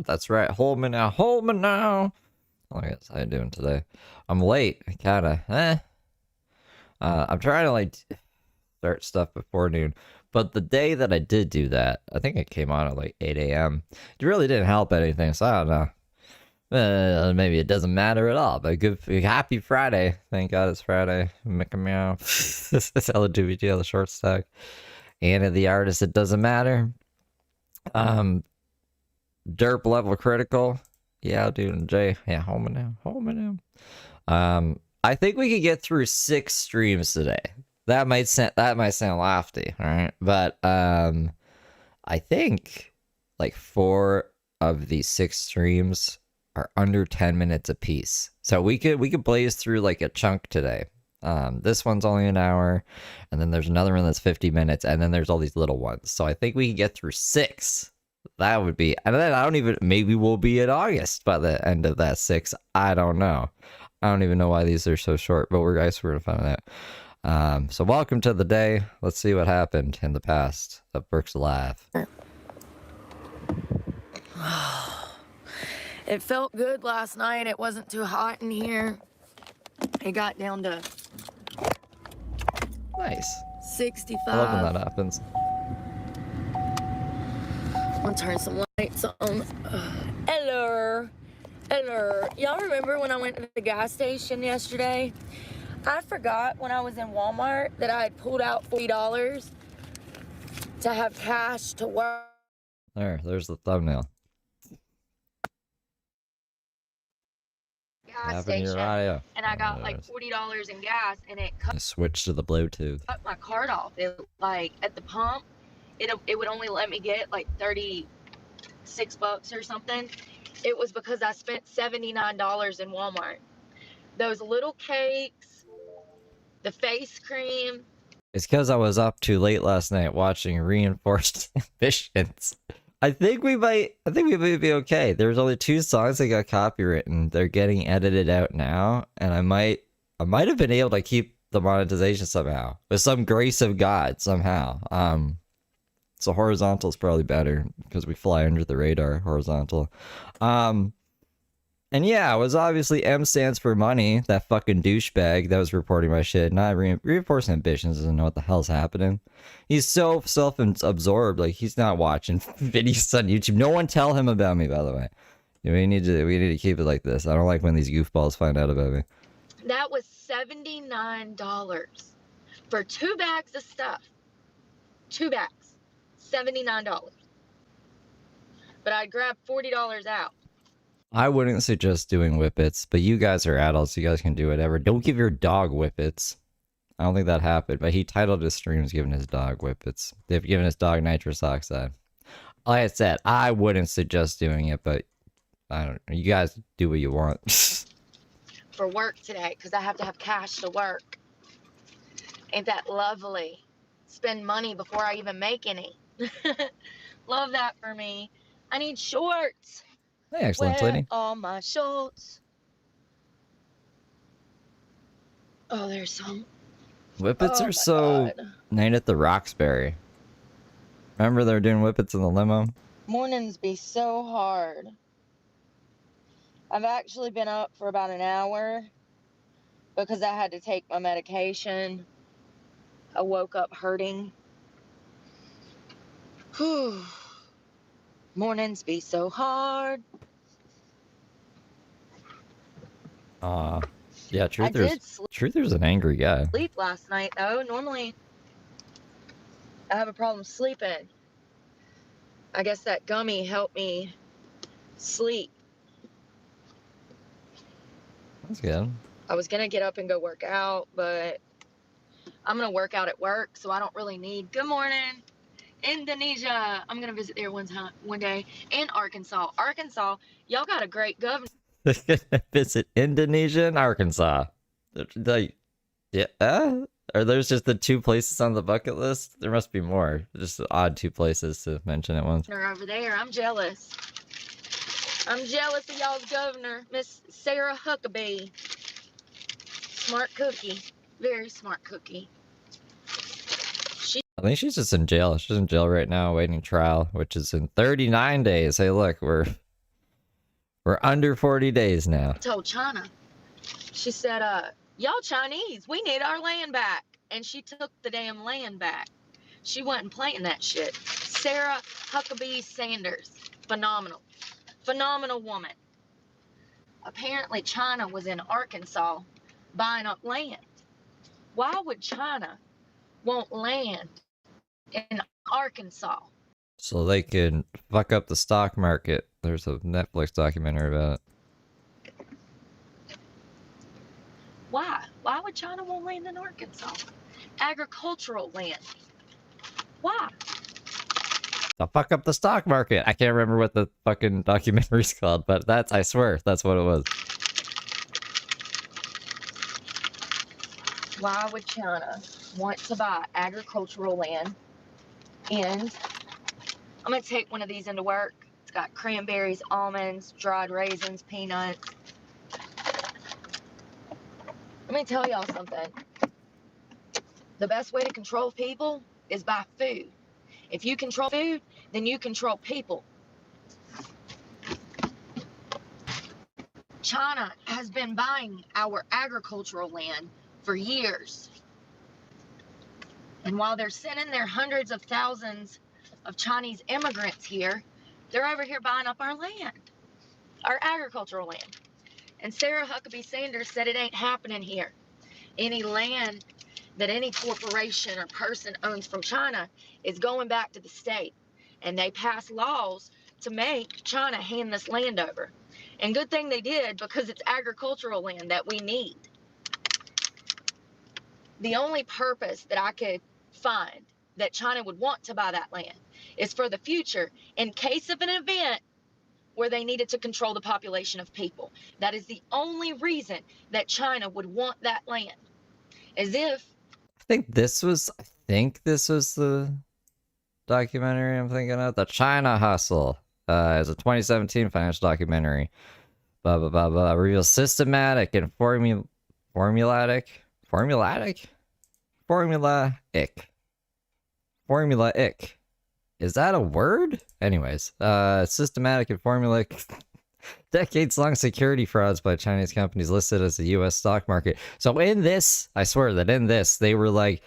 That's right. Hold me now. Hold me now. Oh, I guess how you doing today? I'm late. Kinda. I'm trying to like start stuff before noon. But the day that I did do that, I think it came on at like 8 a.m. It really didn't help anything, so I don't know. Maybe it doesn't matter at all. But happy Friday. Thank God it's Friday. Mickey Meow. This is LGBTL, the short stack. Anna the artist, it doesn't matter. Derp level critical. Yeah, dude, Jay. Yeah, home now. I think we could get through 6 streams today. That might sound lofty, all right? But I think like 4 of these 6 streams are under 10 minutes apiece. So we could blaze through like a chunk today. This one's only an hour, and then there's another one that's 50 minutes, and then there's all these little ones. So I think we can get through 6. That would be, and then maybe we'll be in August by the end of that 6. I don't know. I don't even know why these are so short, but we're gonna find out. So welcome to the day. Let's see what happened in the past of Burke's Live. It felt good last night. It wasn't too hot in here. It got down to Nice. 65. I love when that happens. I'm gonna turn some lights on. Hello. Y'all remember when I went to the gas station yesterday? I forgot when I was in Walmart that I had pulled out $40 to have cash to work. There's the thumbnail. Gas station, and I got like $40 in gas, and it cut. Switch to the Bluetooth. Cut my card off. It, like at the pump, it would only let me get like $36 or something. It was because I spent $79 in Walmart. Those little cakes, the face cream. It's because I was up too late last night watching Reinforced Ambitions. I think we might be okay. There's only 2 songs that got copywritten. They're getting edited out now, and I might have been able to keep the monetization somehow with some grace of God somehow. So horizontal is probably better because we fly under the radar horizontal. And yeah, it was obviously M stands for money, that fucking douchebag that was reporting my shit. Not Reinforcing Ambitions doesn't know what the hell's happening. He's so self-absorbed, like he's not watching videos on YouTube. No one tell him about me, by the way. We need to keep it like this. I don't like when these goofballs find out about me. That was $79 for 2 bags of stuff. 2 bags, $79. But I grabbed $40 out. I wouldn't suggest doing whippets, but you guys are adults. You guys can do whatever. Don't give your dog whippets. I don't think that happened, but he titled his streams giving his dog whippets. They've given his dog nitrous oxide. Like I said, I wouldn't suggest doing it, but I don't know. You guys do what you want. For work today, because I have to have cash to work. Ain't that lovely? Spend money before I even make any. Love that for me. I need shorts. Hey, excellent, lady. All my shorts. Oh, there's some. Whippets are so Night at the Roxbury. Remember they were doing whippets in the limo? Mornings be so hard. I've actually been up for about an hour because I had to take my medication. I woke up hurting. Whew. Mornings be so hard. Yeah, Truther's an angry guy. Sleep last night though. Normally I have a problem sleeping. I guess that gummy helped me sleep. That's good. I was gonna get up and go work out, but I'm gonna work out at work, so I don't really need. Good morning, Indonesia. I'm gonna visit there one day. And Arkansas. Y'all got a great governor. Visit Indonesia and Arkansas. Yeah, are those just the 2 places on the bucket list? There must be more. Just odd 2 places to mention at once. Over there, I'm jealous. I'm jealous of y'all's governor, Miss Sarah Huckabee. Smart cookie, very smart cookie. I think she's just in jail. She's in jail right now, waiting trial, which is in 39 days. Hey, look, we're under 40 days now. Told China, she said, y'all Chinese, we need our land back. And she took the damn land back. She wasn't playing that shit. Sarah Huckabee Sanders, phenomenal. Phenomenal woman. Apparently China was in Arkansas buying up land. Why would China want land in Arkansas? So they can fuck up the stock market. There's a Netflix documentary about it. Why? Why would China want land in Arkansas? Agricultural land. Why? To fuck up the stock market. I can't remember what the fucking documentary's called, but that's, I swear, that's what it was. Why would China want to buy agricultural land? And I'm going to take one of these into work. It's got cranberries, almonds, dried raisins, peanuts. Let me tell y'all something. The best way to control people is by food. If you control food, then you control people. China has been buying our agricultural land for years. And while they're sending their hundreds of thousands of Chinese immigrants here, they're over here buying up our land, our agricultural land. And Sarah Huckabee Sanders said it ain't happening here. Any land that any corporation or person owns from China is going back to the state. And they pass laws to make China hand this land over. And good thing they did, because it's agricultural land that we need. The only purpose that I could find that China would want to buy that land is for the future, in case of an event where they needed to control the population of people. That is the only reason that China would want that land. As if... I think this was the documentary I'm thinking of. The China Hustle. It's a 2017 financial documentary. Blah, blah, blah, blah. Reveals systematic and formulaic. Is that a word? Anyways, systematic and formulaic decades-long security frauds by Chinese companies listed as the U.S. stock market. So in this, I swear that in this, they were like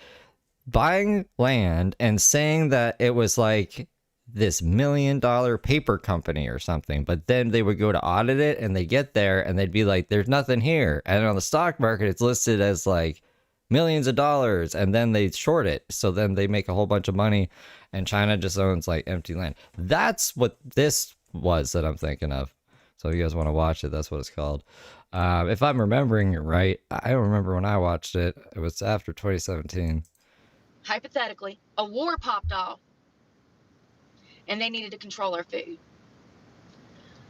buying land and saying that it was like this $1 million paper company or something, but then they would go to audit it and they get there and they'd be like, there's nothing here. And on the stock market, it's listed as like millions of dollars, and then they short it. So then they make a whole bunch of money, and China just owns like empty land. That's what this was that I'm thinking of. So if you guys want to watch it, that's what it's called. If I'm remembering it right, I don't remember when I watched it. It was after 2017. Hypothetically, a war popped off, and they needed to control our food.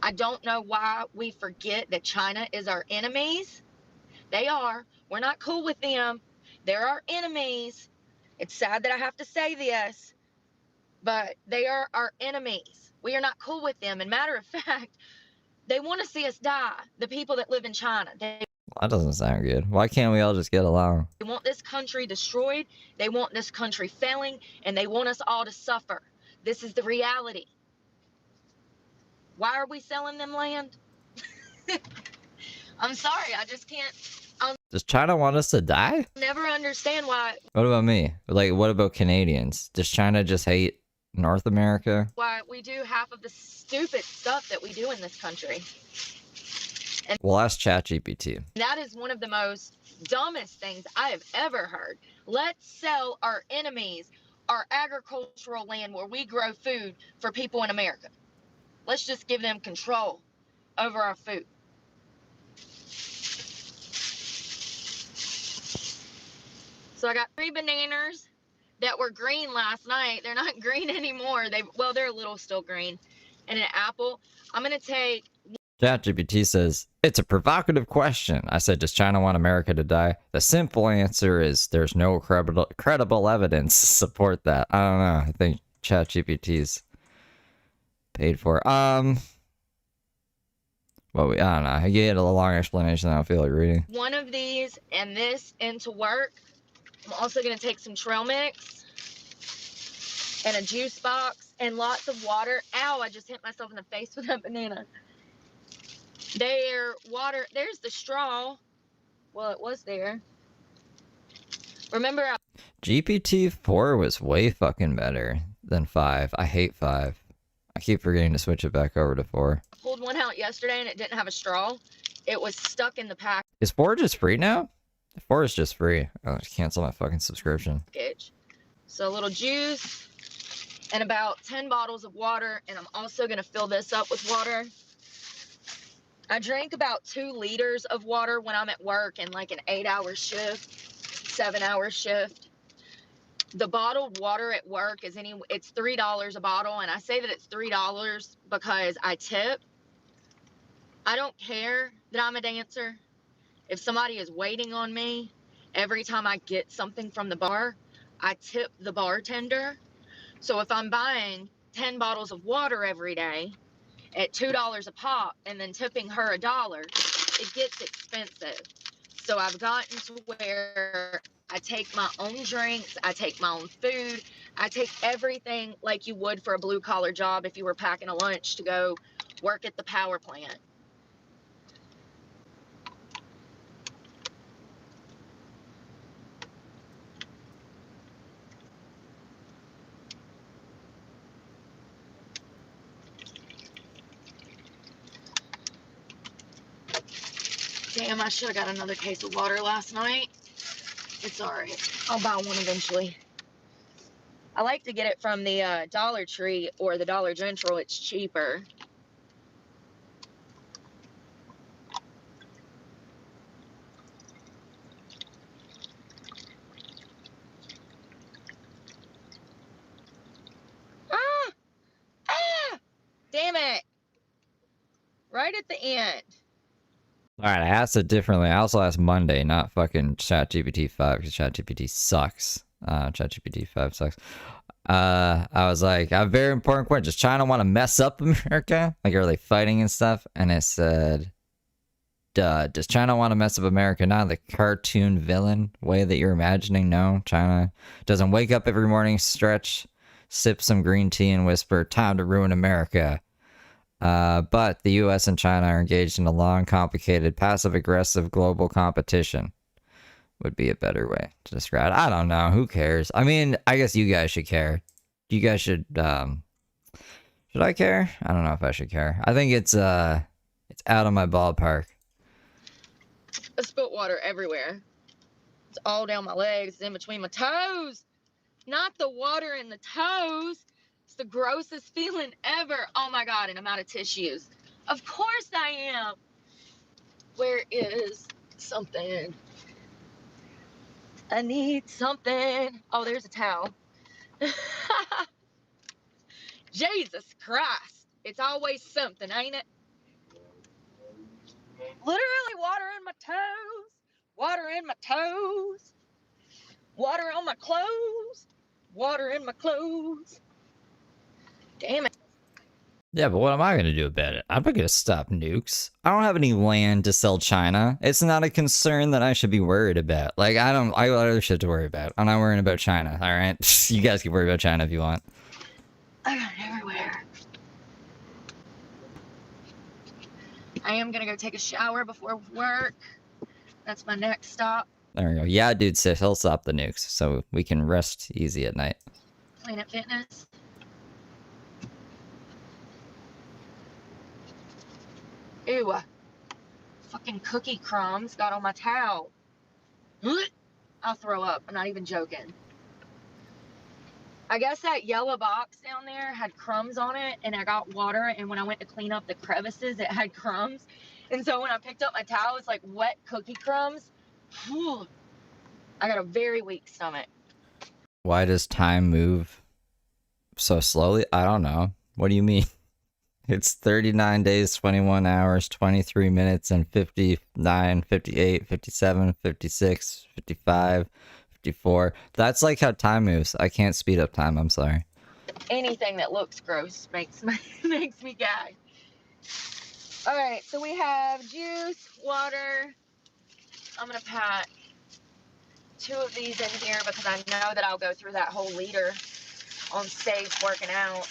I don't know why we forget that China is our enemies. They are. We're not cool with them. They're our enemies. It's sad that I have to say this, but they are our enemies. We are not cool with them. And matter of fact, they want to see us die, the people that live in China. They That doesn't sound good. Why can't we all just get along? want this country destroyed. They want this country failing, and they want us all to suffer. This is the reality. Why are we selling them land? I'm sorry, I just can't. Does China want us to die? Never understand why. What about me? Like, what about Canadians? Does China just hate North America? Why we do half of the stupid stuff that we do in this country. And Well, ask ChatGPT. that is one of the most dumbest things I have ever heard. Let's sell our enemies our agricultural land where we grow food for people in America. Let's just give them control over our food. So I got 3 bananas that were green last night. They're not green anymore. They're a little still green. And an apple. I'm going to take... ChatGPT says, it's a provocative question. I said, does China want America to die? The simple answer is there's no credible evidence to support that. I don't know. I think ChatGPT's paid for. Well, I don't know. I get a long explanation. I don't feel like reading. one of these and this into work. I'm also going to take some trail mix. and a juice box and lots of water. Ow, I just hit myself in the face with that banana. There's the straw. Well, it was there. Remember, GPT-4 was way fucking better than 5. I hate 5. I keep forgetting to switch it back over to 4. I pulled one out yesterday and it didn't have a straw. It was stuck in the package. Is 4 just free now? 4 is just free. I'll just cancel my fucking subscription. So a little juice and about 10 bottles of water, and I'm also going to fill this up with water. I drink about 2 liters of water when I'm at work in like an 8-hour shift, 7-hour shift. The bottled water at work it's $3 a bottle, and I say that it's $3 because I tip. I don't care that I'm a dancer. If somebody is waiting on me, every time I get something from the bar, I tip the bartender. So if I'm buying 10 bottles of water every day at $2 a pop and then tipping her $1, it gets expensive. So I've gotten to where I take my own drinks, I take my own food, I take everything like you would for a blue collar job if you were packing a lunch to go work at the power plant. Damn, I should have got another case of water last night. It's alright. I'll buy one eventually. I like to get it from the Dollar Tree or the Dollar General. It's cheaper. Ah! Ah! Damn it! Right at the end. Alright, I asked it differently. I also asked Monday, not fucking ChatGPT 5, because ChatGPT sucks. ChatGPT 5 sucks. I was like, I have a very important question. Does China want to mess up America? Like, are they fighting and stuff? And it said, duh. Does China want to mess up America? Not the cartoon villain way that you're imagining. No, China doesn't wake up every morning, stretch, sip some green tea, and whisper, time to ruin America. But the US and China are engaged in a long, complicated, passive-aggressive global competition. Would be a better way to describe it. I don't know. Who cares? I mean, I guess you guys should care. You guys should I care? I don't know if I should care. I think it's out of my ballpark. I spilled water everywhere. It's all down my legs, it's in between my toes. Not the water in the toes. It's the grossest feeling ever. Oh my God, and I'm out of tissues. Of course I am. Where is something? I need something. Oh, there's a towel. Jesus Christ. It's always something, ain't it? Literally water in my toes. Water in my toes. Water on my clothes. Water in my clothes. Damn it. Yeah, but what am I going to do about it? I'm not going to stop nukes. I don't have any land to sell China. It's not a concern that I should be worried about. Like, I got other shit to worry about. I'm not worrying about China, all right? You guys can worry about China if you want. I got it everywhere. I am going to go take a shower before work. That's my next stop. There we go. Yeah, dude, sis, he'll stop the nukes, so we can rest easy at night. Planet Fitness. Ew. Fucking cookie crumbs got on my towel. I'll throw up. I'm not even joking. I guess that yellow box down there had crumbs on it, and I got water, and when I went to clean up the crevices, it had crumbs. And so when I picked up my towel, it's like wet cookie crumbs. I got a very weak stomach. Why does time move so slowly? I don't know. What do you mean? It's 39 days, 21 hours, 23 minutes, and 59, 58, 57, 56, 55, 54. That's like how time moves. I can't speed up time. I'm sorry. Anything that looks gross makes me gag. All right, so we have juice, water. I'm going to pack 2 of these in here because I know that I'll go through that whole liter on stage working out.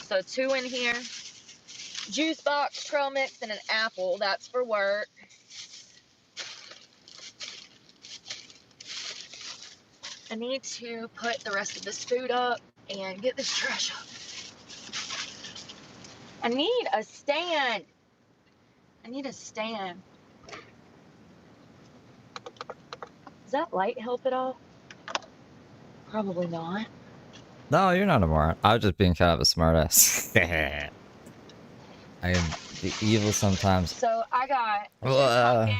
So 2 in here. Juice box, trail mix, and an apple. That's for work. I need to put the rest of this food up and get this trash up. I need a stand. I need a stand. Does that light help at all? Probably not. No, you're not a moron. I was just being kind of a smartass. I am the evil sometimes. So I got pumpkin,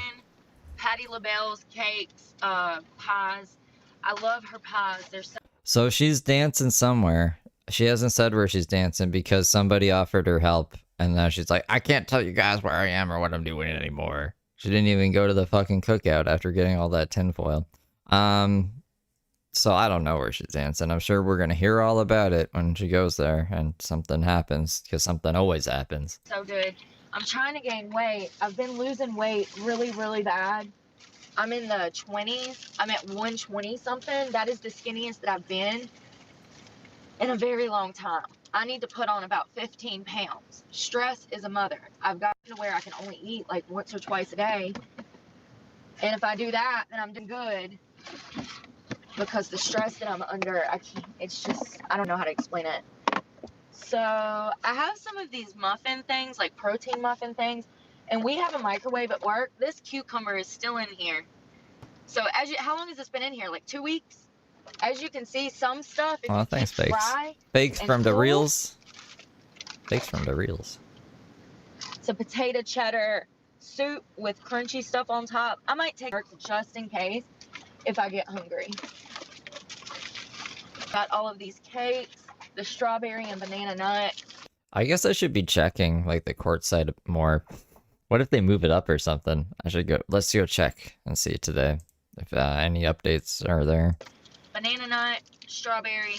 Patty LaBelle's cakes, pies. I love her pies. They're So she's dancing somewhere. She hasn't said where she's dancing because somebody offered her help. And now she's like, I can't tell you guys where I am or what I'm doing anymore. She didn't even go to the fucking cookout after getting all that tinfoil. So I don't know where she's dancing. I'm sure we're going to hear all about it when she goes there and something happens, because something always happens. so good. I'm trying to gain weight. I've been losing weight really, really bad. I'm in the 20s. I'm at 120 something. That is the skinniest that I've been in a very long time. I need to put on about 15 pounds. Stress is a mother. I've got to where I can only eat like once or twice a day. And if I do that, then I'm doing good. Because the stress that I'm under, I can't, it's just, I don't know how to explain it. So I have some of these muffin things, like protein muffin things, and we have a microwave at work. This cucumber is still in here. So how long has this been in here? Like 2 weeks? As you can see, some stuff, if you Thanks, can fry. Bakes from the cool. reels. Bakes from the reels. It's a potato cheddar soup with crunchy stuff on top. I might take it just in case if I get hungry. Got all of these cakes, the strawberry and banana nut. I guess I should be checking like the court side more. What if they move it up or something? I should go. Let's go check and see today if any updates are there. Banana nut, strawberry.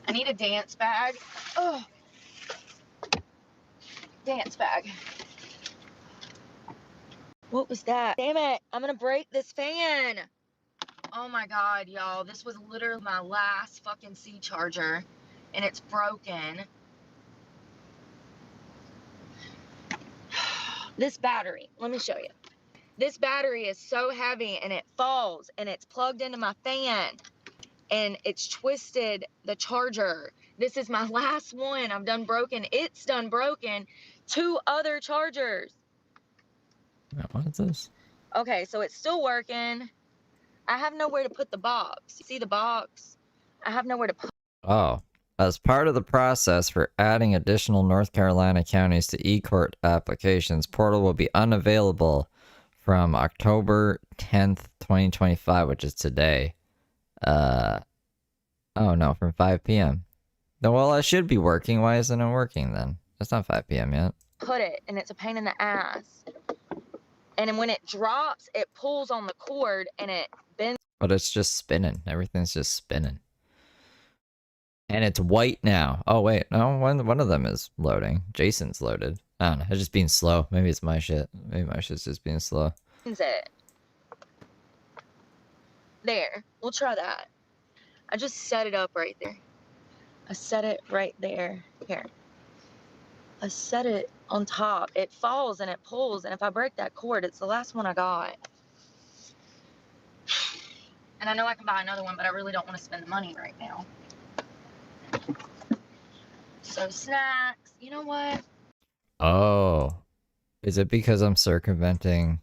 I need a dance bag. Oh, dance bag. What was that? Damn it, I'm gonna break this fan. Oh my God, y'all. This was literally my last fucking C charger and it's broken. This battery, let me show you. This battery is so heavy and it falls and it's plugged into my fan and it's twisted the charger. This is my last one. I'm done broken. It's done broken. 2 other chargers. What is this? Okay, so it's still working. I have nowhere to put the box. You see the box? I have nowhere to put. Oh, as part of the process for adding additional North Carolina counties to eCourt applications, portal will be unavailable from October 10th, 2025, which is today. Oh no, from 5 p.m. No, well, I should be working. Why isn't it working then? It's not 5 p.m. yet. Put it, and it's a pain in the ass. And then when it drops, it pulls on the cord and it bends. But it's just spinning. Everything's just spinning. And it's white now. Oh, wait. No, one of them is loading. Jason's loaded. I don't know. It's just being slow. Maybe it's my shit. Maybe my shit's just being slow. It. There. We'll try that. I just set it up right there. I set it right there. Here. I set it on top. It falls and it pulls. And if I break that cord, it's the last one I got. And I know I can buy another one, but I really don't want to spend the money right now. So snacks. You know what? Oh. Is it because I'm circumventing,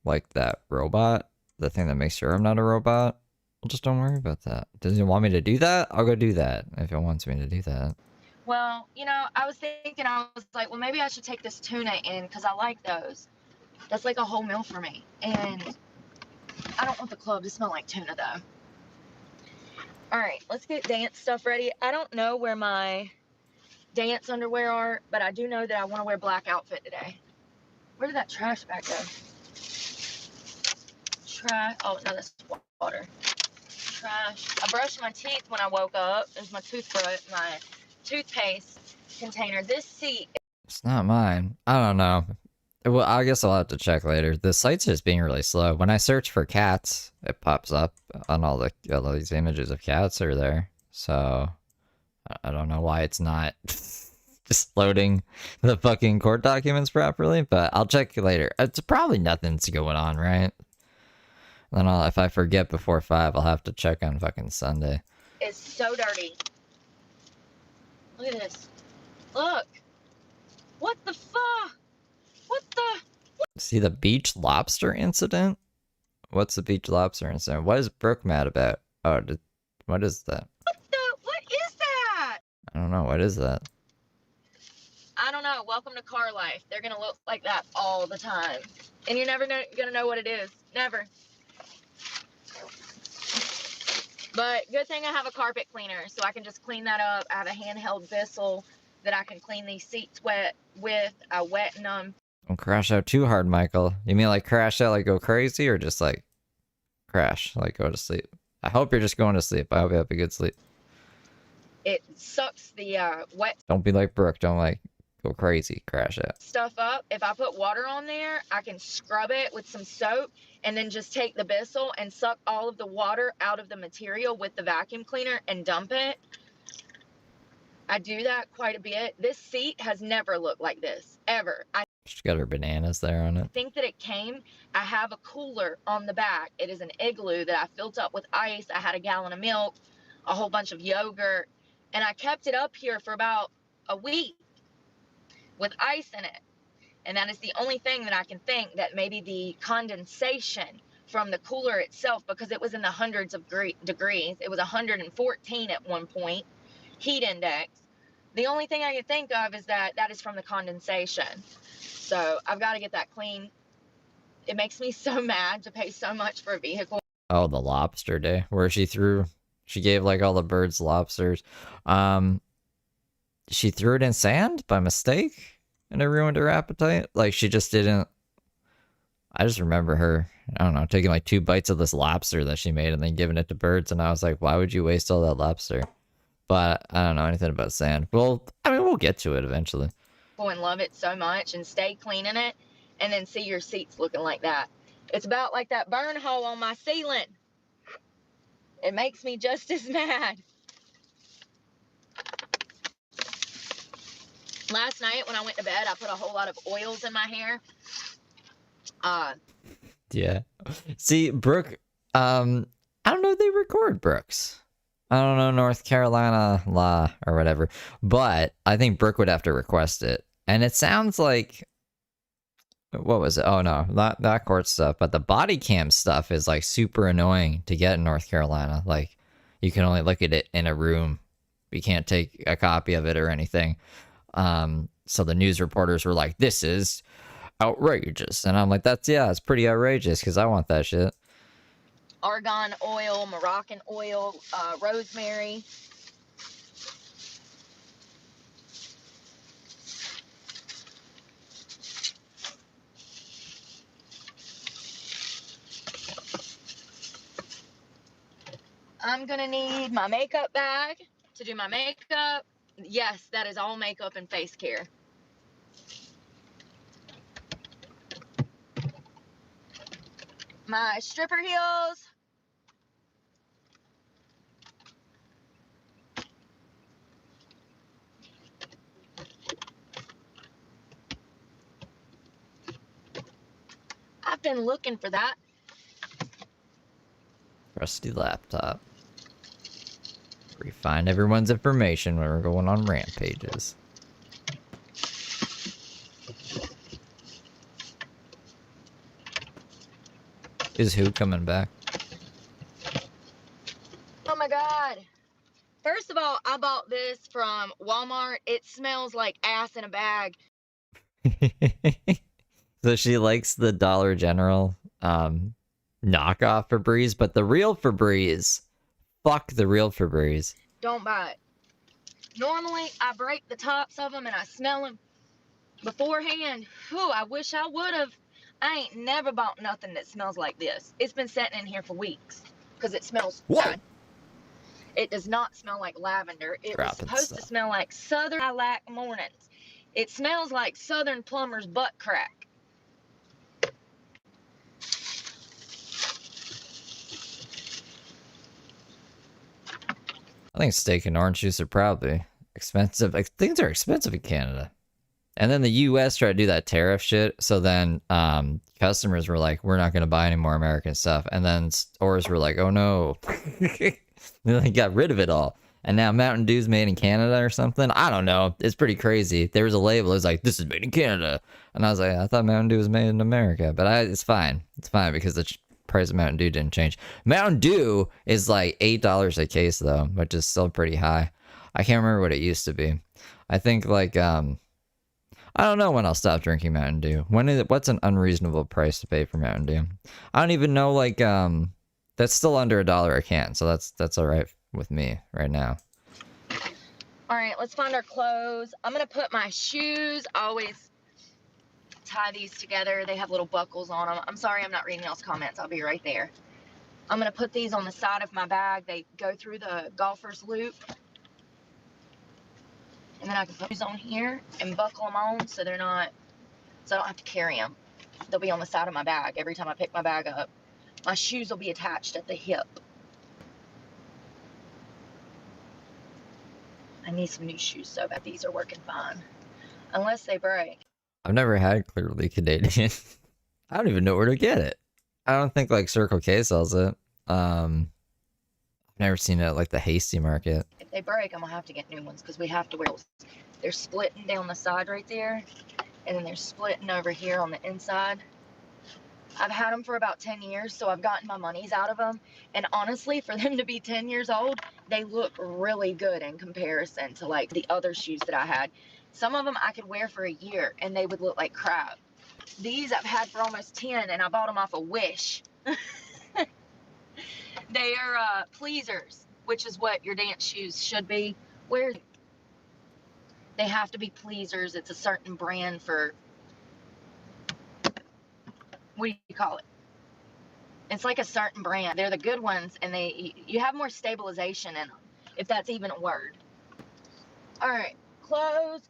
like, that robot? The thing that makes sure I'm not a robot? Well, just don't worry about that. Does it want me to do that? I'll go do that if it wants me to do that. Well, you know, I was like, well, maybe I should take this tuna in because I like those. That's like a whole meal for me. And I don't want the club to smell like tuna, though. All right, let's get dance stuff ready. I don't know where my dance underwear are, but I do know that I want to wear black outfit today. Where did that trash bag go? Trash. Oh, no, that's water. Trash. I brushed my teeth when I woke up. There's my toothbrush, my toothpaste. container. This seat. It's not mine. I don't know. Well, I guess I'll have to check later. The site's just being really slow. When I search for cats, it pops up on all these images of cats are there. So I don't know why it's not just loading the fucking court documents properly, but I'll check later. It's probably nothing's going on, right? Then if I forget before 5, I'll have to check on fucking Sunday. It's so dirty. Look at this. Look. What the fuck? What the? See the beach lobster incident? What's the beach lobster incident? What is Brooke mad about? Oh, what is that? What is that? I don't know. What is that? I don't know. Welcome to car life. They're going to look like that all the time. And you're never going to know what it is. Never. But good thing I have a carpet cleaner, so I can just clean that up. I have a handheld Bissell that I can clean these seats with. I wetten them. Don't crash out too hard, Michael. You mean like crash out, like go crazy, or just like crash, like go to sleep? I hope you're just going to sleep. I hope you have a good sleep. It sucks the wet. Don't be like Brooke. Don't like go crazy, crash out. Stuff up. If I put water on there, I can scrub it with some soap and then just take the Bissell and suck all of the water out of the material with the vacuum cleaner and dump it. I do that quite a bit. This seat has never looked like this, ever. She's got her bananas there on it. I think that it came. I have a cooler on the back. It is an igloo that I filled up with ice. I had a gallon of milk, a whole bunch of yogurt, and I kept it up here for about a week with ice in it. And that is the only thing that I can think that maybe the condensation from the cooler itself, because it was in the hundreds of degrees. It was 114 at one point, heat index. The only thing I can think of is that is from the condensation. So I've got to get that clean. It makes me so mad to pay so much for a vehicle. Oh, the lobster day where she gave like all the birds lobsters. She threw it in sand by mistake and it ruined her appetite. Like she just didn't. I just remember her, I don't know, taking like 2 bites of this lobster that she made and then giving it to birds. And I was like, why would you waste all that lobster? But I don't know anything about sand. Well, I mean, we'll get to it eventually. And love it so much and stay cleaning it and then see your seats looking like that. It's about like that burn hole on my ceiling. It makes me just as mad. Last night when I went to bed, I put a whole lot of oils in my hair. Yeah. See, Brooke, I don't know if they record Brooks. I don't know North Carolina law or whatever, but I think Brooke would have to request it. And it sounds like, what was it? Oh no, not that court stuff, but the body cam stuff is like super annoying to get in North Carolina. Like you can only look at it in a room. You can't take a copy of it or anything. So the news reporters were like, this is outrageous. And I'm like, it's pretty outrageous because I want that shit. Argan oil, Moroccan oil, rosemary. I'm gonna need my makeup bag to do my makeup. Yes, that is all makeup and face care. My stripper heels. I've been looking for that. Rusty laptop. We find everyone's information when we're going on rampages. Is who coming back? Oh my god. First of all, I bought this from Walmart. It smells like ass in a bag. So she likes the Dollar General knockoff Febreze, but the real Febreze, fuck the real Febreze. Don't buy it. Normally, I break the tops of them and I smell them beforehand. Whew, I wish I would have. I ain't never bought nothing that smells like this. It's been sitting in here for weeks because it smells bad. It does not smell like lavender. It was Dropping supposed to stuff. smell like Southern Lilac Mornings. It smells like Southern Plumber's butt crack. I think steak and orange juice are probably expensive. Like, things are expensive in Canada. And then the US tried to do that tariff shit. So then customers were like, we're not going to buy any more American stuff. And then stores were like, oh no. They like got rid of it all. And now Mountain Dew's made in Canada or something. I don't know. It's pretty crazy. There was a label. It was like, this is made in Canada. And I was like, I thought Mountain Dew was made in America. But it's fine. It's fine because the price of Mountain Dew didn't change. Mountain Dew is like $8 a case though, which is still pretty high. I can't remember what it used to be. I think like I don't know when I'll stop drinking Mountain Dew. What's an unreasonable price to pay for Mountain Dew? I don't even know, like, that's still under $1 a can, so that's all right with me right now. All right, let's find our clothes. I'm gonna put my shoes. I always tie these together. They have little buckles on them. I'm sorry I'm not reading y'all's comments. I'll be right there. I'm gonna put these on the side of my bag. They go through the golfer's loop. And then I can put these on here and buckle them on so they're not, so I don't have to carry them. They'll be on the side of my bag every time I pick my bag up. My shoes will be attached at the hip. I need some new shoes so bad. These are working fine. Unless they break. I've never had Clearly Canadian. I don't even know where to get it. I don't think like Circle K sells it. I've never seen it at like the Hasty Market. If they break, I'm gonna have to get new ones because we have to wear those. They're splitting down the side right there, and then they're splitting over here on the inside. I've had them for about 10 years, so I've gotten my monies out of them. And honestly, for them to be 10 years old, they look really good in comparison to like the other shoes that I had. Some of them I could wear for a year and they would look like crap. These I've had for almost 10 and I bought them off of Wish. They are pleasers, which is what your dance shoes should be. They have to be pleasers. It's a certain brand for, what do you call it? It's like a certain brand. They're the good ones, and you have more stabilization in them, if that's even a word. All right, close.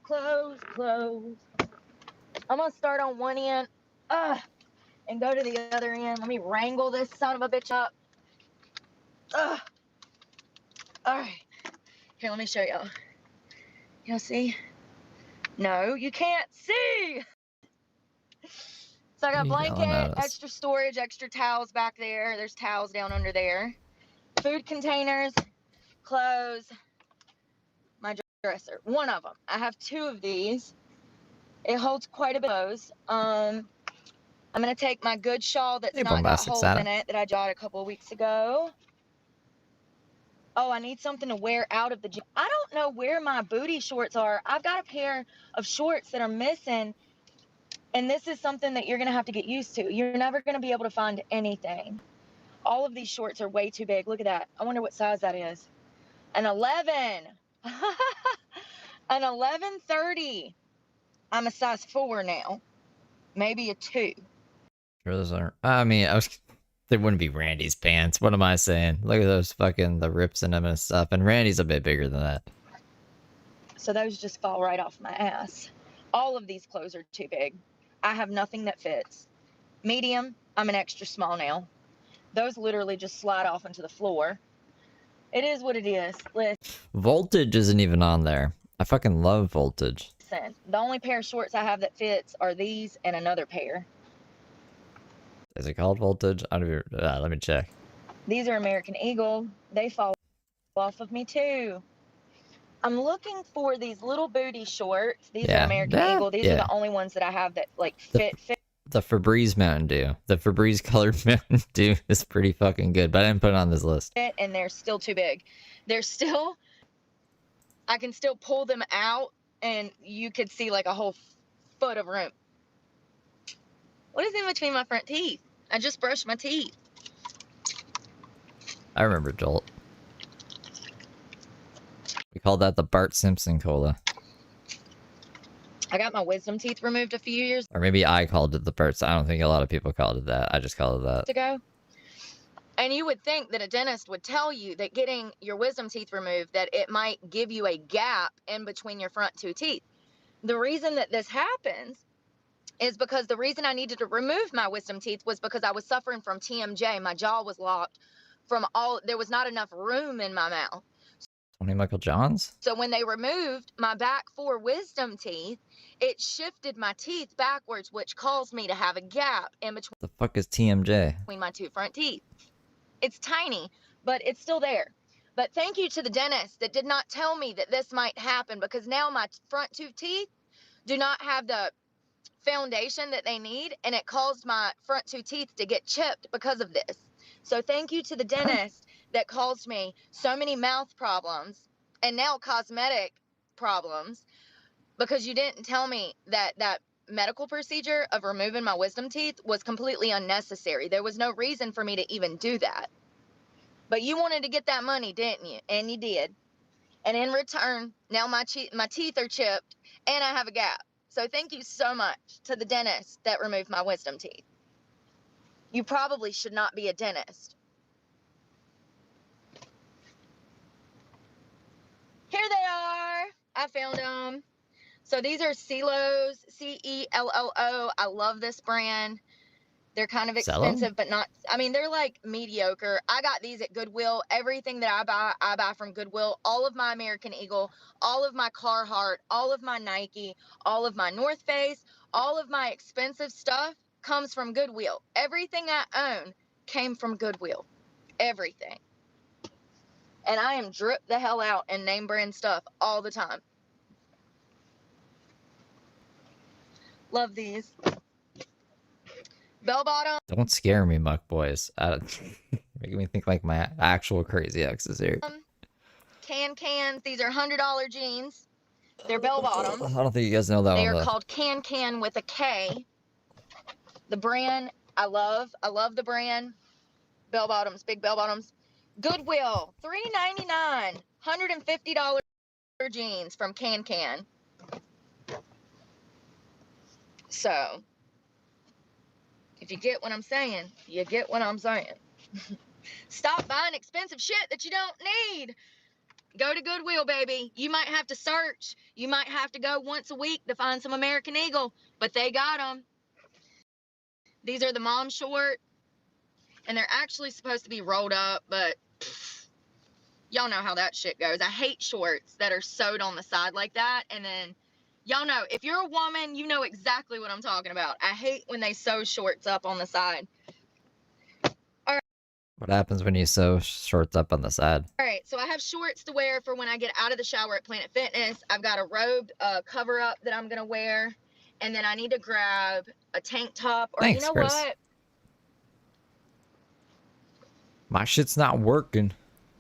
I'm gonna start on one end, and go to the other end. Let me wrangle this son of a bitch up. All right, here, let me show y'all. Y'all see? No, you can't see. So I got blanket, extra storage, extra towels back there. There's towels down under there. Food containers, clothes, my dresser. One of them. I have two of these. It holds quite a bit of clothes. I'm going to take my good shawl that's not got holes in it that I bought a couple of weeks ago. Oh, I need something to wear out of the gym. I don't know where my booty shorts are. I've got a pair of shorts that are missing. And this is something that you're going to have to get used to. You're never going to be able to find anything. All of these shorts are way too big. Look at that. I wonder what size that is. An 11. An 1130. I'm a size 4 now. Maybe a 2. Sure those aren't. I mean, they wouldn't be Randy's pants. What am I saying? Look at those fucking, the rips in them and stuff. And Randy's a bit bigger than that. So those just fall right off my ass. All of these clothes are too big. I have nothing that fits. Medium, I'm an extra small now. Those literally just slide off into the floor. It is what it is. Listen, Voltage isn't even on there. I fucking love Voltage. The only pair of shorts I have that fits are these and another pair. Is it called Voltage? I don't even, let me check. These are American Eagle. They fall off of me too. I'm looking for these little booty shorts. These are American Eagle. These are the only ones that I have that like fit. The Febreze Mountain Dew. The Febreze colored Mountain Dew is pretty fucking good, but I didn't put it on this list. And they're still too big. They're still, I can still pull them out and you could see like a whole foot of room. What is in between my front teeth? I just brushed my teeth. I remember Jolt. We called that the Bart Simpson Cola. I got my wisdom teeth removed a few years Or maybe I called it the Bart. I don't think a lot of people called it that. I just called it that. ago. And you would think that a dentist would tell you that getting your wisdom teeth removed, that it might give you a gap in between your front two teeth. The reason that this happens is because the reason I needed to remove my wisdom teeth was because I was suffering from TMJ. My jaw was locked there was not enough room in my mouth. Tony Michael Johns? So when they removed my back 4 wisdom teeth, it shifted my teeth backwards, which caused me to have a gap in between The fuck is TMJ? my 2 front teeth. It's tiny, but it's still there. But thank you to the dentist that did not tell me that this might happen, because now my front 2 teeth do not have the foundation that they need, and it caused my front 2 teeth to get chipped because of this. So thank you to the dentist that caused me so many mouth problems and now cosmetic problems, because you didn't tell me that that medical procedure of removing my wisdom teeth was completely unnecessary. There was no reason for me to even do that. But you wanted to get that money, didn't you? And you did. And in return, now my teeth are chipped and I have a gap. So thank you so much to the dentist that removed my wisdom teeth. You probably should not be a dentist. Here they are. I found them. So these are Celos, C-E-L-L-O. I love this brand. They're kind of expensive, but not, I mean, they're like mediocre. I got these at Goodwill. Everything that I buy from Goodwill. All of my American Eagle, all of my Carhartt, all of my Nike, all of my North Face, all of my expensive stuff comes from Goodwill. Everything I own came from Goodwill. Everything. And I am dripped the hell out in name brand stuff all the time. Love these. Bell bottom. Don't scare me, muck boys. Making me think like my actual crazy ex is here. Cans. These are $100 jeans. They're bell bottoms. I don't think you guys know that one. They are called Can with a K. The brand I love. I love the brand. Bell bottoms, big bell bottoms. Goodwill, $3.99. $150 jeans from Can. So, if you get what I'm saying, you get what I'm saying. Stop buying expensive shit that you don't need. Go to Goodwill, baby. You might have to search. You might have to go once a week to find some American Eagle, but they got them. These are the mom short, and they're actually supposed to be rolled up, but y'all know how that shit goes. I hate shorts that are sewed on the side like that, and then y'all know, if you're a woman, you know exactly what I'm talking about. I hate when they sew shorts up on the side. What happens when you sew shorts up on the side? All right, so I have shorts to wear for when I get out of the shower at Planet Fitness. I've got a robe cover up that I'm gonna wear, and then I need to grab a tank top, or Thanks, you know Chris. what? My shit's not working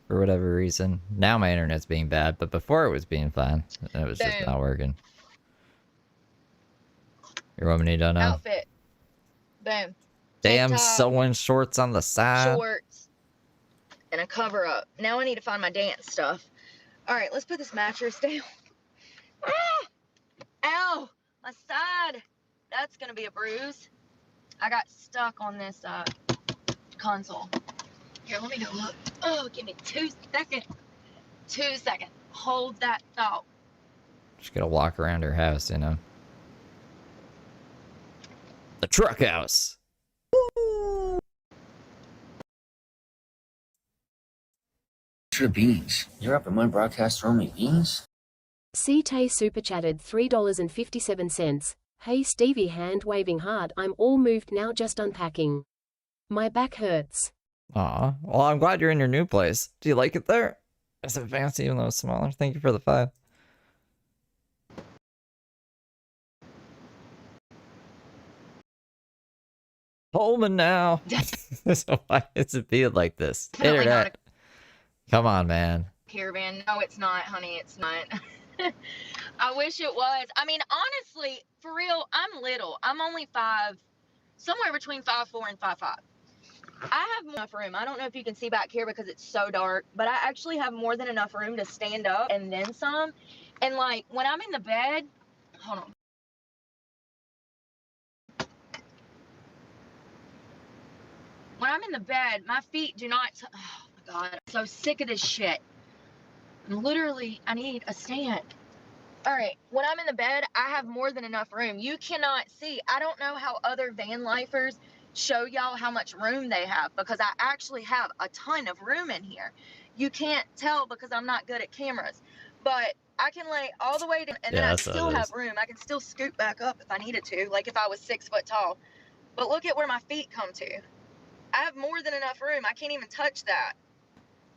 for whatever reason. Now my internet's being bad, but before it was being fine. It was just not working. Your woman need to know. Outfit. Boom. Damn, sewing shorts on the side. Shorts. And a cover up. Now I need to find my dance stuff. Alright, let's put this mattress down. Ah! Ow! My side. That's gonna be a bruise. I got stuck on this console. Here, let me go look. Oh, give me 2 seconds. 2 seconds. Hold that thought. Just gotta walk around her house, you know. The truck house. Extra beans. You're up in my broadcast throwing me beans? CT super chatted $3.57. Hey Stevie, hand waving hard. I'm all moved now, just unpacking. My back hurts. Aw, well, I'm glad you're in your new place. Do you like it there? Is it fancy even though it's smaller? Thank you for the 5. Holman now. So why is it being like this? Internet. Come on, man. Caravan. No, it's not, honey. It's not. I wish it was. I mean, honestly, for real, I'm little. I'm only 5, somewhere between 5'4" and 5'5". I have enough room. I don't know if you can see back here because it's so dark, but I actually have more than enough room to stand up and then some. And like when I'm in the bed, hold on. When I'm in the bed, my feet do not, oh my God, I'm so sick of this shit. Literally, I need a stand. All right, when I'm in the bed, I have more than enough room. You cannot see. I don't know how other van lifers show y'all how much room they have, because I actually have a ton of room in here. You can't tell because I'm not good at cameras, but I can lay all the way down, and then I that's how still it have is. room. I can still scoot back up if I needed to, like if I was 6 foot tall. But look at where my feet come to. I have more than enough room. I can't even touch that.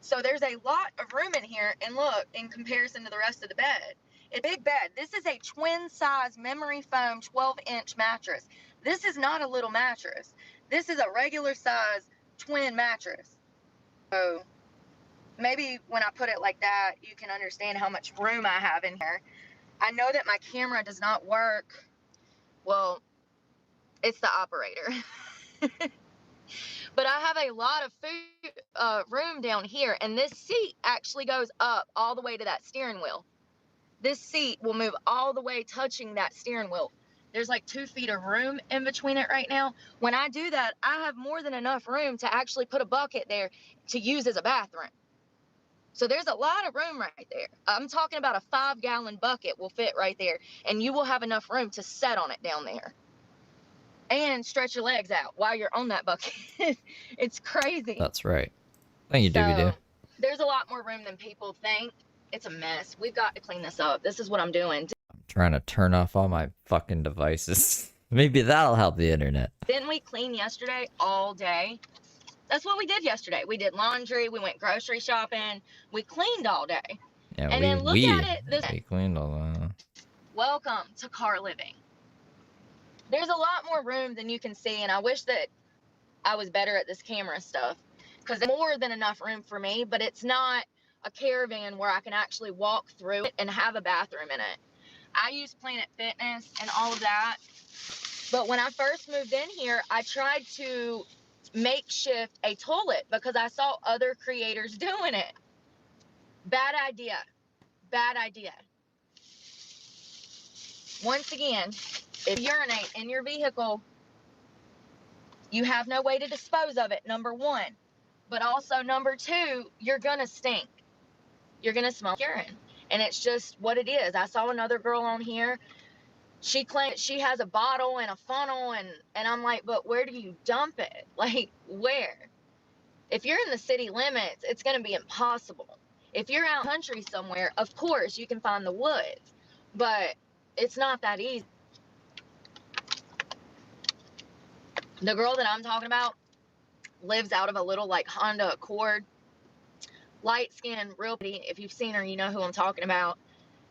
So there's a lot of room in here, and look, in comparison to the rest of the bed. It's a big bed. This is a twin size memory foam 12-inch mattress. This is not a little mattress. This is a regular size twin mattress. So maybe when I put it like that, you can understand how much room I have in here. I know that my camera does not work. Well, it's the operator. But I have a lot of room down here, and this seat actually goes up all the way to that steering wheel. This seat will move all the way touching that steering wheel. There's like 2 feet of room in between it right now. When I do that, I have more than enough room to actually put a bucket there to use as a bathroom. So there's a lot of room right there. I'm talking about a 5-gallon bucket will fit right there, and you will have enough room to set on it down there. And stretch your legs out while you're on that bucket. It's crazy. That's right. Thank you, Doobie Doo. There's a lot more room than people think. It's a mess. We've got to clean this up. This is what I'm doing. I'm trying to turn off all my fucking devices. Maybe that'll help the internet. Didn't we clean yesterday all day? That's what we did yesterday. We did laundry. We went grocery shopping. We cleaned all day. Yeah, and then look at it. We cleaned all that. Welcome to car living. There's a lot more room than you can see, and I wish that I was better at this camera stuff, because there's more than enough room for me, but it's not a caravan where I can actually walk through it and have a bathroom in it. I use Planet Fitness and all of that, but when I first moved in here, I tried to makeshift a toilet because I saw other creators doing it. Bad idea. Bad idea. Once again, if you urinate in your vehicle, you have no way to dispose of it, number one. But also, number two, you're gonna stink. You're gonna smell urine. And it's just what it is. I saw another girl on here. She claims she has a bottle and a funnel, and I'm like, but where do you dump it? Like, where? If you're in the city limits, it's gonna be impossible. If you're out country somewhere, of course, you can find the woods. But it's not that easy. The girl that I'm talking about lives out of a little like Honda Accord, light skin, real pretty. If you've seen her, you know who I'm talking about.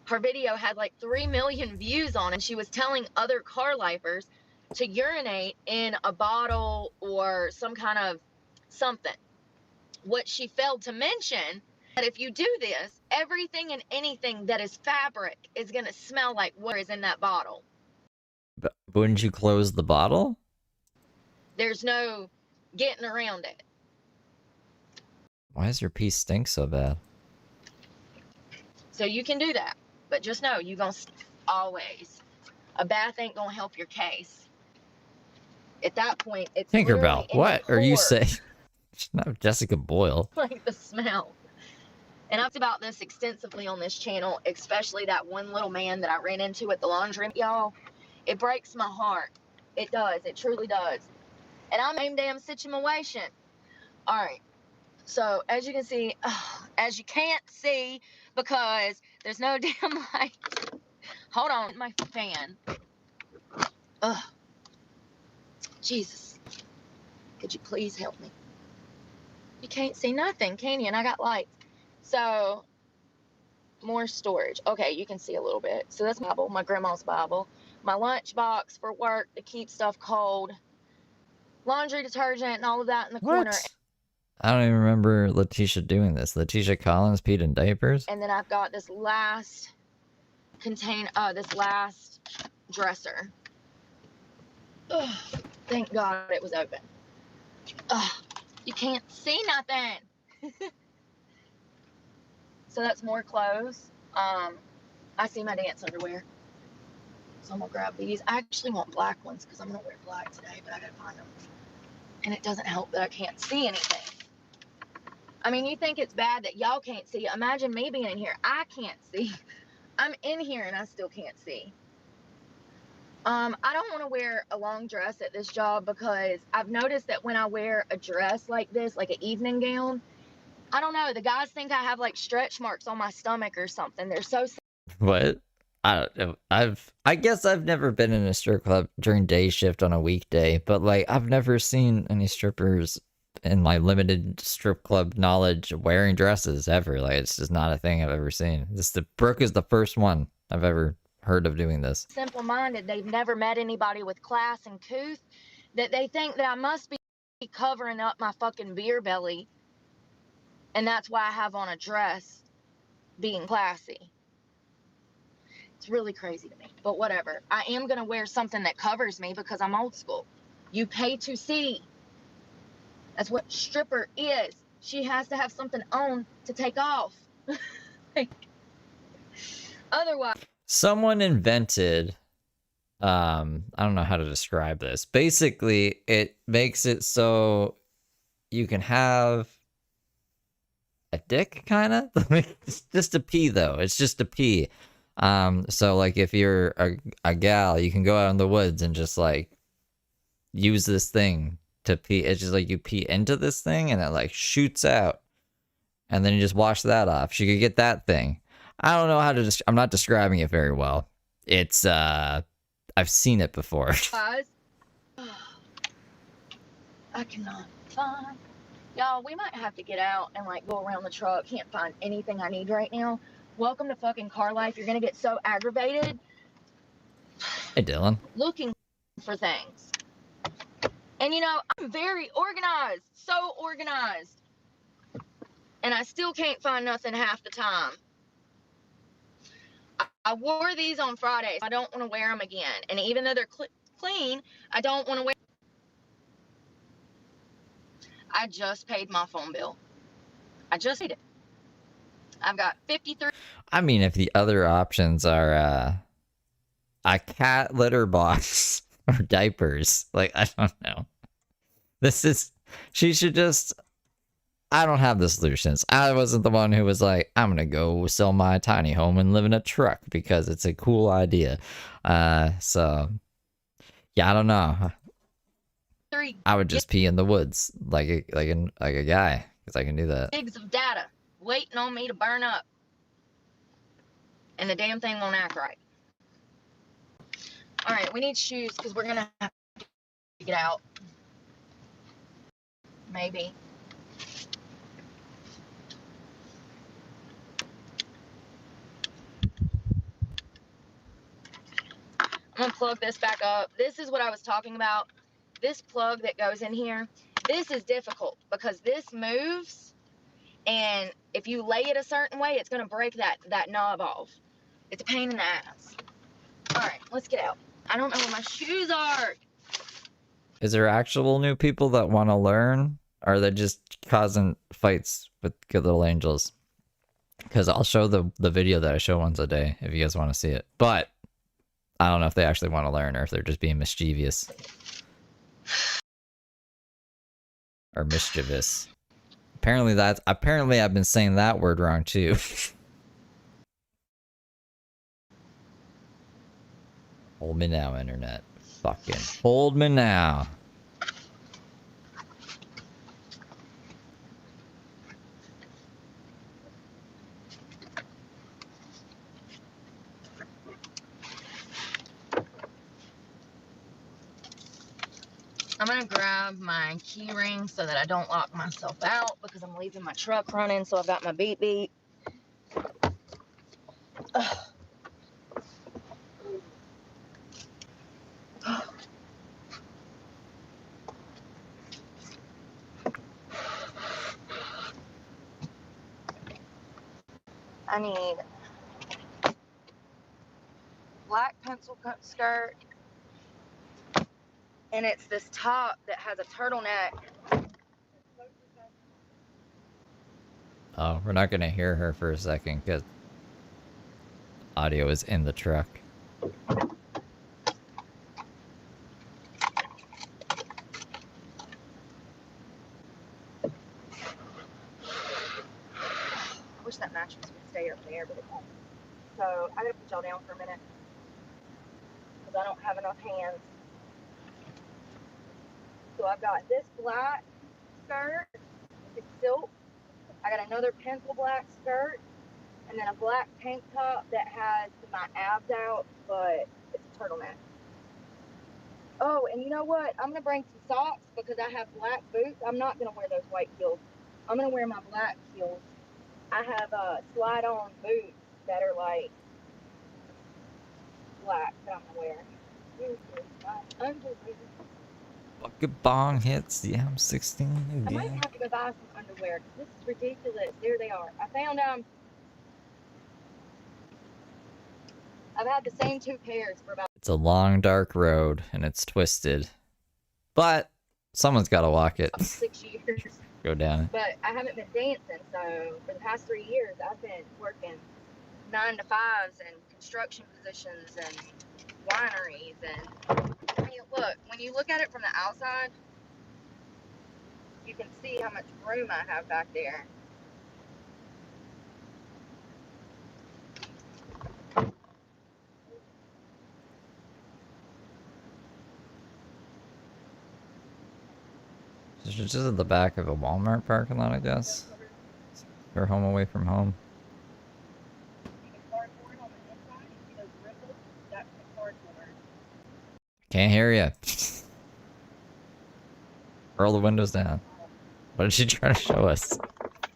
Her video had like 3 million views on it, and she was telling other car lifers to urinate in a bottle or some kind of something. What she failed to mention, that if you do this, everything and anything that is fabric is going to smell like what is in that bottle. But wouldn't you close the bottle? There's no getting around it. Why does your pee stink so bad? So you can do that, but just know you're gonna always. A bath ain't gonna help your case. At that point, it's Tinkerbell, what are you saying? She's not Jessica Boyle. Like the smell. And I've talked about this extensively on this channel, especially that one little man that I ran into at the laundry. Y'all, it breaks my heart. It does. It truly does. And I'm in a damn situation. All right. So as you can see, as you can't see because there's no damn light. Hold on, my fan. Ugh. Jesus. Could you please help me? You can't see nothing, can you? And I got lights. So, more storage. Okay, you can see a little bit. So that's my Bible, my grandma's Bible. My lunch box for work to keep stuff cold. Laundry detergent and all of that in the corner. I don't even remember Letitia doing this. Letitia Collins peed in diapers? And then I've got this last this last dresser. Ugh, thank God it was open. Ugh, you can't see nothing. So that's more clothes. I see my dance underwear. So I'm gonna grab these. I actually want black ones because I'm gonna wear black today, but I gotta find them. And it doesn't help that I can't see anything. I mean, you think it's bad that y'all can't see. Imagine me being in here. I can't see. I'm in here and I still can't see. I don't want to wear a long dress at this job because I've noticed that when I wear a dress like this, like an evening gown, I don't know, the guys think I have like stretch marks on my stomach or something. They're so What? I don't know. I guess I've never been in a strip club during day shift on a weekday, but like I've never seen any strippers in my limited strip club knowledge wearing dresses ever. Like it's just not a thing I've ever seen. Brooke is the first one I've ever heard of doing this. simple-minded. They've never met anybody with class and couth, that they think that I must be covering up my fucking beer belly, and that's why I have on a dress, being classy. It's really crazy to me, but whatever. I am gonna wear something that covers me because I'm old school. You pay to see. That's what stripper is. She has to have something on to take off. Like, otherwise. Someone invented, I don't know how to describe this. Basically, it makes it so you can have a dick, kind of. It's just a pee, though. It's just a pee. So like if you're a gal, you can go out in the woods and just like use this thing to pee. It's just like you pee into this thing and it like shoots out, and then you just wash that off. She could get that thing. I don't know how to. I'm not describing it very well. It's I've seen it before. I cannot find. Y'all, we might have to get out and like go around the truck. Can't find anything I need right now. Welcome to fucking car life. You're gonna get so aggravated. Hey, Dylan. Looking for things. And you know, I'm very organized. So organized. And I still can't find nothing half the time. I wore these on Fridays. I don't want to wear them again. And even though they're clean, I don't want to wear. I just paid my phone bill. I just paid it. I've got 53. I mean, if the other options are a cat litter box or diapers, like I don't know. She should just. I don't have the solutions. I wasn't the one who was like, I'm gonna go sell my tiny home and live in a truck because it's a cool idea. So yeah, I don't know. I would just pee in the woods like a guy, because I can do that. Gigs of data waiting on me to burn up, and the damn thing won't act right. All right, we need shoes because we're gonna have to get out. Maybe. I'm gonna plug this back up. This is what I was talking about. This plug that goes in here, this is difficult because this moves, and if you lay it a certain way, it's gonna break that knob off. It's a pain in the ass. All right, let's get out. I don't know where my shoes are. Is there actual new people that want to learn? Or are they just causing fights with good little angels? Because I'll show the video that I show once a day if you guys want to see it. But I don't know if they actually want to learn or if they're just being mischievous. Or mischievous. Apparently I've been saying that word wrong too. Hold me now, internet. Fucking hold me now. I'm gonna grab my key ring so that I don't lock myself out because I'm leaving my truck running, so I've got my beep beep. Ugh. I need black pencil cut skirt, and it's this top that has a turtleneck. Oh, we're not gonna hear her for a second because audio is in the truck. stay up there, but it won't. So I gotta put y'all down for a minute because I don't have enough hands. So I've got this black skirt, it's silk. I got another pencil black skirt, and then a black tank top that has my abs out, but it's a turtleneck. Oh, and you know what? I'm gonna bring some socks because I have black boots. I'm not gonna wear those white heels. I'm gonna wear my black heels. I have slide-on boots that are like black that I'm gonna wear. Fucking bong hits the M16 I might again. have to go buy some underwear because this is ridiculous. There they are. I found I've had the same 2 pairs for about It's a long, dark road, and it's twisted. But someone's got to walk it. 6 years. Go down it. But I haven't been dancing, so for the past 3 years, I've been working 9 to 5s and construction positions and wineries. And I mean, look, when you look at it from the outside, you can see how much room I have back there. It's just at the back of a Walmart parking lot, I guess. Or home away from home. Can't hear you. Roll the windows down. What did she try to show us?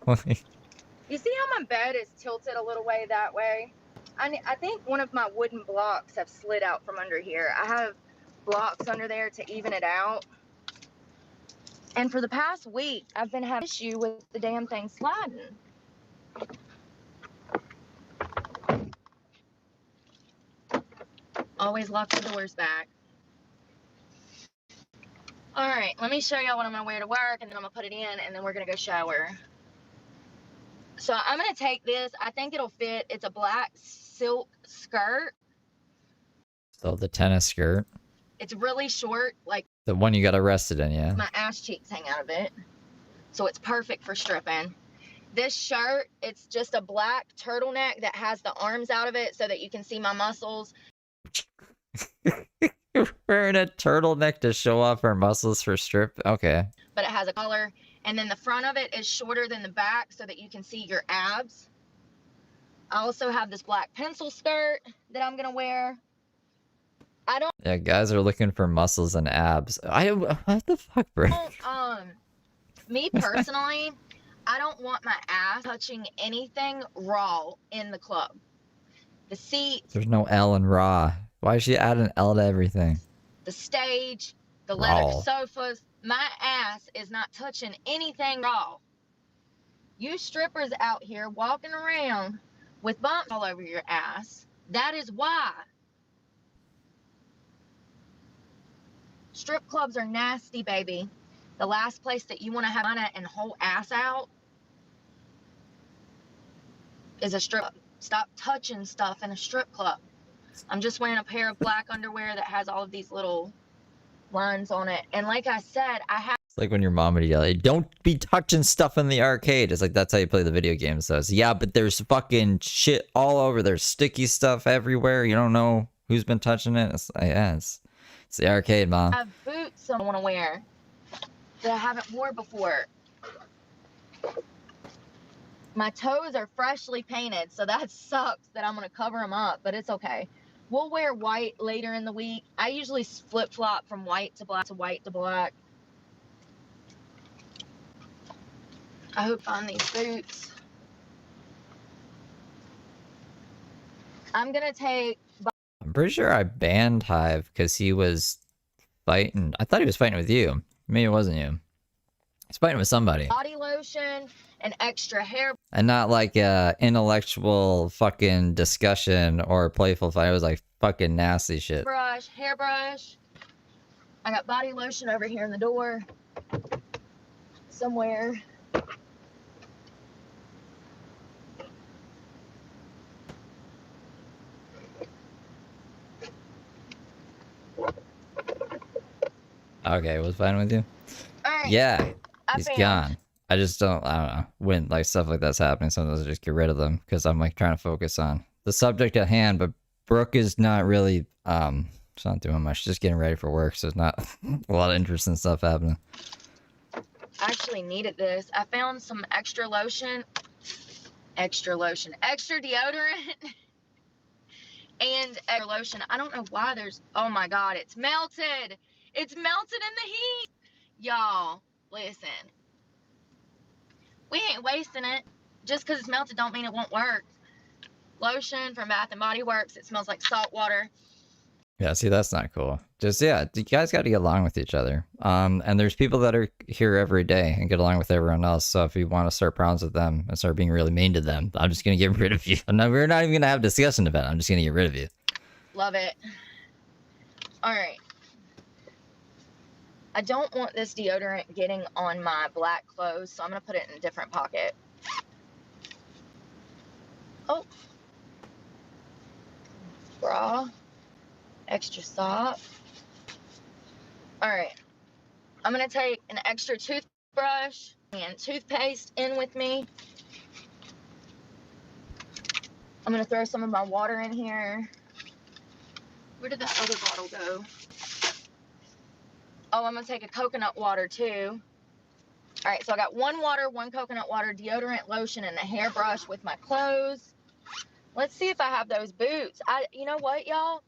You see how my bed is tilted a little way that way? I think one of my wooden blocks have slid out from under here. I have blocks under there to even it out. And for the past week, I've been having an issue with the damn thing sliding. Always lock the doors back. All right, let me show y'all what I'm gonna wear to work, and then I'm gonna put it in, and then we're gonna go shower. So I'm gonna take this. I think it'll fit. It's a black silk skirt. So the tennis skirt. It's really short, like The one you got arrested in, yeah? my ass cheeks hang out of it. So it's perfect for stripping. This shirt, it's just a black turtleneck that has the arms out of it so that you can see my muscles. You're wearing a turtleneck to show off her muscles for strip? Okay. But it has a collar. And then the front of it is shorter than the back so that you can see your abs. I also have this black pencil skirt that I'm going to wear. Yeah, guys are looking for muscles and abs. What the fuck, bro? Me personally, I don't want my ass touching anything raw in the club. The seats, There's no L in raw. Why is she add an L to everything? the stage, the leather Raw. sofas. My ass is not touching anything raw. You strippers out here walking around with bumps all over your ass. That is why. Strip clubs are nasty, baby. The last place that you want to have fun at and whole ass out is a strip club. Stop touching stuff in a strip club. I'm just wearing a pair of black underwear that has all of these little lines on it. And like I said, I have... It's like when your mom would yell, "Hey, don't be touching stuff in the arcade." It's like, that's how you play the video game. So it's, yeah, but there's fucking shit all over. There's sticky stuff everywhere. You don't know who's been touching it. It's, yeah, it's the arcade, Mom. I have boots I want to wear that I haven't worn before. My toes are freshly painted, so that sucks that I'm going to cover them up, but it's okay. We'll wear white later in the week. I usually flip-flop from white to black to white to black. I hope I find these boots. I'm going to take... I'm pretty sure I banned Hive because he was fighting. I thought he was fighting with you. Maybe it wasn't you. He's fighting with somebody. body lotion and extra hair And not like a intellectual fucking discussion or playful fight. It was like fucking nasty shit. brush, hairbrush. I got body lotion over here in the door somewhere. Okay, was fine with you? All right. Yeah, I he's found gone. I just don't. I don't know when like stuff like that's happening. Sometimes I just get rid of them because I'm like trying to focus on the subject at hand. But Brooke is not really. She's not doing much. She's just getting ready for work, so it's not a lot of interesting stuff happening. I actually needed this. I found some extra lotion, extra deodorant, and extra lotion. I don't know why there's. Oh my God, it's melted. It's melted in the heat. Y'all, listen. We ain't wasting it. Just because it's melted don't mean it won't work. Lotion from Bath and Body Works. It smells like salt water. Yeah, see, that's not cool. Just yeah, you guys got to get along with each other. And there's people that are here every day and get along with everyone else. So if you want to start problems with them and start being really mean to them, I'm just gonna get rid of you. No, we're not even gonna have a discussion about it. I'm just gonna get rid of you. Love it. All right. I don't want this deodorant getting on my black clothes, so I'm gonna put it in a different pocket. Oh. Bra. Extra sock. All right. I'm gonna take an extra toothbrush and toothpaste in with me. I'm gonna throw some of my water in here. Where did that other bottle go? Oh, I'm gonna take a coconut water too. All right, so I got one water, one coconut water, deodorant, lotion, and a hairbrush with my clothes. Let's see if I have those boots. You know what, y'all?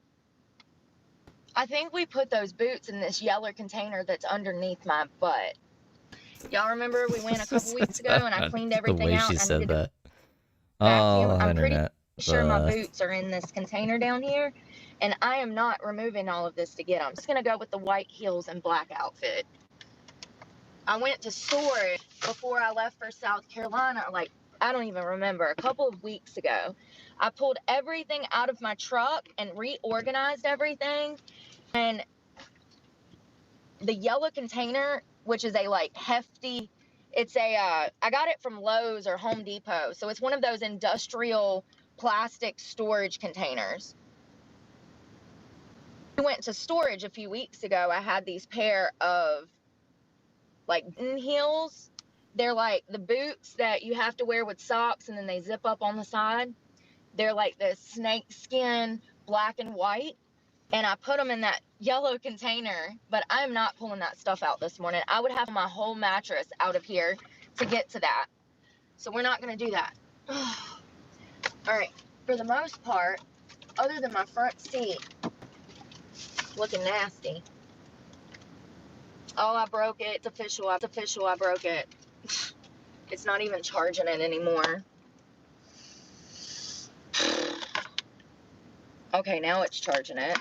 I think we put those boots in this yellow container that's underneath my butt. Y'all remember we went a couple weeks ago and I cleaned everything way out she and I said needed to that. vacuum? Oh, I'm pretty internet. sure my boots are in this container down here, and I am not removing all of this to get them. I'm just gonna go with the white heels and black outfit. I went to storage before I left for South Carolina, like, I don't even remember, a couple of weeks ago. I pulled everything out of my truck and reorganized everything, and the yellow container, which is a like hefty, it's a I got it from Lowe's or Home Depot, so it's one of those industrial plastic storage containers. We went to storage a few weeks ago. I had these pair of like heels. They're like the boots that you have to wear with socks and then they zip up on the side. They're like this snake skin, black and white. And I put them in that yellow container, but I'm not pulling that stuff out this morning. I would have my whole mattress out of here to get to that. So we're not going to do that. All right. For the most part, other than my front seat looking nasty. Oh, I broke it. It's official. It's official. I broke it. It's not even charging it anymore. Okay, now it's charging it.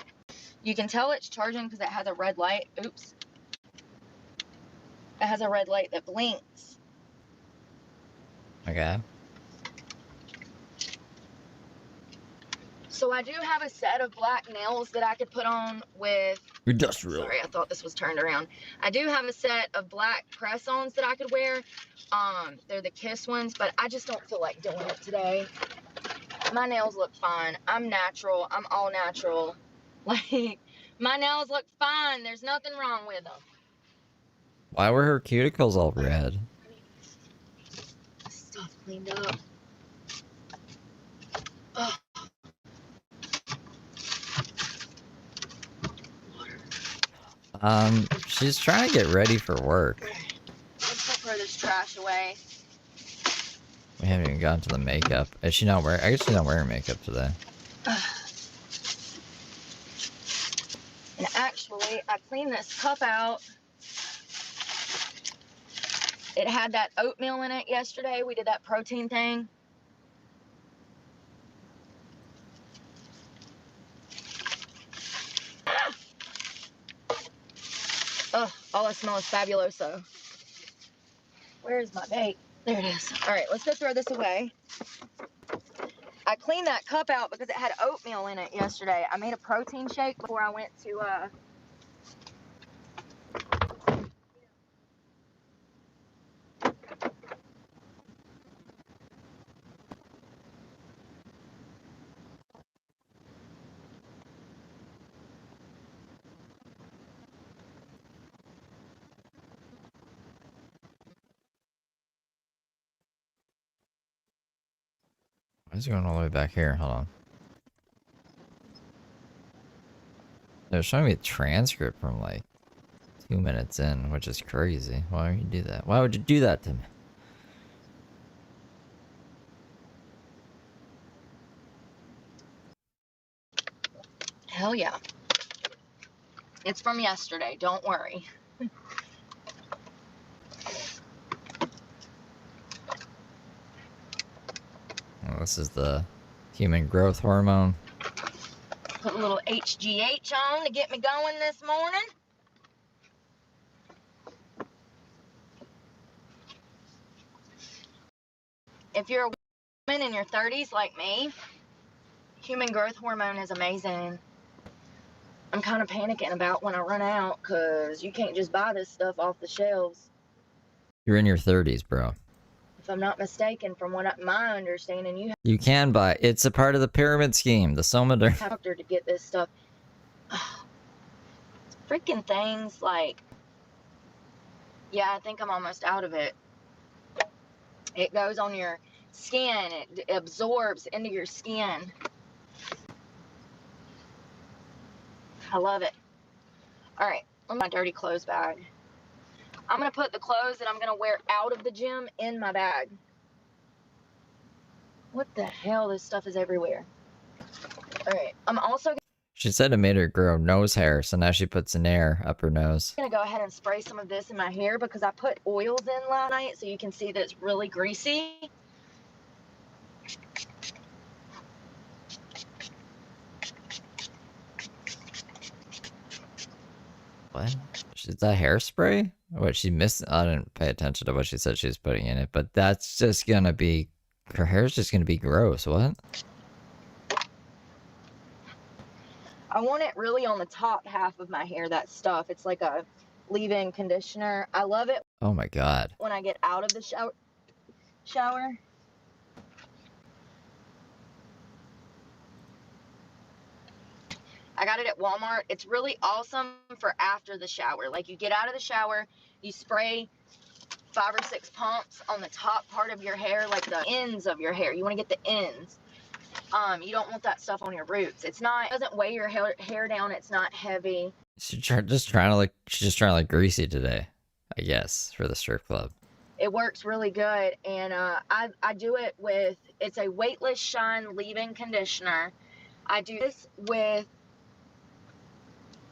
You can tell it's charging because it has a red light. Oops. It has a red light that blinks. Okay. So I do have a set of black nails that I could put on with... Industrial. Sorry, I thought this was turned around. I do have a set of black press-ons that I could wear. They're the Kiss ones, but I just don't feel like doing it today. My nails look fine. I'm natural. I'm all natural. Like, my nails look fine. There's nothing wrong with them. Why were her cuticles all red? Stuff cleaned up. Ugh. She's trying to get ready for work. Let's go throw this trash away. We haven't even gotten to the makeup. Is she not wearing? I guess she's not wearing makeup today. And actually, I cleaned this cup out. It had that oatmeal in it yesterday. We did that protein thing. Ugh, all I smell is Fabuloso. Where is my bait? There it is. All right, let's go throw this away. I cleaned that cup out because it had oatmeal in it yesterday. I made a protein shake before I went to Why is it going all the way back here? Hold on. They're showing me a transcript from like 2 minutes in, which is crazy. Why would you do that? Why would you do that to me? Hell yeah. It's from yesterday, don't worry. Well, this is the human growth hormone. Put a little HGH on to get me going this morning. If you're a woman in your 30s like me, human growth hormone is amazing. I'm kind of panicking about when I run out because you can't just buy this stuff off the shelves. You're in your 30s, bro. If I'm not mistaken, from what my understanding, You can buy. It's a part of the pyramid scheme, the Somader. have to get this stuff. Freaking things like, yeah, I think I'm almost out of it. It goes on your skin. It absorbs into your skin. I love it. All right, let me my dirty clothes bag. I'm gonna put the clothes that I'm gonna wear out of the gym in my bag. What the hell? This stuff is everywhere. All right, I'm also She said it made her grow nose hair, so now she puts an air up her nose. gonna go ahead and spray some of this in my hair because I put oils in last night, so you can see that it's really greasy. What? Is that hairspray? What she missed? I didn't pay attention to what she said she was putting in it, but that's just gonna be. Her hair's just gonna be gross. What? I want it really on the top half of my hair, that stuff. It's like a leave-in conditioner. I love it Oh my god. when I get out of the shower. I got it at Walmart. It's really awesome for after the shower. Like, you get out of the shower, you spray 5 or 6 pumps on the top part of your hair, like the ends of your hair. You want to get the ends. You don't want that stuff on your roots. It doesn't weigh your hair down. It's not heavy. She's just trying to look greasy today, I guess, for the strip club. It works really good, and I do it with, it's a weightless shine leave-in conditioner. I do this with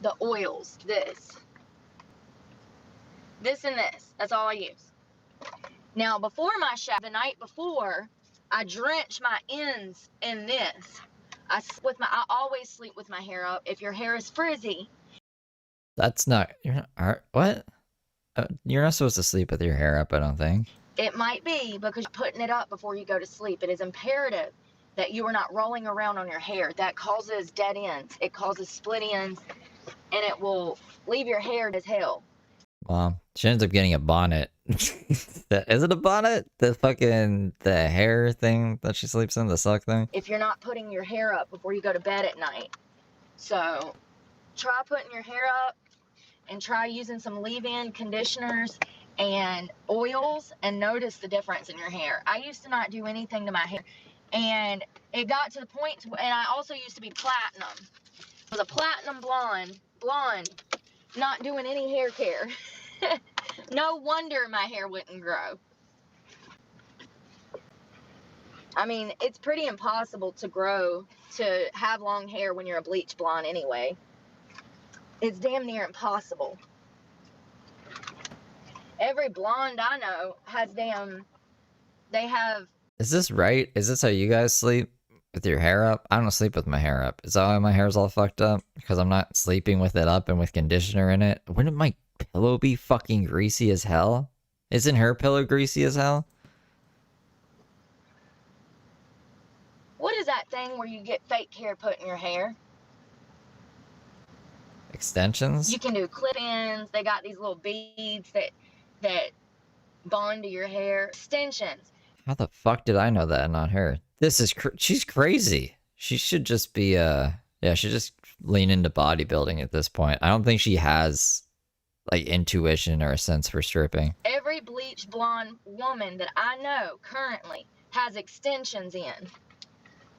the oils, this and this. That's all I use. Now, before my shower, the night before, I drench my ends in this. I always sleep with my hair up. If your hair is frizzy, That's not. You're not. What? You're not supposed to sleep with your hair up, I don't think. it might be because you're putting it up before you go to sleep. It is imperative that you are not rolling around on your hair. That causes dead ends. It causes split ends, and it will leave your hair as hell. Well, she ends up getting a bonnet. Is it a bonnet? The hair thing that she sleeps in, the sock thing? If you're not putting your hair up before you go to bed at night. So try putting your hair up and try using some leave-in conditioners and oils and notice the difference in your hair. I used to not do anything to my hair, and it got to the point, and I also used to be platinum. I was a platinum blonde, not doing any hair care. No wonder my hair wouldn't grow. I mean, it's pretty impossible to have long hair when you're a bleach blonde anyway. It's damn near impossible. Every blonde I know has they have... Is this right? Is this how you guys sleep? With your hair up? I don't sleep with my hair up. Is that why my hair's all fucked up? Because I'm not sleeping with it up and with conditioner in it? Wouldn't my pillow be fucking greasy as hell? Isn't her pillow greasy as hell? What is that thing where you get fake hair put in your hair? Extensions? You can do clip-ins. They got these little beads that bond to your hair. Extensions. How the fuck did I know that and not her? She's crazy. She should just be, yeah, she just lean into bodybuilding at this point. I don't think she has, like, intuition or a sense for stripping. Every bleach blonde woman that I know currently has extensions in.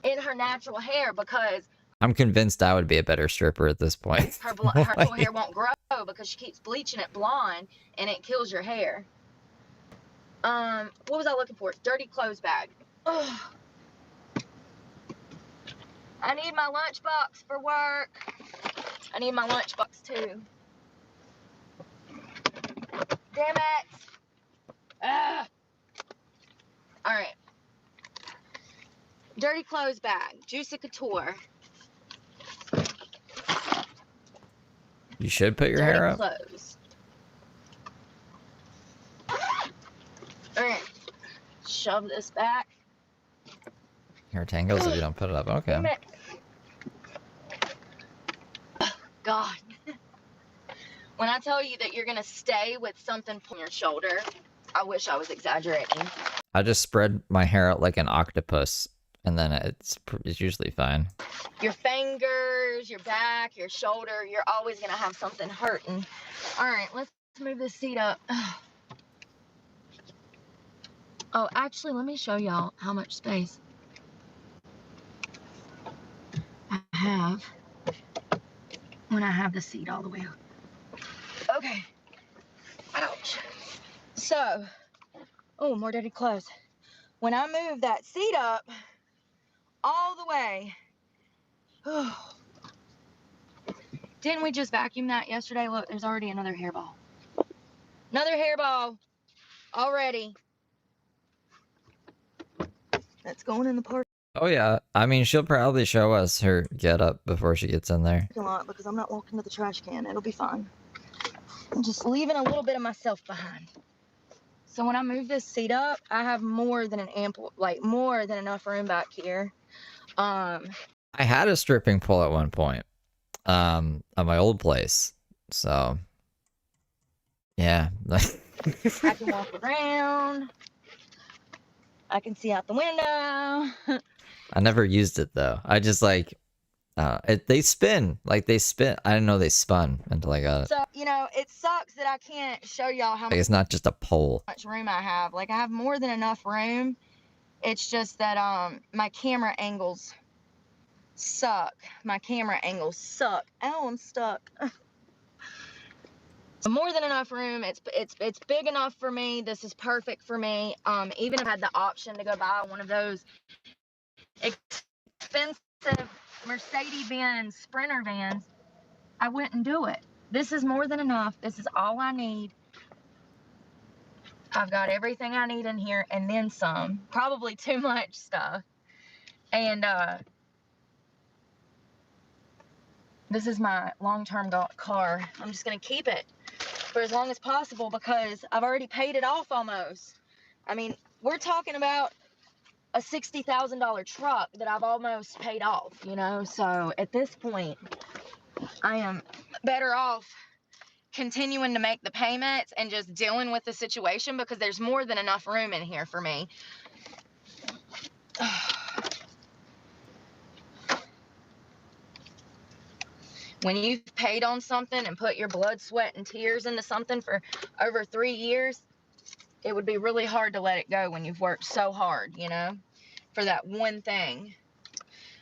in her natural hair because I'm convinced I would be a better stripper at this point. her natural hair won't grow because she keeps bleaching it blonde and it kills your hair. What was I looking for? Dirty clothes bag. Ugh. I need my lunchbox for work. I need my lunchbox too. Damn it. Ugh. All right. Dirty clothes bag. Juicy Couture. You should put your Dirty hair up. clothes. All right. Shove this back. Hair tangles if you don't put it up. Okay. Damn it. God. When I tell you that you're going to stay with something on your shoulder, I wish I was exaggerating. I just spread my hair out like an octopus, and then it's usually fine. Your fingers, your back, your shoulder, you're always going to have something hurting. All right, let's move this seat up. Oh, actually, let me show y'all how much space I have when I have the seat all the way up. Okay. Ouch. So, oh, more dirty clothes. When I move that seat up all the way, didn't we just vacuum that yesterday? Look, there's already another hairball. Another hairball already. That's going in the parking Oh yeah, I mean she'll probably show us her getup before she gets in there. lot because I'm not walking to the trash can. It'll be fine. I'm just leaving a little bit of myself behind. So when I move this seat up, I have more than more than enough room back here. I had a stripping pole at one point, at my old place. So, yeah. I can walk around. I can see out the window. I never used it though. I just like, they spin. Like they spin. I didn't know they spun until I got it. So, you know, it sucks that I can't show y'all how Like it's not just a pole. much room I have. Like I have more than enough room. It's just that my camera angles suck. My camera angles suck. Ow, I'm stuck. So more than enough room. It's big enough for me. This is perfect for me. Even if I had the option to go buy one of those expensive Mercedes-Benz Sprinter vans, I wouldn't do it. This is more than enough. This is all I need. I've got everything I need in here and then some. Probably too much stuff. And this is my long-term car. I'm just going to keep it for as long as possible because I've already paid it off almost. I mean, we're talking about a $60,000 truck that I've almost paid off, you know? So at this point, I am better off continuing to make the payments and just dealing with the situation because there's more than enough room in here for me. When you've paid on something and put your blood, sweat, and tears into something for over 3 years, it would be really hard to let it go when you've worked so hard, you know, for that one thing.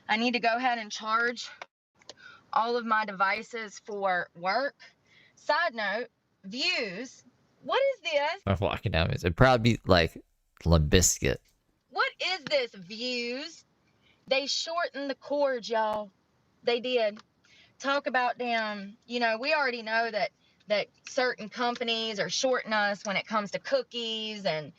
I need to go ahead and charge all of my devices for work. Side note, views. What is this? I'm walking down. It'd probably be like Limp Bizkit. What is this, views? They shortened the cords, y'all. They did. Talk about damn, you know, we already know that certain companies are shorting us when it comes to cookies and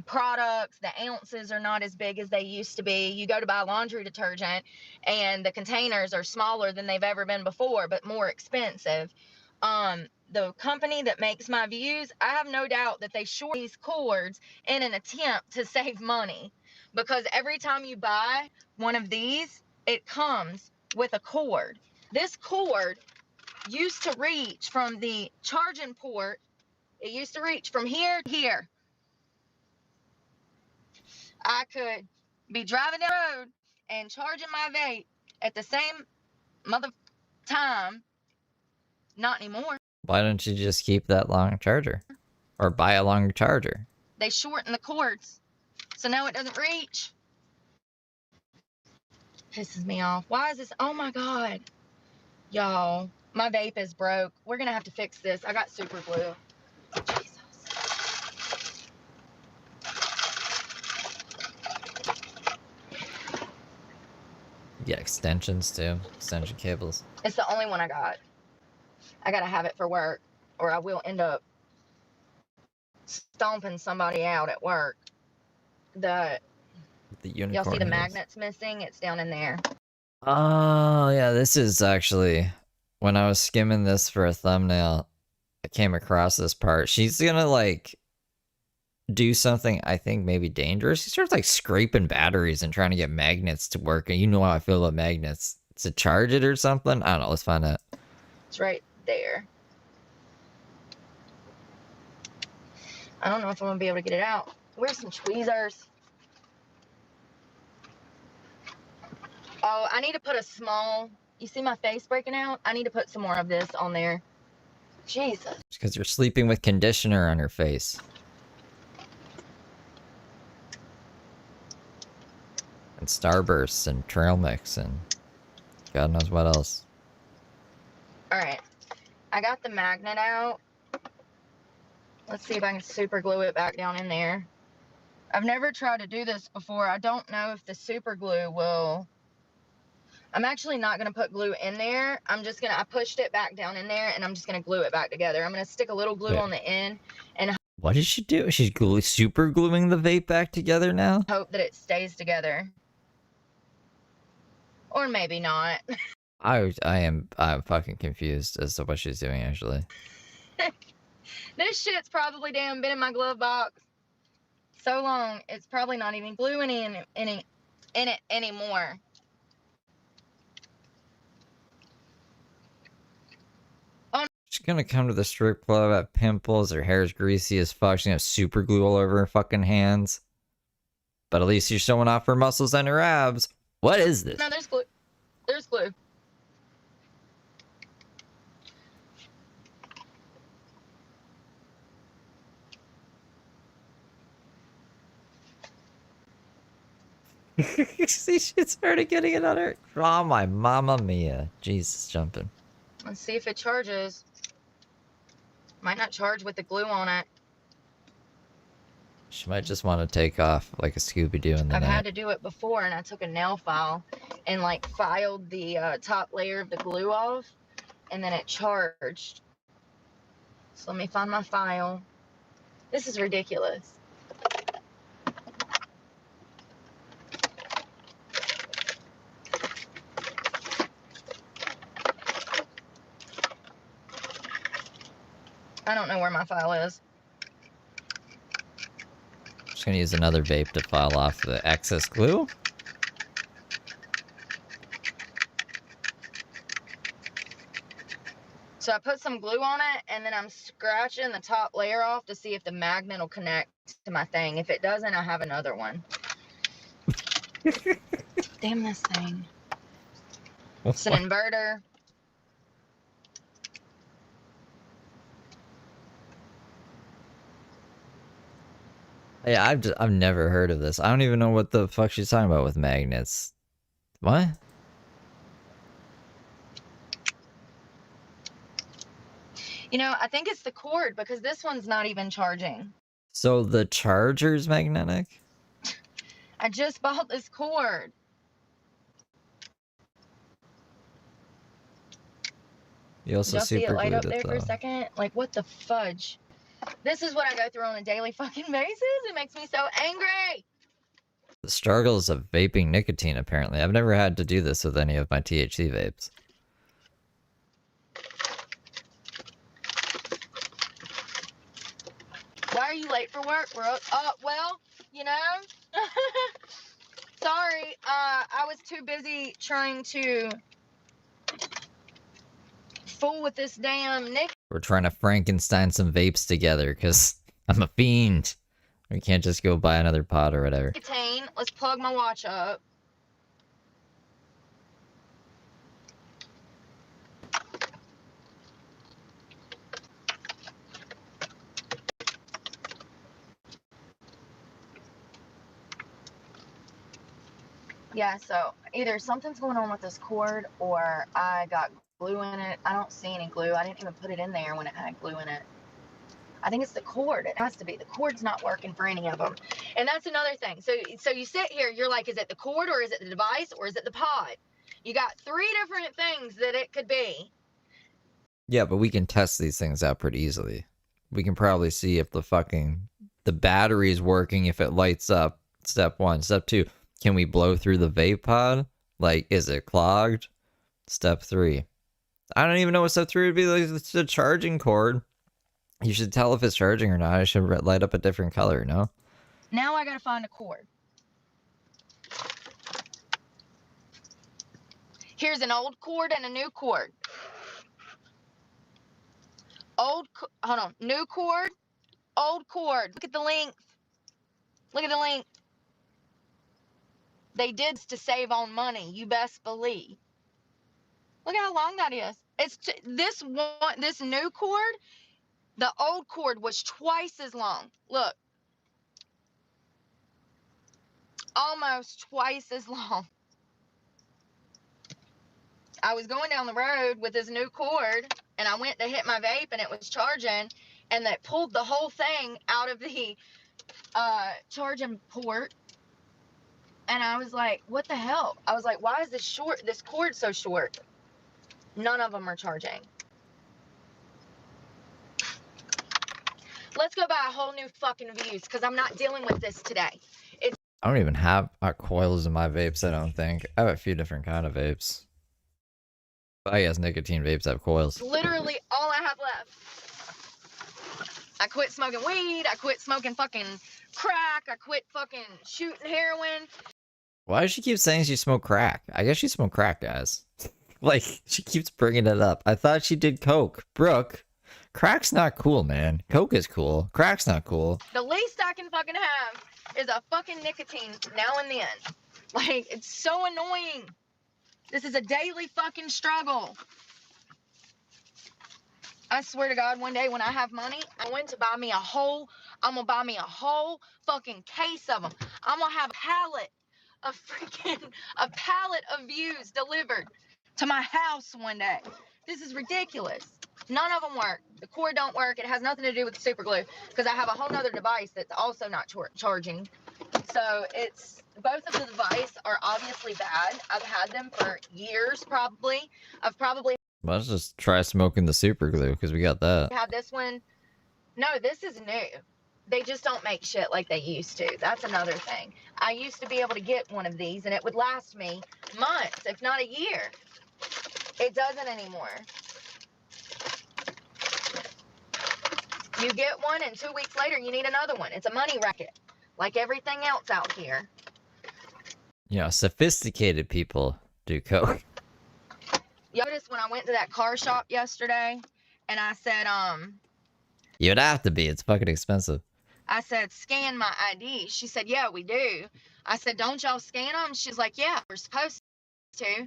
products. The ounces are not as big as they used to be. You go to buy laundry detergent and the containers are smaller than they've ever been before, but more expensive. The company that makes my views, I have no doubt that they short these cords in an attempt to save money, because every time you buy one of these, it comes with a cord. This cord used to reach from the charging port. It used to reach from here to here. I could be driving down the road and charging my vape at the same mother time. Not anymore. Why don't you just keep that long charger? Or buy a longer charger? They shorten the cords, so now it doesn't reach. Pisses me off. Why is this? Oh my God. Y'all, my vape is broke. We're gonna have to fix this. I got super glue. Jesus. Yeah, extensions too. Extension cables. It's the only one I got. I gotta have it for work, or I will end up stomping somebody out at work. The unicorn. Y'all see the heels. magnets missing? It's down in there. Oh, yeah, this is actually, when I was skimming this for a thumbnail, I came across this part. She's gonna, like, do something, I think, maybe dangerous. She starts, like, scraping batteries and trying to get magnets to work. And you know how I feel about magnets. To charge it or something? I don't know. Let's find out. It's right there. I don't know if I'm gonna be able to get it out. Where's some tweezers? Oh, I need to put a small. You see my face breaking out? I need to put some more of this on there. Jesus. Because you're sleeping with conditioner on your face. And Starbursts and trail mix and God knows what else. Alright. I got the magnet out. Let's see if I can super glue it back down in there. I've never tried to do this before. I don't know if the super glue will... I'm actually not going to put glue in there. I pushed it back down in there, and I'm just going to glue it back together. I'm going to stick a little glue on the end and What did she do? She's super gluing the vape back together now? hope that it stays together. Or maybe not. I'm fucking confused as to what she's doing, actually. This shit's probably damn been in my glove box so long, it's probably not even gluing in it anymore. She's gonna come to the strip club, have pimples, her hair's greasy as fuck, she's gonna have super glue all over her fucking hands. But at least she's showing off her muscles and her abs. What is this? No, there's glue. There's glue. See, she started getting it on her. Oh my mama mia. Jesus, jumping. Let's see if it charges. Might not charge with the glue on it. She might just want to take off like a Scooby-Doo in the I've night. had to do it before, and I took a nail file and like filed the top layer of the glue off, and then it charged. So let me find my file. This is ridiculous. I don't know where my file is. Just gonna use another vape to file off the excess glue. So I put some glue on it, and then I'm scratching the top layer off to see if the magnet will connect to my thing. If it doesn't, I have another one. Damn this thing. It's an inverter. Yeah, I've never heard of this. I don't even know what the fuck she's talking about with magnets. What? You know, I think it's the cord because this one's not even charging. So the charger's magnetic? I just bought this cord. You also Y'all see it super light glued up there it for a though. second? Like, what the fudge? This is what I go through on a daily fucking basis. It makes me so angry. The struggles of vaping nicotine, apparently. I've never had to do this with any of my THC vapes. Why are you late for work, bro? Well, you know, sorry. I was too busy trying to fool with this damn Nick. We're trying to Frankenstein some vapes together, because I'm a fiend. We can't just go buy another pot or whatever. Nicotine. Let's plug my watch up. Yeah, so either something's going on with this cord or I got glue in it. I don't see any glue. I didn't even put it in there when it had glue in it. I think it's the cord. It has to be. The cord's not working for any of them. And that's another thing. So you sit here, you're like, is it the cord or is it the device or is it the pod? You got 3 different things that it could be. Yeah, but we can test these things out pretty easily. We can probably see if the battery's working, if it lights up. Step 1. Step 2, can we blow through the vape pod? Like, is it clogged? Step 3. I don't even know what step 3 would be. Like, it's the charging cord. You should tell if it's charging or not. It should light up a different color, no? Now I gotta find a cord. Here's an old cord and a new cord. Hold on, new cord, old cord. Look at the length. Look at the length. They did to save on money, you best believe. Look how long that is. It's this new cord, the old cord was twice as long. Look. Almost twice as long. I was going down the road with this new cord and I went to hit my vape and it was charging and that pulled the whole thing out of the charging port. And I was like, what the hell? I was like, why is this cord so short? None of them are charging. Let's go buy a whole new fucking Views because I'm not dealing with this today. I don't even have coils in my vapes, I don't think. I have a few different kind of vapes. But I guess nicotine vapes have coils. Literally all I have left. I quit smoking weed. I quit smoking fucking crack. I quit fucking shooting heroin. Why does she keep saying she smoked crack? I guess she smoked crack, guys. Like, she keeps bringing it up. I thought she did coke. Brooke, crack's not cool, man. Coke is cool. Crack's not cool. The least I can fucking have is a fucking nicotine now and then. Like, it's so annoying. This is a daily fucking struggle. I swear to God, one day when I have money, I'm going to buy me a whole fucking case of them. I'm going to have a pallet of Views delivered to my house one day. This is ridiculous. None of them work. The cord don't work. It has nothing to do with the super glue because I have a whole nother device that's also not charging. So both of the devices are obviously bad. I've had them for years probably. Let's just try smoking the super glue because we got that. Had this one. No, this is new. They just don't make shit like they used to. That's another thing. I used to be able to get one of these and it would last me months, if not a year. It doesn't anymore. You get one and 2 weeks later you need another one. It's a money racket, like everything else out here. You know, sophisticated people do coke. You noticed when I went to that car shop yesterday and I said, You'd have to be. It's fucking expensive. I said, scan my ID. She said, yeah, we do. I said, don't y'all scan them? She's like, yeah, we're supposed to.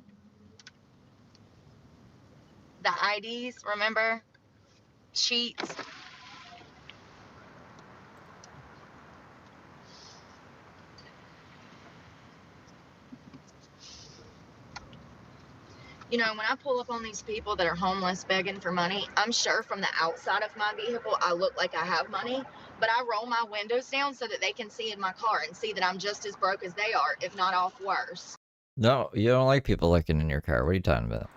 The IDs, remember? Sheets. You know, when I pull up on these people that are homeless begging for money, I'm sure from the outside of my vehicle, I look like I have money, but I roll my windows down so that they can see in my car and see that I'm just as broke as they are, if not off worse. No, you don't like people looking in your car. What are you talking about?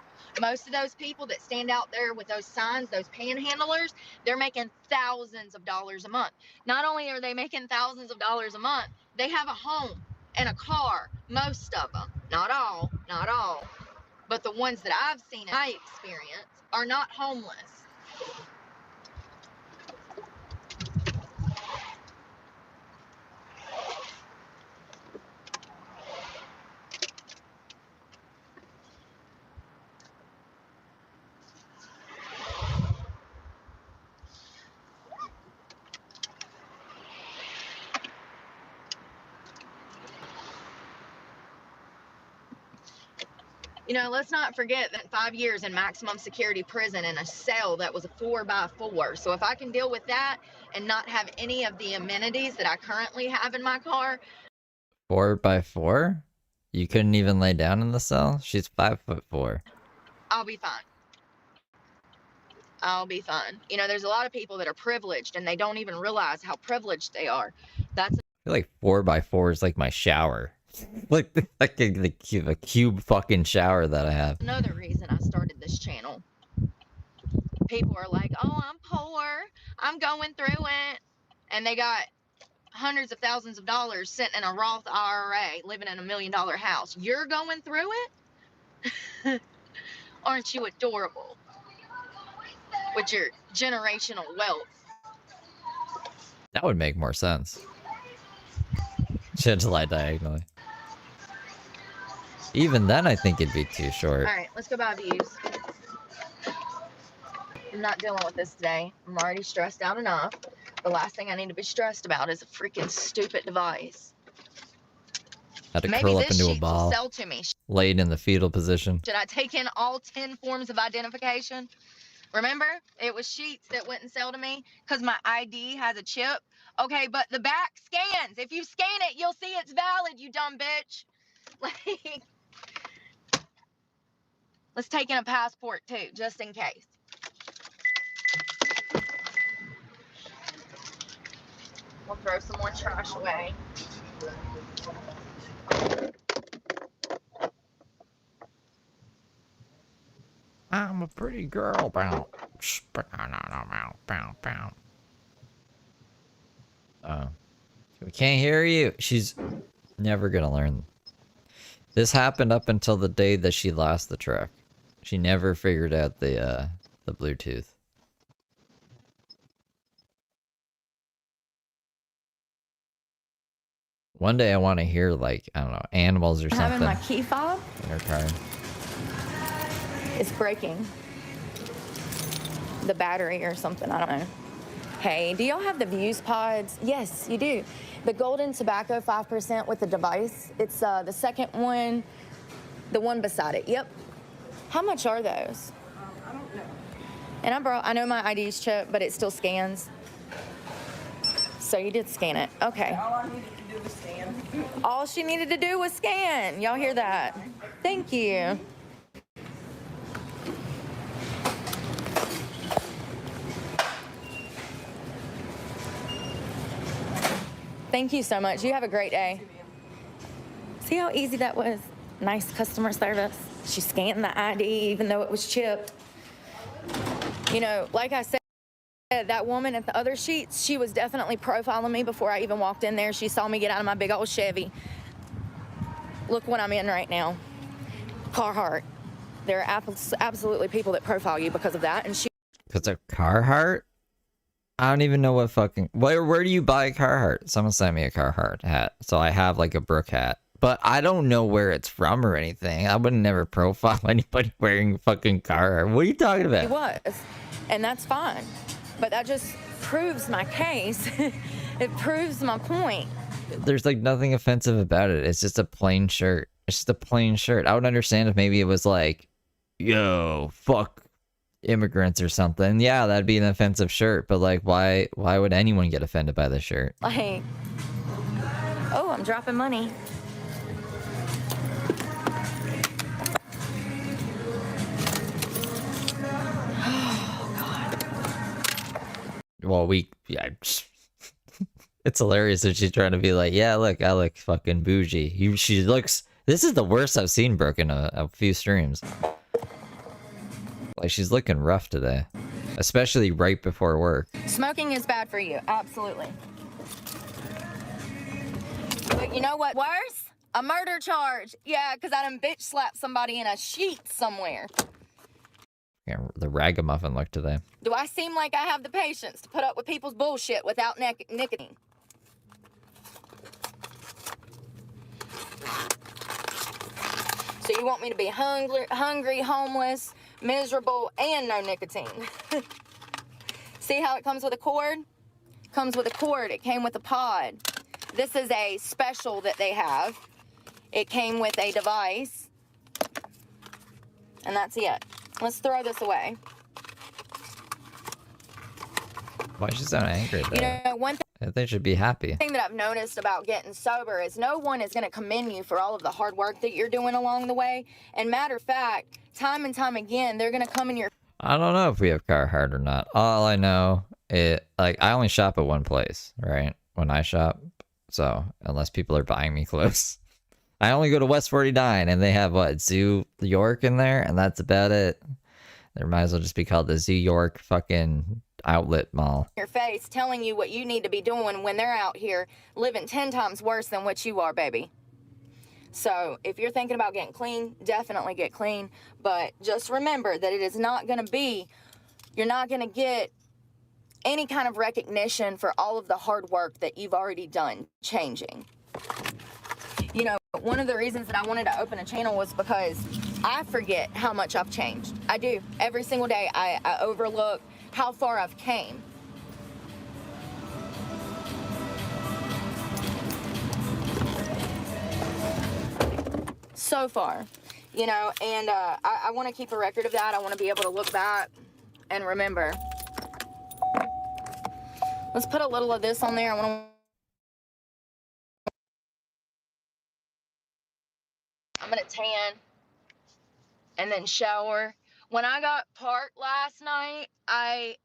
Most of those people that stand out there with those signs, those panhandlers, they're making thousands of dollars a month. Not only are they making thousands of dollars a month, they have a home and a car, most of them. Not all. But the ones that I've seen in my experience are not homeless. You know, let's not forget that 5 years in maximum security prison in a cell that was a 4x4. So if I can deal with that and not have any of the amenities that I currently have in my car. 4x4? You couldn't even lay down in the cell? She's 5'4". I'll be fine. I'll be fine. You know, there's a lot of people that are privileged and they don't even realize how privileged they are. That's I feel like 4x4 is like my shower. like the cube fucking shower that I have. another reason I started this channel. People are like, oh, I'm poor. I'm going through it. And they got hundreds of thousands of dollars sitting in a Roth IRA, living in $1 million house. You're going through it? Aren't you adorable? With your generational wealth. That would make more sense. Should lie diagonally. Even then, I think it'd be too short. All right, let's go buy views. I'm not dealing with this today. I'm already stressed out enough. The last thing I need to be stressed about is a freaking stupid device. Had to Maybe curl up this into a sheet will ball, sell to me. laid in the fetal position. Should I take in all 10 forms of identification? Remember, it was sheets that wouldn't sell to me because my ID has a chip. Okay, but the back scans. If you scan it, you'll see it's valid, you dumb bitch. Like, let's take in a passport too, just in case. We'll throw some more trash away. I'm a pretty girl. We can't hear you. She's never gonna learn. This happened up until the day that she lost the truck. She never figured out the Bluetooth. One day I want to hear, like, I don't know, animals or something. Having my key fob. In her car. It's breaking. The battery or something, I don't know. Hey, do y'all have the Views pods? Yes, you do. The golden tobacco 5% with the device. It's the second one, the one beside it. Yep. How much are those? I don't know. And I know my ID's chip, but it still scans. So you did scan it. Okay. All I needed to do was scan. All she needed to do was scan. Y'all hear that? Thank you. Thank you so much. You have a great day. See how easy that was? Nice customer service. She scanned the ID even though it was chipped. You know, like I said, that woman at the other sheets, she was definitely profiling me before I even walked in there. She saw me get out of my big old Chevy. Look what I'm in right now. Carhartt. There are absolutely people that profile you because of that. And she. Because of Carhartt? I don't even know what fucking... Where do you buy Carhartt? Someone sent me a Carhartt hat. So I have like a Brook hat. But I don't know where it's from or anything. I would never profile anybody wearing fucking Carhartt. What are you talking about? It was. And that's fine. But that just proves my case. It proves my point. There's like nothing offensive about it. It's just a plain shirt. It's just a plain shirt. I would understand if maybe it was like, yo, fuck immigrants or something. Yeah, that'd be an offensive shirt. But like, why would anyone get offended by this shirt? Like, oh, I'm dropping money. Well, yeah, it's hilarious that she's trying to be like, yeah, look, I look fucking bougie. She looks, this is the worst I've seen Brooke in a few streams. Like, she's looking rough today, especially right before work. Smoking is bad for you, absolutely. But you know what? Worse? A murder charge. Yeah, because I done bitch slapped somebody in a sheet somewhere. Yeah, the ragamuffin look today. Do I seem like I have the patience to put up with people's bullshit without nicotine? So you want me to be hungry, homeless, miserable, and no nicotine? See how it comes with a cord? Comes with a cord. It came with a pod. This is a special that they have. It came with a device. And that's it. Let's throw this away. Why is she so angry though? You know, one thing. They should be happy. thing that I've noticed about getting sober is no one is going to commend you for all of the hard work that you're doing along the way. And matter of fact, time and time again, they're going to come in your I don't know if we have Carhartt or not. All I know is, like, I only shop at one place, right? When I shop. So, unless people are buying me clothes. I only go to West 49, and they have, what, Zoo York in there? And that's about it. There might as well just be called the Zoo York fucking outlet mall. your face telling you what you need to be doing when they're out here living 10 times worse than what you are, baby. So if you're thinking about getting clean, definitely get clean. But just remember that it is not going to be, you're not going to get any kind of recognition for all of the hard work that you've already done changing. You know, one of the reasons that I wanted to open a channel was because I forget how much I've changed. I do. Every single day I overlook how far I've came. So far, you know, and I want to keep a record of that. I want to be able to look back and remember. Let's put a little of this on there. I'm gonna tan and then shower. When I got parked last night, I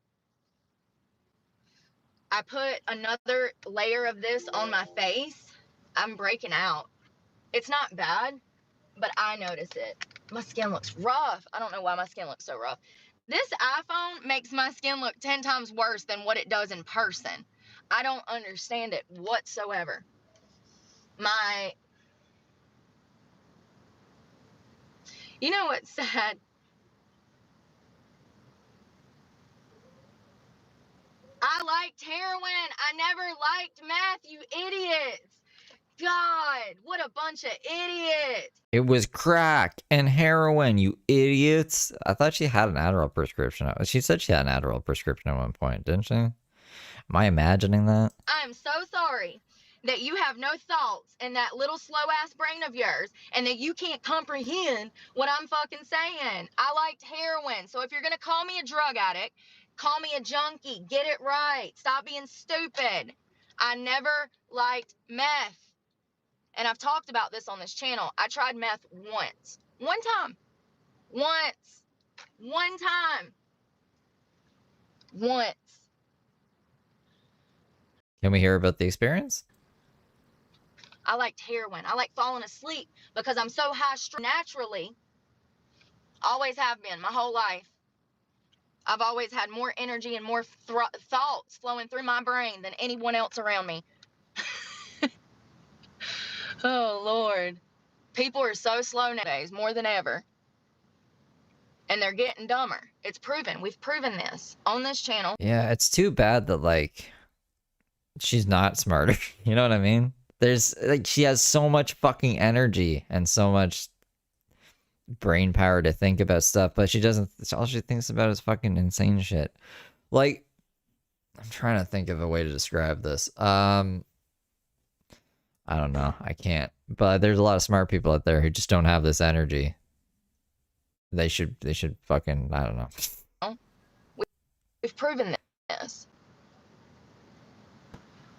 put another layer of this on my face. I'm breaking out. It's not bad, but I notice it. My skin looks rough. I don't know why my skin looks so rough. This iPhone makes my skin look 10 times worse than what it does in person. I don't understand it whatsoever. You know what's sad? I liked heroin. I never liked meth, you idiots. God, what a bunch of idiots. It was crack and heroin, you idiots. I thought she had an Adderall prescription. She said she had an Adderall prescription at one point, didn't she? Am I imagining that? I'm so sorry that you have no thoughts in that little slow ass brain of yours and that you can't comprehend what I'm fucking saying. I liked heroin. So if you're going to call me a drug addict, call me a junkie. Get it right. Stop being stupid. I never liked meth. And I've talked about this on this channel. I tried meth once. One time. Once. One time. Once. Can we hear about the experience? I liked heroin. I like falling asleep because I'm so high naturally. Always have been my whole life. I've always had more energy and more thoughts flowing through my brain than anyone else around me. Oh, Lord. People are so slow nowadays, more than ever. And they're getting dumber. It's proven. We've proven this on this channel. Yeah, it's too bad that, like, she's not smarter. You know what I mean? There's, like, she has so much fucking energy and so much brain power to think about stuff, but she doesn't, all she thinks about is fucking insane shit. Like, I'm trying to think of a way to describe this. I don't know. I can't. But there's a lot of smart people out there who just don't have this energy. They should fucking, I don't know. We've proven this.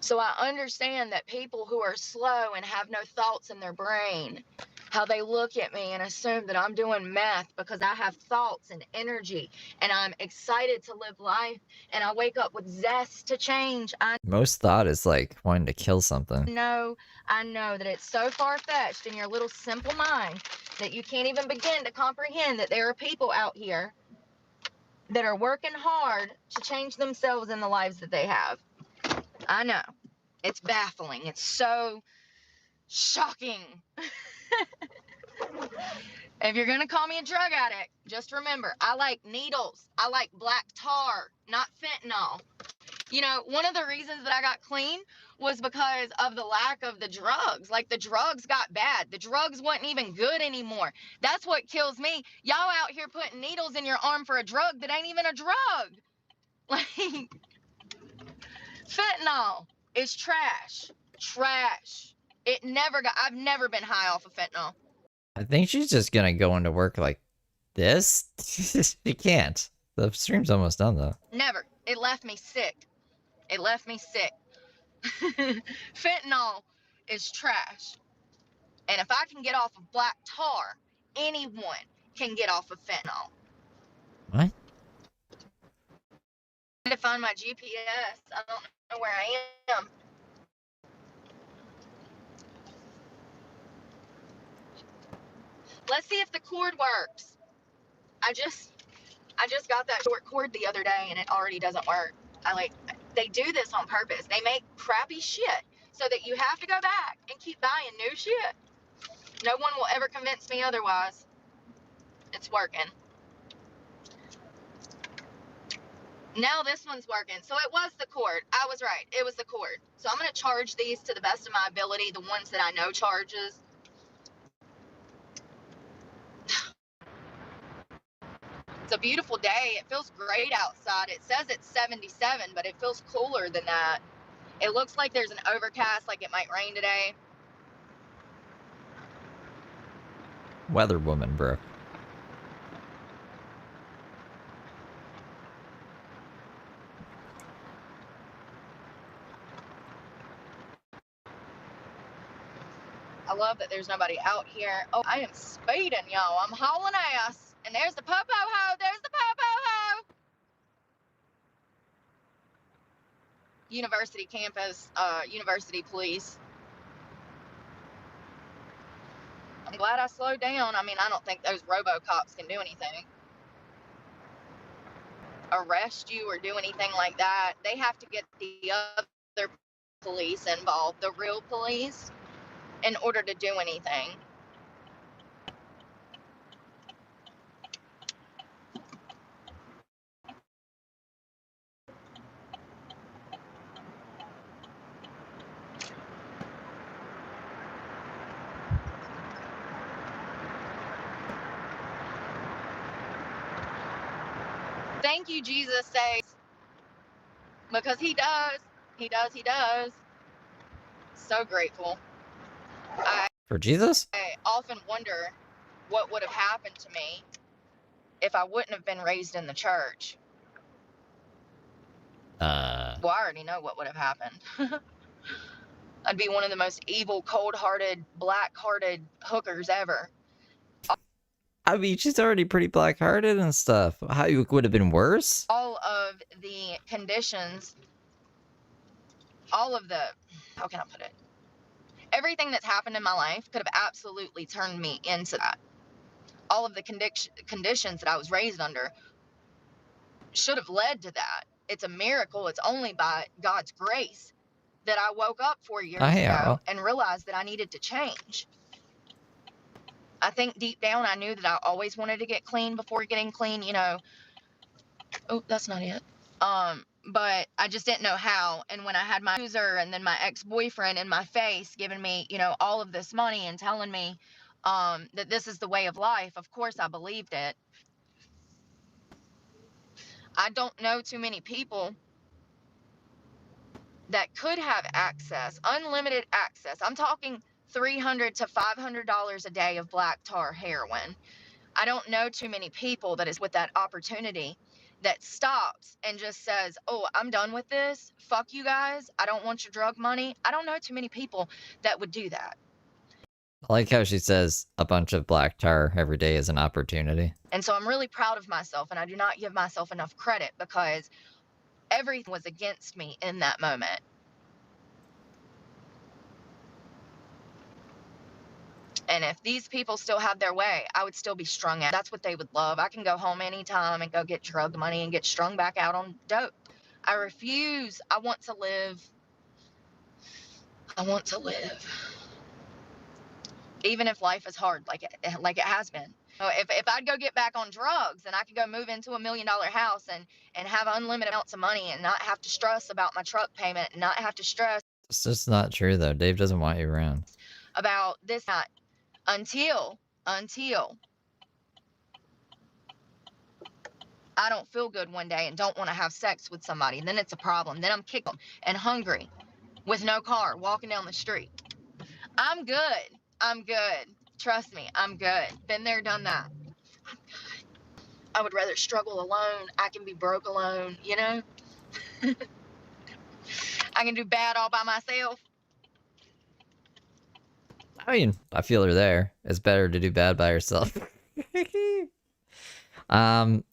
So I understand that people who are slow and have no thoughts in their brain, how they look at me and assume that I'm doing meth because I have thoughts and energy and I'm excited to live life and I wake up with zest to change. Most thought is like wanting to kill something. I know that it's so far-fetched in your little simple mind that you can't even begin to comprehend that there are people out here that are working hard to change themselves and the lives that they have. I know. It's baffling. It's so shocking. If you're going to call me a drug addict, just remember, I like needles. I like black tar, not fentanyl. You know, one of the reasons that I got clean was because of the lack of the drugs. Like, the drugs got bad. The drugs wasn't even good anymore. That's what kills me. Y'all out here putting needles in your arm for a drug that ain't even a drug. Like, fentanyl is trash. Trash. I've never been high off of fentanyl. I think she's just gonna go into work like this. She can't. The stream's almost done though. Never. It left me sick. It left me sick. Fentanyl is trash. And if I can get off of black tar, anyone can get off of fentanyl. What? To find my GPS, I don't know where I am. Let's see if the cord works. I just got that short cord the other day and it already doesn't work. They do this on purpose. They make crappy shit so that you have to go back and keep buying new shit. No one will ever convince me otherwise. It's working. Now this one's working. So it was the cord. I was right. It was the cord. So I'm going to charge these to the best of my ability, the ones that I know charges. It's a beautiful day. It feels great outside. It says it's 77, but it feels cooler than that. It looks like there's an overcast, like it might rain today. Weather woman, bro. I love that there's nobody out here. Oh, I am speeding, y'all. I'm hauling ass. And there's the po-po-ho. There's the po-po-ho. University campus, university police. I'm glad I slowed down. I mean, I don't think those robo-cops can do anything. Arrest you or do anything like that. They have to get the other police involved, the real police, in order to do anything. Thank you, Jesus says, because he does. He does. He does. So grateful. For Jesus? I often wonder what would have happened to me if I wouldn't have been raised in the church. Well, I already know what would have happened. I'd be one of the most evil, cold-hearted, black-hearted hookers ever. I mean, she's already pretty black-hearted and stuff. How you would have been worse? All of the conditions, all of the, how can I put it? Everything that's happened in my life could have absolutely turned me into that. All of the conditions that I was raised under should have led to that. It's a miracle. It's only by God's grace that I woke up 4 years ago and realized that I needed to change. I think deep down I knew that I always wanted to get clean before getting clean, you know. Oh, that's not it. But I just didn't know how. And when I had my user and then my ex-boyfriend in my face giving me, you know, all of this money and telling me that this is the way of life, of course I believed it. I don't know too many people that could have access, unlimited access. I'm talking $300 to $500 a day of black tar heroin. I don't know too many people that is with that opportunity that stops and just says, oh, I'm done with this. Fuck you guys. I don't want your drug money. I don't know too many people that would do that. I like how she says a bunch of black tar every day is an opportunity. And so I'm really proud of myself, and I do not give myself enough credit because everything was against me in that moment. And if these people still had their way, I would still be strung out. That's what they would love. I can go home anytime and go get drug money and get strung back out on dope. I refuse. I want to live. I want to live. Even if life is hard, like it has been. If I'd go get back on drugs and I could go move into $1 million house and have unlimited amounts of money and not have to stress about my truck payment and not have to stress. It's just not true though. Dave doesn't want you around. About this, not until I don't feel good one day and don't want to have sex with somebody. Then it's a problem. Then I'm kicked and hungry with no car walking down the street. I'm good. I'm good. Trust me, I'm good. Been there, done that. I'm good. I would rather struggle alone. I can be broke alone, you know? I can do bad all by myself. I mean, I feel her there. It's better to do bad by yourself. And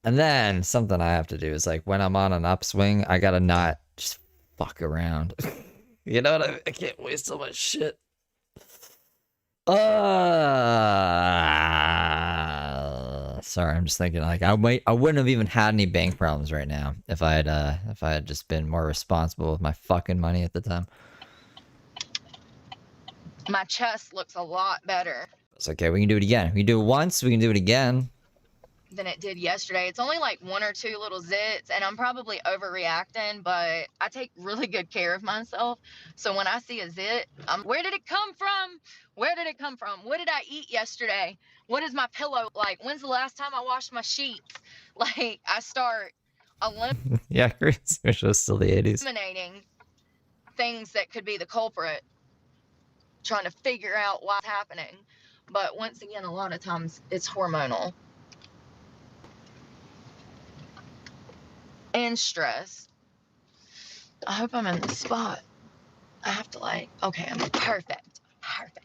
then something I have to do is like when I'm on an upswing, I gotta not just fuck around. You know what I mean? I can't waste so much shit. Sorry, I'm just thinking like I wouldn't have even had any bank problems right now if I had just been more responsible with my fucking money at the time. My chest looks a lot better It's okay, we can do it again. We can do it once, we can do it again. than it did yesterday. It's only like 1 or 2 little zits, and I'm probably overreacting, but I take really good care of myself. So when I see a zit, where did it come from? Where did it come from? What did I eat yesterday? What is my pillow like? When's the last time I washed my sheets? Like, I start Yeah, Chris, which was still the 80s. eliminating things that could be the culprit, trying to figure out what's happening. But once again, a lot of times it's hormonal and stress. I hope I'm in the spot. I have to like, okay, I'm perfect.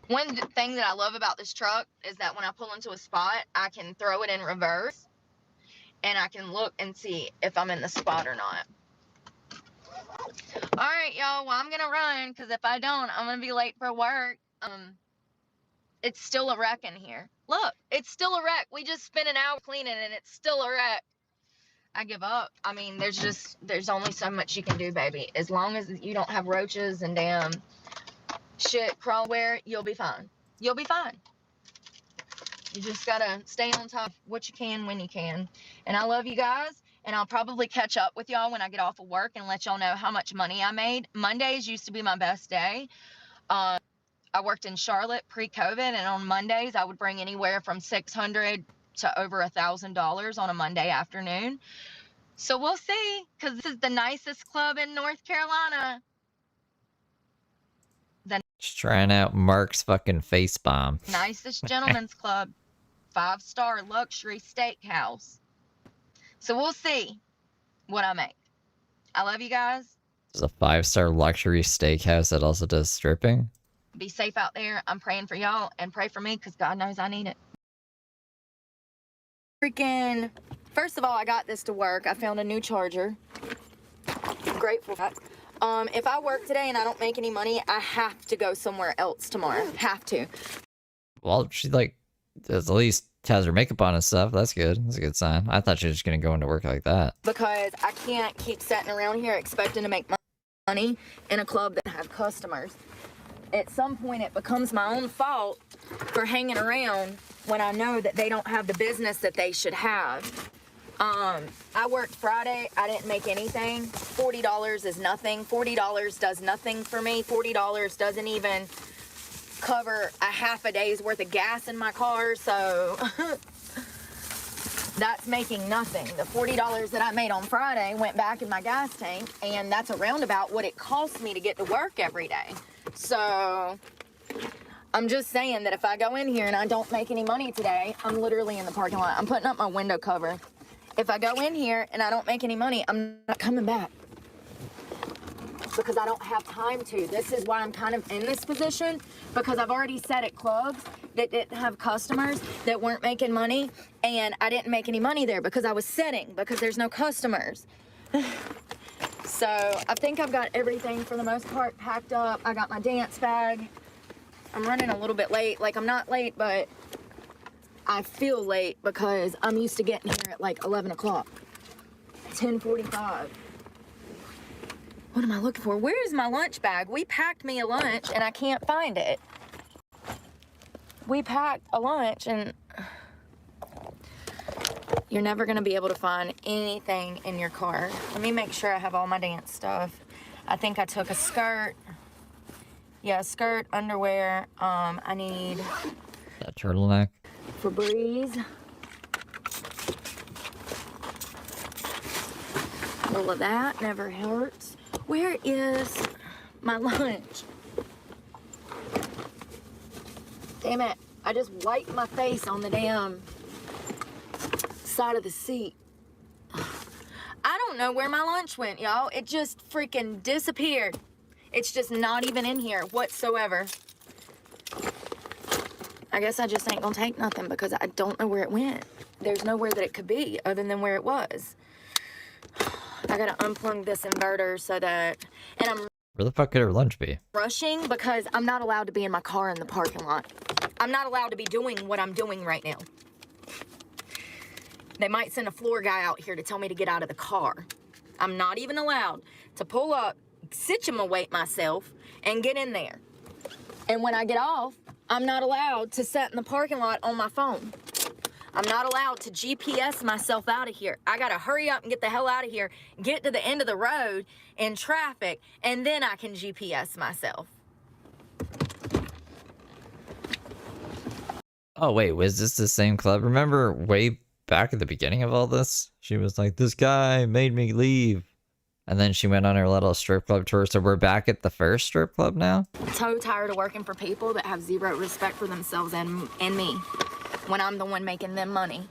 One thing that I love about this truck is that when I pull into a spot, I can throw it in reverse and I can look and see if I'm in the spot or not. All right, y'all, well, I'm gonna run because if I don't, I'm gonna be late for work. It's still a wreck in here. Look, it's still a wreck. We just spent an hour cleaning and it's still a wreck. I give up. I mean, there's only so much you can do, baby. As long as you don't have roaches and damn shit crawlware, you'll be fine. You'll be fine. You just gotta stay on top of what you can when you can. And I love you guys. And I'll probably catch up with y'all when I get off of work and let y'all know how much money I made. Mondays used to be my best day. I worked in Charlotte pre-COVID, and on Mondays I would bring anywhere from $600 to over $1,000 on a Monday afternoon. So we'll see, because this is the nicest club in North Carolina. Just trying out Mark's fucking face bomb. Nicest gentleman's club, 5-star luxury steakhouse. So we'll see what I make. I love you guys. It's a 5-star luxury steakhouse that also does stripping. Be safe out there. I'm praying for y'all, and pray for me because God knows I need it. Freaking, first of all, I got this to work. I found a new charger. Grateful for that. If I work today and I don't make any money, I have to go somewhere else tomorrow. Have to. Well, she like at least has her makeup on and stuff. That's good. That's a good sign. I thought she was just gonna go into work like that. Because I can't keep sitting around here expecting to make money in a club that have customers. At some point, it becomes my own fault for hanging around when I know that they don't have the business that they should have. I worked Friday. I didn't make anything. $40 is nothing. $40 does nothing for me. $40 doesn't even cover a half a day's worth of gas in my car, so that's making nothing. The $40 that I made on Friday went back in my gas tank, and that's around about what it costs me to get to work every day. So I'm just saying that if I go in here and I don't make any money today, I'm literally in the parking lot. I'm putting up my window cover. If I go in here and I don't make any money, I'm not coming back because I don't have time to. This is why I'm kind of in this position, because I've already sat at clubs that didn't have customers, that weren't making money, and I didn't make any money there because I was sitting, because there's no customers. So I think I've got everything for the most part packed up. I got my dance bag. I'm running a little bit late. Like, I'm not late, but I feel late because I'm used to getting here at like 11 o'clock. 10:45. What am I looking for? Where is my lunch bag? We packed me a lunch and I can't find it. We packed a lunch and you're never gonna be able to find anything in your car. Let me make sure I have all my dance stuff. I think I took a skirt. Yeah, skirt, underwear. I need That turtleneck. Febreze. All of that never hurts. Where is my lunch? Damn it. I just wiped my face on the damn side of the seat. I don't know where my lunch went, y'all. It just freaking disappeared. It's just not even in here whatsoever. I guess I just ain't gonna take nothing because I don't know where it went. There's nowhere that it could be other than where it was. I gotta unplug this inverter so that, and I'm Where the fuck could her lunch be? rushing because I'm not allowed to be in my car in the parking lot. I'm not allowed to be doing what I'm doing right now. They might send a floor guy out here to tell me to get out of the car. I'm not even allowed to pull up, situate myself, and get in there. And when I get off, I'm not allowed to sit in the parking lot on my phone. I'm not allowed to GPS myself out of here. I gotta hurry up and get the hell out of here, get to the end of the road in traffic, and then I can GPS myself. Oh wait, was this the same club? Remember way back at the beginning of all this? She was like, this guy made me leave. And then she went on her little strip club tour. So we're back at the first strip club now? I'm so tired of working for people that have zero respect for themselves and me when I'm the one making them money.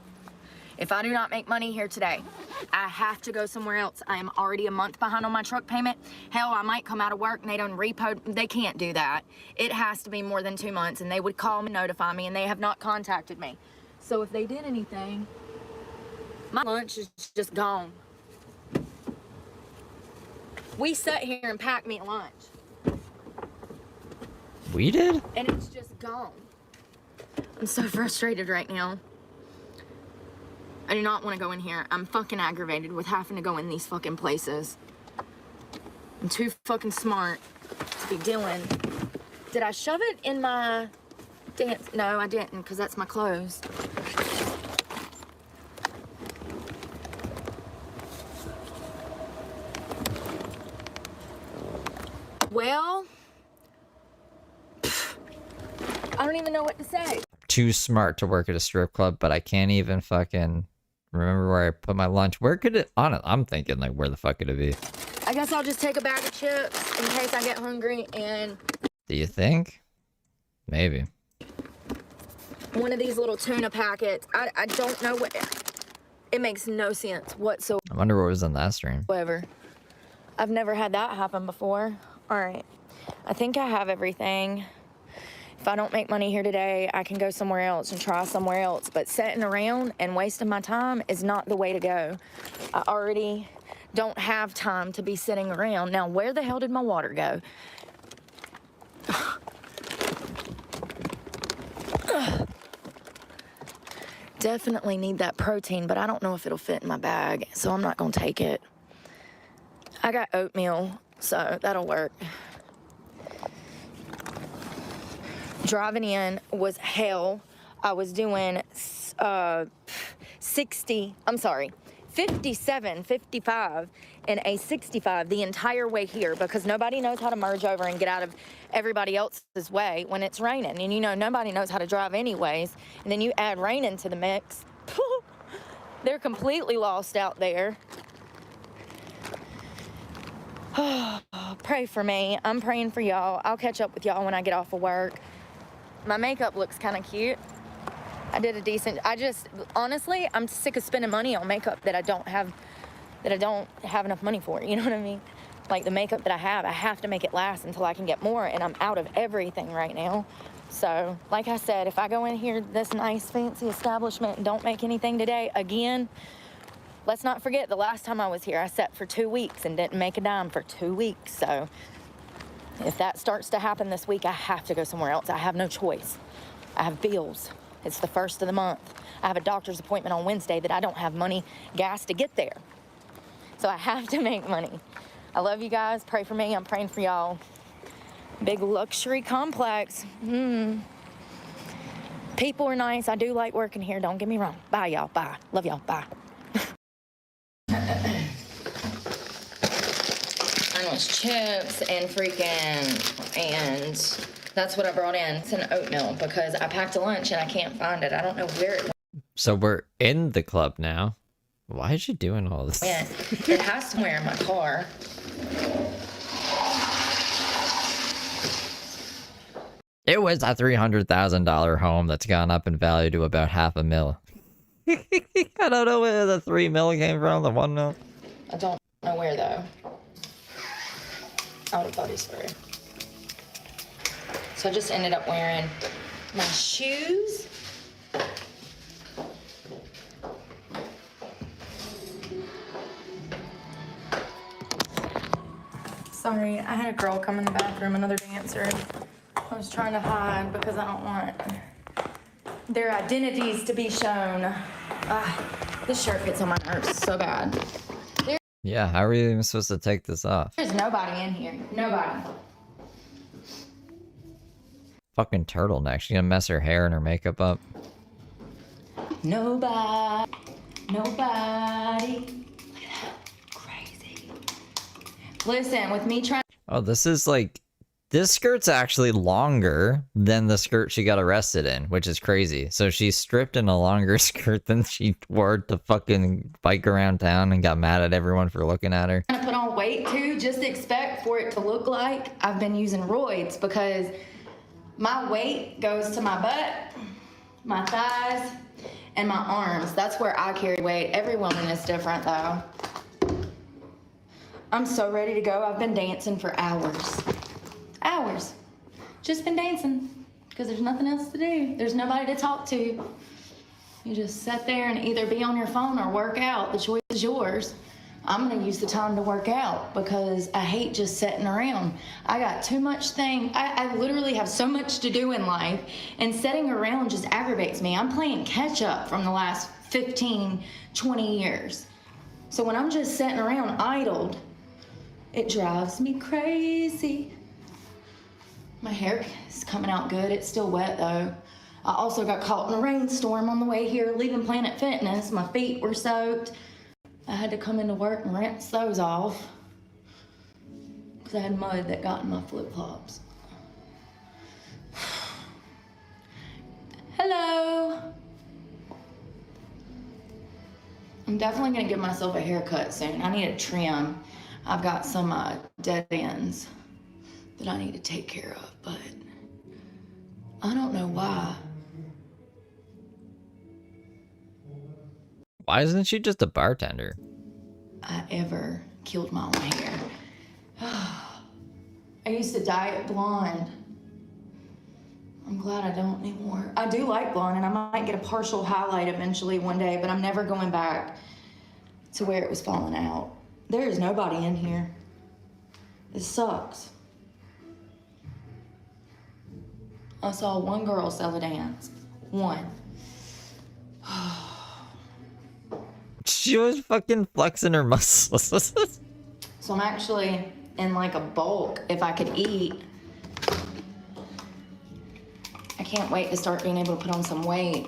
If I do not make money here today, I have to go somewhere else. I am already a month behind on my truck payment. Hell, I might come out of work and they don't repo. They can't do that. It has to be more than 2 months, and they would call me, notify me, and they have not contacted me. So if they did anything, my lunch is just gone. We sat here and packed me lunch. We did? And it's just gone. I'm so frustrated right now. I do not want to go in here. I'm fucking aggravated with having to go in these fucking places. I'm too fucking smart to be doing. Did I shove it in my dance? No, I didn't, because that's my clothes. Well, I don't even know what to say. Too smart to work at a strip club, but I can't even fucking remember where I put my lunch. Where could it, on it? I'm thinking like, where the fuck could it be? I guess I'll just take a bag of chips in case I get hungry, and Do you think? Maybe. one of these little tuna packets. I don't know what, it makes no sense whatsoever. I wonder what was in that stream. I've never had that happen before. All right, I think I have everything. If I don't make money here today, I can go somewhere else and try somewhere else. But sitting around and wasting my time is not the way to go. I already don't have time to be sitting around. Now, where the hell did my water go? Definitely need that protein, but I don't know if it'll fit in my bag, so I'm not gonna take it. I got oatmeal, so that'll work. Driving in was hell. I was doing 57, 55, and a 65 the entire way here because nobody knows how to merge over and get out of everybody else's way when it's raining. And you know, nobody knows how to drive anyways. And then you add rain into the mix. They're completely lost out there. Pray for me. I'm praying for y'all. I'll catch up with y'all when I get off of work. My makeup looks kind of cute. I did a decent, honestly, I'm sick of spending money on makeup that I don't have enough money for, you know what I mean? Like the makeup that I have to make it last until I can get more, and I'm out of everything right now. So, like I said, if I go in here, this nice fancy establishment, and don't make anything today, again, let's not forget the last time I was here, I sat for 2 weeks and didn't make a dime for 2 weeks. So if that starts to happen this week, I have to go somewhere else. I have no choice. I have bills. It's the first of the month. I have a doctor's appointment on Wednesday that I don't have gas to get there. So I have to make money. I love you guys. Pray for me. I'm praying for y'all. Big luxury complex. People are nice. I do like working here. Don't get me wrong. Bye, y'all. Bye. Love y'all. Bye. Almost chips and and that's what I brought in. It's an oatmeal because I packed a lunch and I can't find it. I don't know where it went. So we're in the club now. Why is she doing all this? It has somewhere in my car. It was a $300,000 home that's gone up in value to about $500,000. I don't know where the $3 million came from, the $1 million. I don't know where though. Out of body spray. So I just ended up wearing my shoes. Sorry, I had a girl come in the bathroom, another dancer. I was trying to hide because I don't want their identities to be shown. This shirt gets on my nerves so bad. Yeah, how are you even supposed to take this off? There's nobody in here. Nobody. Fucking turtleneck. She's gonna mess her hair and her makeup up. Nobody. Nobody. Look at that. Crazy. Listen, with me trying. Oh, this is like... This skirt's actually longer than the skirt she got arrested in, which is crazy. So she stripped in a longer skirt than she wore to fucking bike around town and got mad at everyone for looking at her. To put on weight too, just expect for it to look like I've been using roids because my weight goes to my butt, my thighs, and my arms. That's where I carry weight. Every woman is different though. I'm so ready to go. I've been dancing for hours. Hours. Just been dancing because there's nothing else to do. There's nobody to talk to. You just sit there and either be on your phone or work out. The choice is yours. I'm gonna use the time to work out because I hate just sitting around. I got too much thing. I literally have so much to do in life, and sitting around just aggravates me. I'm playing catch up from the last 15, 20 years. So when I'm just sitting around idled, it drives me crazy. My hair is coming out good. It's still wet though. I also got caught in a rainstorm on the way here, leaving Planet Fitness. My feet were soaked. I had to come into work and rinse those off because I had mud that got in my flip-flops. Hello. I'm definitely gonna give myself a haircut soon. I need a trim. I've got some dead ends that I need to take care of, but I don't know why. Why isn't she just a bartender? I ever killed my own hair. I used to dye it blonde. I'm glad I don't anymore. I do like blonde, and I might get a partial highlight eventually one day, but I'm never going back to where it was falling out. There is nobody in here. It sucks. I saw one girl sell a dance. One. She was fucking flexing her muscles. So I'm actually in like a bulk if I could eat. I can't wait to start being able to put on some weight.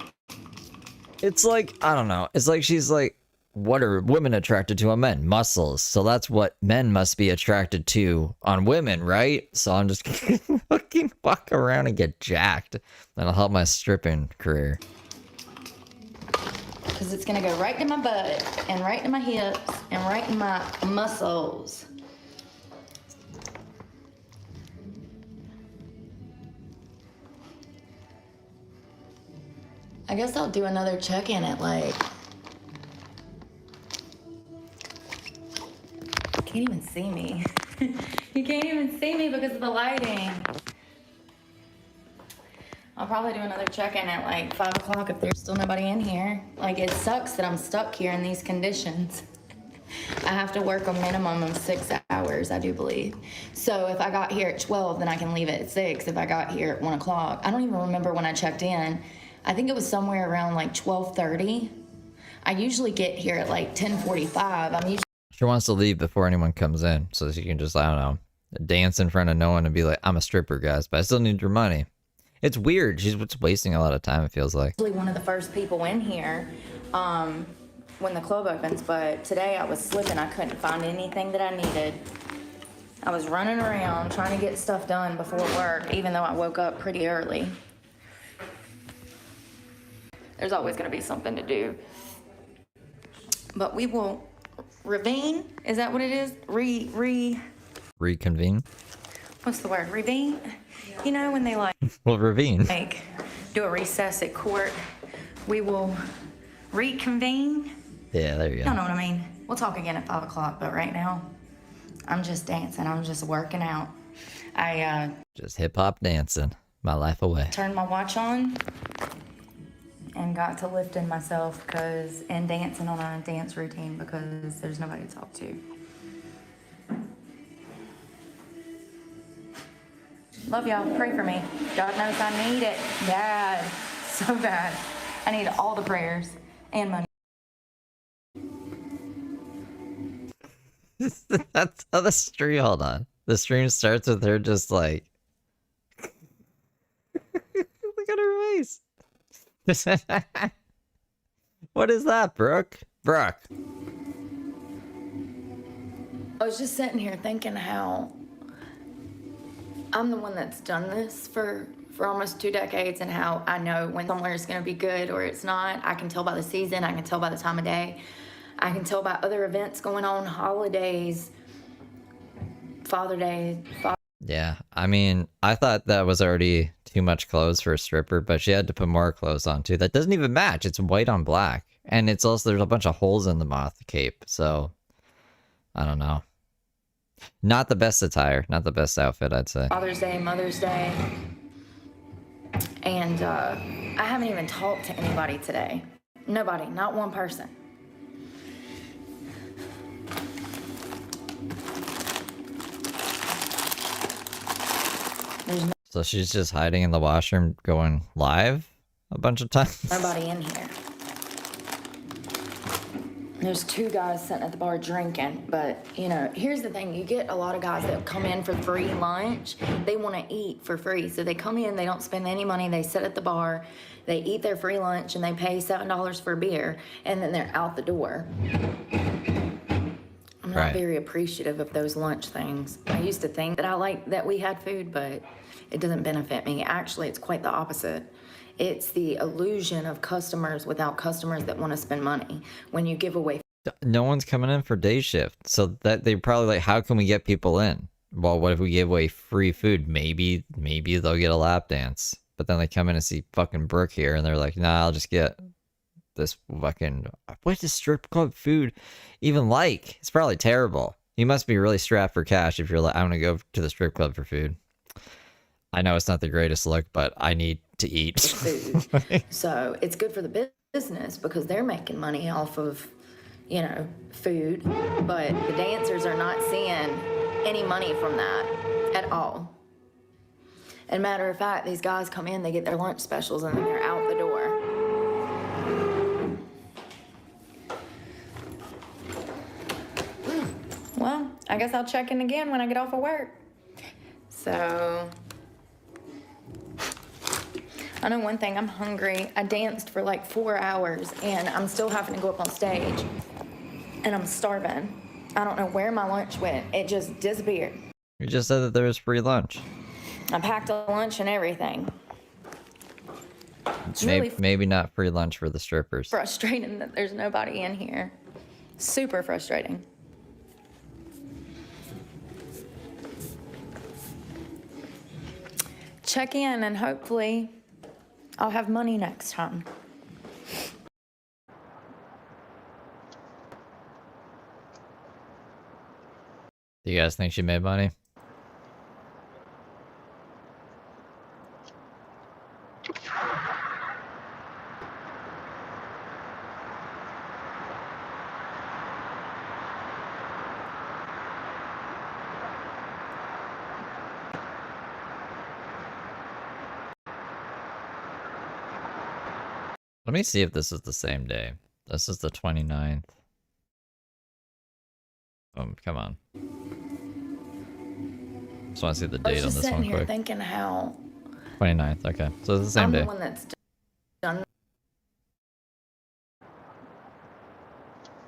It's like, I don't know. It's like she's like, what are women attracted to on men? Muscles. So that's what men must be attracted to on women, right? So I'm just gonna fucking walk around and get jacked. That'll help my stripping career. Because it's gonna go right to my butt and right to my hips and right in my muscles. I guess I'll do another check-in at like... You can't even see me. You can't even see me because of the lighting. I'll probably do another check-in at like 5 o'clock if there's still nobody in here. Like, it sucks that I'm stuck here in these conditions. I have to work a minimum of 6 hours, I do believe. So if I got here at 12, then I can leave at 6 if I got here at 1 o'clock. I don't even remember when I checked in. I think it was somewhere around like 12:30. I usually get here at like 10:45. She wants to leave before anyone comes in, so she can just, I don't know, dance in front of no one and be like, I'm a stripper, guys, but I still need your money. It's weird. She's wasting a lot of time, it feels like. Usually one of the first people in here when the club opens, but today I was slipping. I couldn't find anything that I needed. I was running around trying to get stuff done before work, even though I woke up pretty early. There's always going to be something to do. But we will reconvene. Is that what it is? Reconvene? What's the word? Revene? You know, when they like... Well, ravine. Like, do a recess at court. We will reconvene. Yeah, there you I go. don't know what I mean. We'll talk again at 5 o'clock, but right now, I'm just dancing. I'm just working out. I Just hip hop dancing. My life away. turned my watch on and got to lifting myself and dancing on a dance routine because there's nobody to talk to. Love y'all. Pray for me. God knows I need it bad. So bad. I need all the prayers and money. That's how the stream. Hold on. The stream starts with her just like. Look at her face. What is that, Brooke? Brooke. I was just sitting here thinking how I'm the one that's done this for almost 2 decades, and how I know when somewhere is going to be good or it's not. I can tell by the season. I can tell by the time of day. I can tell by other events going on, holidays, Father Day. Yeah, I mean, I thought that was already too much clothes for a stripper, but she had to put more clothes on too. That doesn't even match. It's white on black. And it's also, there's a bunch of holes in the moth cape. So, I don't know. Not the best attire. Not the best outfit, I'd say. Father's Day, Mother's Day. And I haven't even talked to anybody today. Nobody, not one person. So she's just hiding in the washroom going live a bunch of times? Nobody in here. There's 2 guys sitting at the bar drinking, but, you know, here's the thing. You get a lot of guys that come in for free lunch. They want to eat for free. So they come in, they don't spend any money. They sit at the bar, they eat their free lunch, and they pay $7 for a beer, and then they're out the door. I'm not very appreciative of those lunch things. I used to think that I liked that we had food, but it doesn't benefit me. Actually, it's quite the opposite. It's the illusion of customers without customers that want to spend money. When you give away, No one's coming in for day shift. So that they probably like, how can we get people in? Well, what if we give away free food? Maybe they'll get a lap dance. But then they come in and see fucking Brooke here and they're like, nah, I'll just get this fucking, what is strip club food even like? It's probably terrible. You must be really strapped for cash if you're like, I'm gonna go to the strip club for food. I know it's not the greatest look, but I need to eat food. So it's good for the business because they're making money off of, you know, food. But the dancers are not seeing any money from that at all. And matter of fact, these guys come in, they get their lunch specials, and then they're out the door. Well, I guess I'll check in again when I get off of work. So I know one thing, I'm hungry. I danced for like 4 hours and I'm still having to go up on stage and I'm starving. I don't know where my lunch went. It just disappeared. You just said that there was free lunch. I packed a lunch and everything. It's really Maybe not free lunch for the strippers. frustrating that there's nobody in here. Super frustrating. Check in and hopefully I'll have money next time. Do you guys think she made money? Let me see if this is the same day. This is the 29th. Come on. Just want to see the date on this one quick. I was just sitting here thinking how 29th, okay. So it's the same I'm day. the one that's done.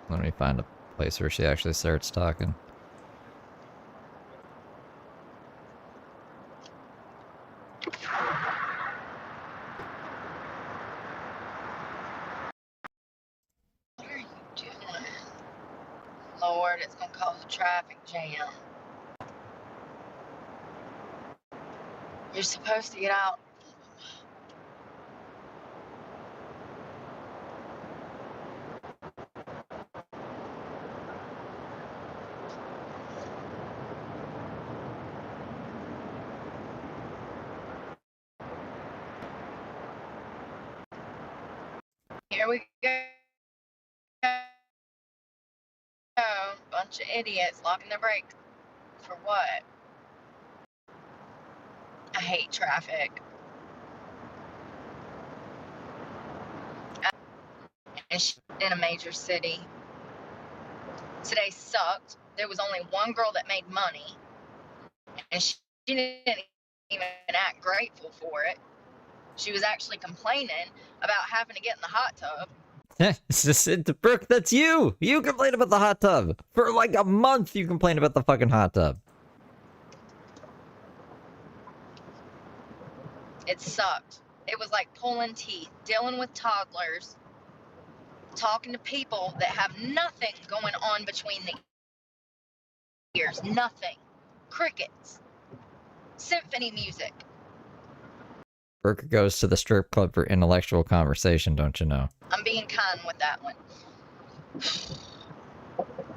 Let me find a place where she actually starts talking. What are you doing? Lord, it's gonna cause a traffic jam. You're supposed to get out. Bunch of idiots locking their brakes. For what? I hate traffic. And she's in a major city. Today sucked. There was only one girl that made money, and she didn't even act grateful for it. She was actually complaining about having to get in the hot tub. It's just, Brooke, that's you! You complain about the hot tub! For like a month you complained about the fucking hot tub. It sucked. It was like pulling teeth, dealing with toddlers, talking to people that have nothing going on between the ears. Nothing. Crickets. Symphony music. Brooke goes to the strip club for intellectual conversation, don't you know? I'm being kind with that one.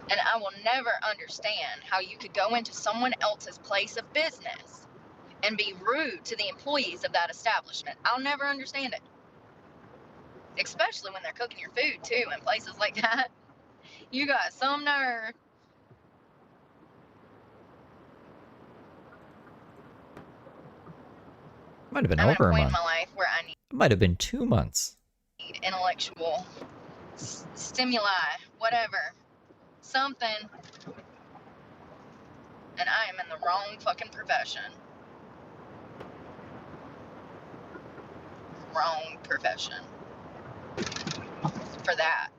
And I will never understand how you could go into someone else's place of business and be rude to the employees of that establishment. I'll never understand it. Especially when they're cooking your food, too, in places like that. You got some nerve. Might have been I'm at a over a point in month. my life where I need It might have been 2 months. intellectual stimuli, whatever. Something. And I am in the wrong fucking profession. Wrong profession. For that.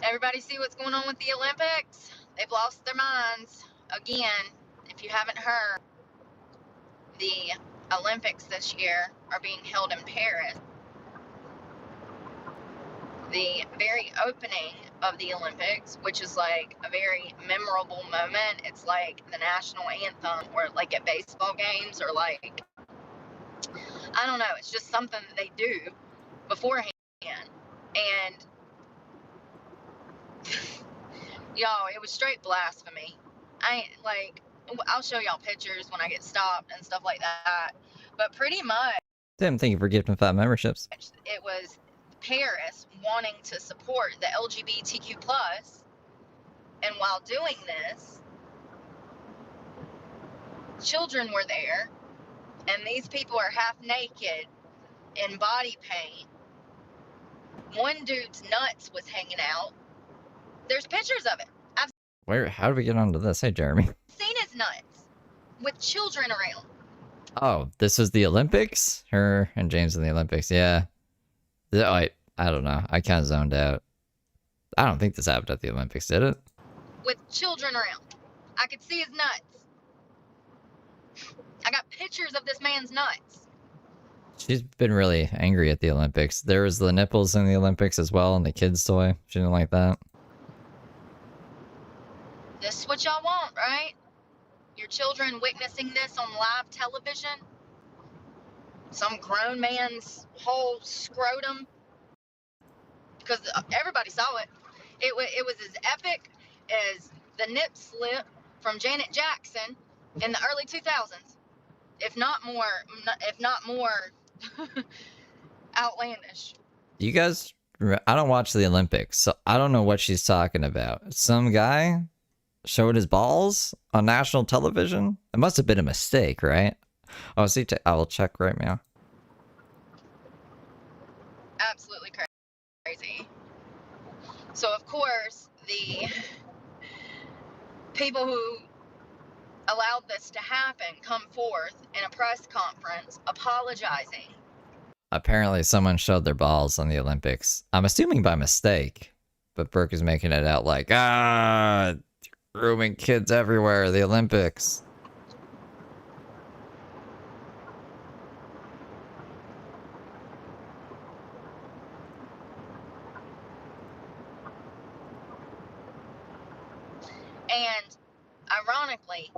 Everybody see what's going on with the Olympics? They've lost their minds. Again, if you haven't heard, the Olympics this year are being held in Paris. The very opening of the Olympics, which is like a very memorable moment. It's like the national anthem, or like at baseball games, or like, I don't know, it's just something that they do beforehand. And y'all, it was straight blasphemy. I'll show y'all pictures when I get stopped and stuff like that. But pretty much, Tim, thank you for gifting 5 memberships. it was Paris wanting to support the LGBTQ+, and while doing this, children were there, and these people are half naked in body paint. One dude's nuts was hanging out. There's pictures of it. I've How did we get onto this? Hey, Jeremy. seen his nuts with children around. Oh, this was the Olympics? Her and James in the Olympics, yeah. I don't know. I kind of zoned out. I don't think this happened at the Olympics, did it? With children around. I could see his nuts. I got pictures of this man's nuts. She's been really angry at the Olympics. There was the nipples in the Olympics as well, and the kids' toy. She didn't like that. This is what y'all want, right? Your children witnessing this on live television? Some grown man's whole scrotum? Because everybody saw it. It was as epic as the nip slip from Janet Jackson in the early 2000s. If not more outlandish. You guys, I don't watch the Olympics, so I don't know what she's talking about. Some guy showed his balls on national television? It must have been a mistake, right? Oh, see, I will check right now. Absolutely crazy. So, of course, the people who allowed this to happen come forth in a press conference apologizing. Apparently someone showed their balls on the Olympics. I'm assuming by mistake, but Burke is making it out like, grooming kids everywhere, the Olympics. And ironically,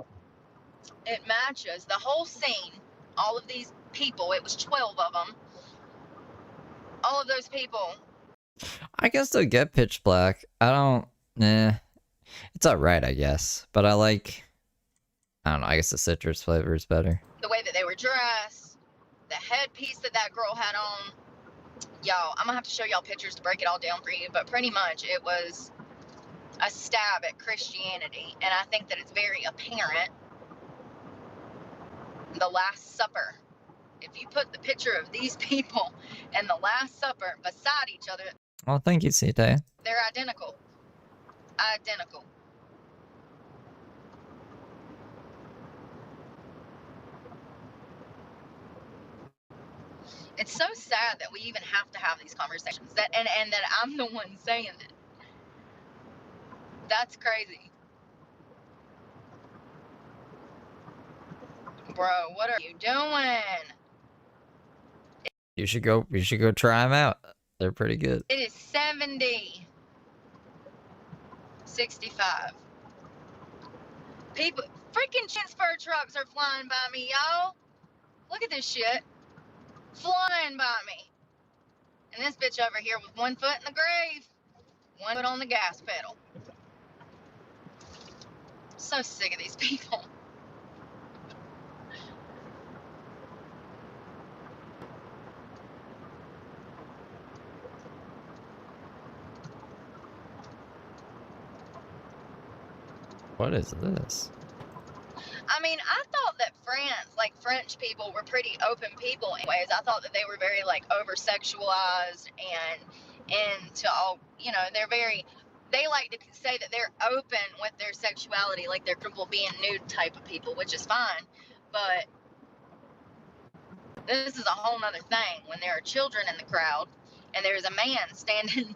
it matches the whole scene. All of these people, it was 12 of them, All of those people. I can still get pitch black. I don't. It's alright, I guess. But I don't know. I guess the citrus flavor is better. The way that they were dressed, the headpiece that that girl had on. Y'all, I'm gonna have to show y'all pictures to break it all down for you. But pretty much, it was a stab at Christianity, and I think that it's very apparent. The Last Supper. If you put the picture of these people and the Last Supper beside each other, Well, thank you, Sita. they're identical. Identical. It's so sad that we even have to have these conversations. That and that I'm the one saying it. That's crazy. Bro, what are you doing? You should go try them out. They're pretty good. It is 70. 65. People, freaking transfer trucks are flying by me, y'all. Look at this shit. Flying by me. And this bitch over here with one foot in the grave, one foot on the gas pedal. So sick of these people. What is this? I mean, I thought that French people were pretty open people anyways. I thought that they were very, like, over-sexualized and into all, you know, they like to say that they're open with their sexuality, like they're comfortable being nude type of people, which is fine. But this is a whole nother thing when there are children in the crowd and there's a man standing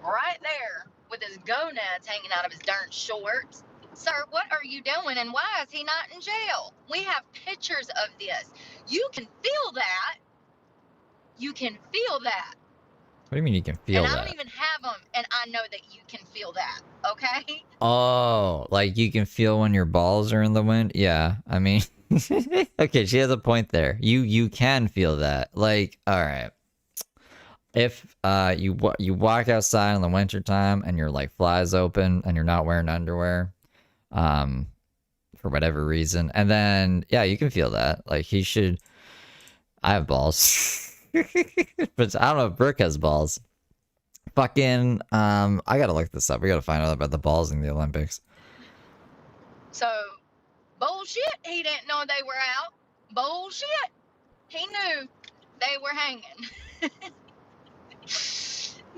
right there with his gonads hanging out of his darn shorts. Sir, what are you doing and why is he not in jail? We have pictures of this. You can feel that. You can feel that. What do you mean you can feel that? And that? I don't even have them, and I know that you can feel that, okay? Oh, like you can feel when your balls are in the wind? Yeah, I mean... okay, she has a point there. You can feel that. Like, alright. If you walk outside in the wintertime and your like flies open and you're not wearing underwear, for whatever reason, and then yeah, you can feel that. Like he should. I have balls, but I don't know if Brooke has balls. Fucking I gotta look this up. We gotta find out about the balls in the Olympics. So bullshit. He didn't know they were out. Bullshit. He knew they were hanging.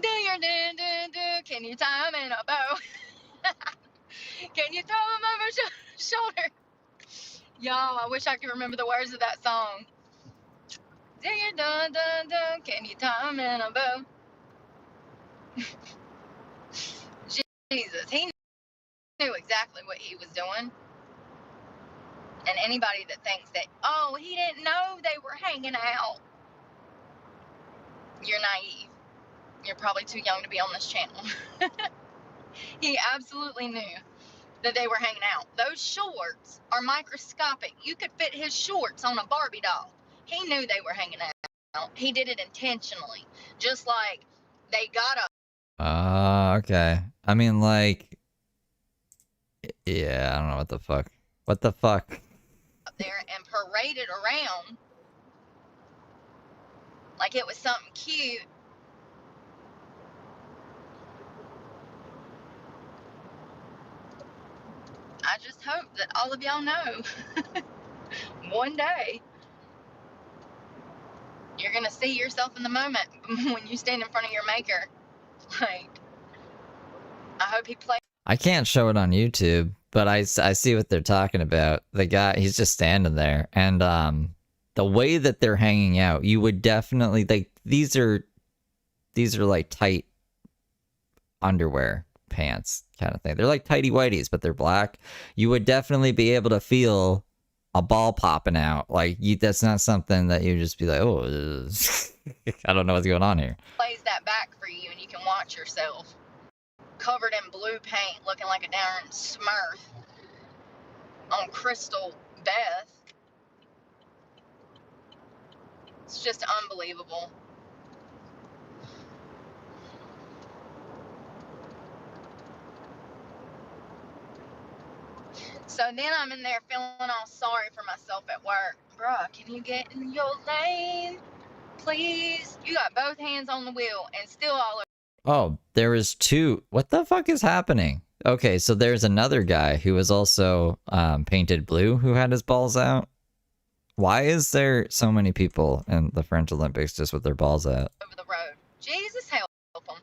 Do your do. Can you tie him in a bow? Can you throw him over shoulder? Y'all, I wish I could remember the words of that song. Do your do. Can you tie him in a bow? Jesus, he knew exactly what he was doing. And anybody that thinks that, oh, he didn't know they were hanging out, you're naive. You're probably too young to be on this channel. He absolutely knew that they were hanging out. Those shorts are microscopic. You could fit his shorts on a Barbie doll. He knew they were hanging out. He did it intentionally. Just like they got up. Okay. I mean, like, yeah, I don't know what the fuck. What the fuck? There and paraded around like it was something cute. I just hope that all of y'all know one day you're gonna see yourself in the moment when you stand in front of your maker. Like, I hope he plays. I can't show it on YouTube, but I see what they're talking about. The guy, he's just standing there, and the way that they're hanging out, you would definitely like these are like tight underwear pants kind of thing. They're like tighty whities, but they're black. You would definitely be able to feel a ball popping out. Like that's not something that you just be like, oh, I don't know what's going on here. Plays that back for you, and you can watch yourself covered in blue paint, looking like a darn Smurf on Crystal Beth. It's just unbelievable. So then I'm in there feeling all sorry for myself at work. Bruh, can you get in your lane, please? You got both hands on the wheel and still all over. Oh, there was two. What the fuck is happening? Okay, so there's another guy who was also painted blue who had his balls out. Why is there so many people in the French Olympics just with their balls out? Over the road. Jesus help them.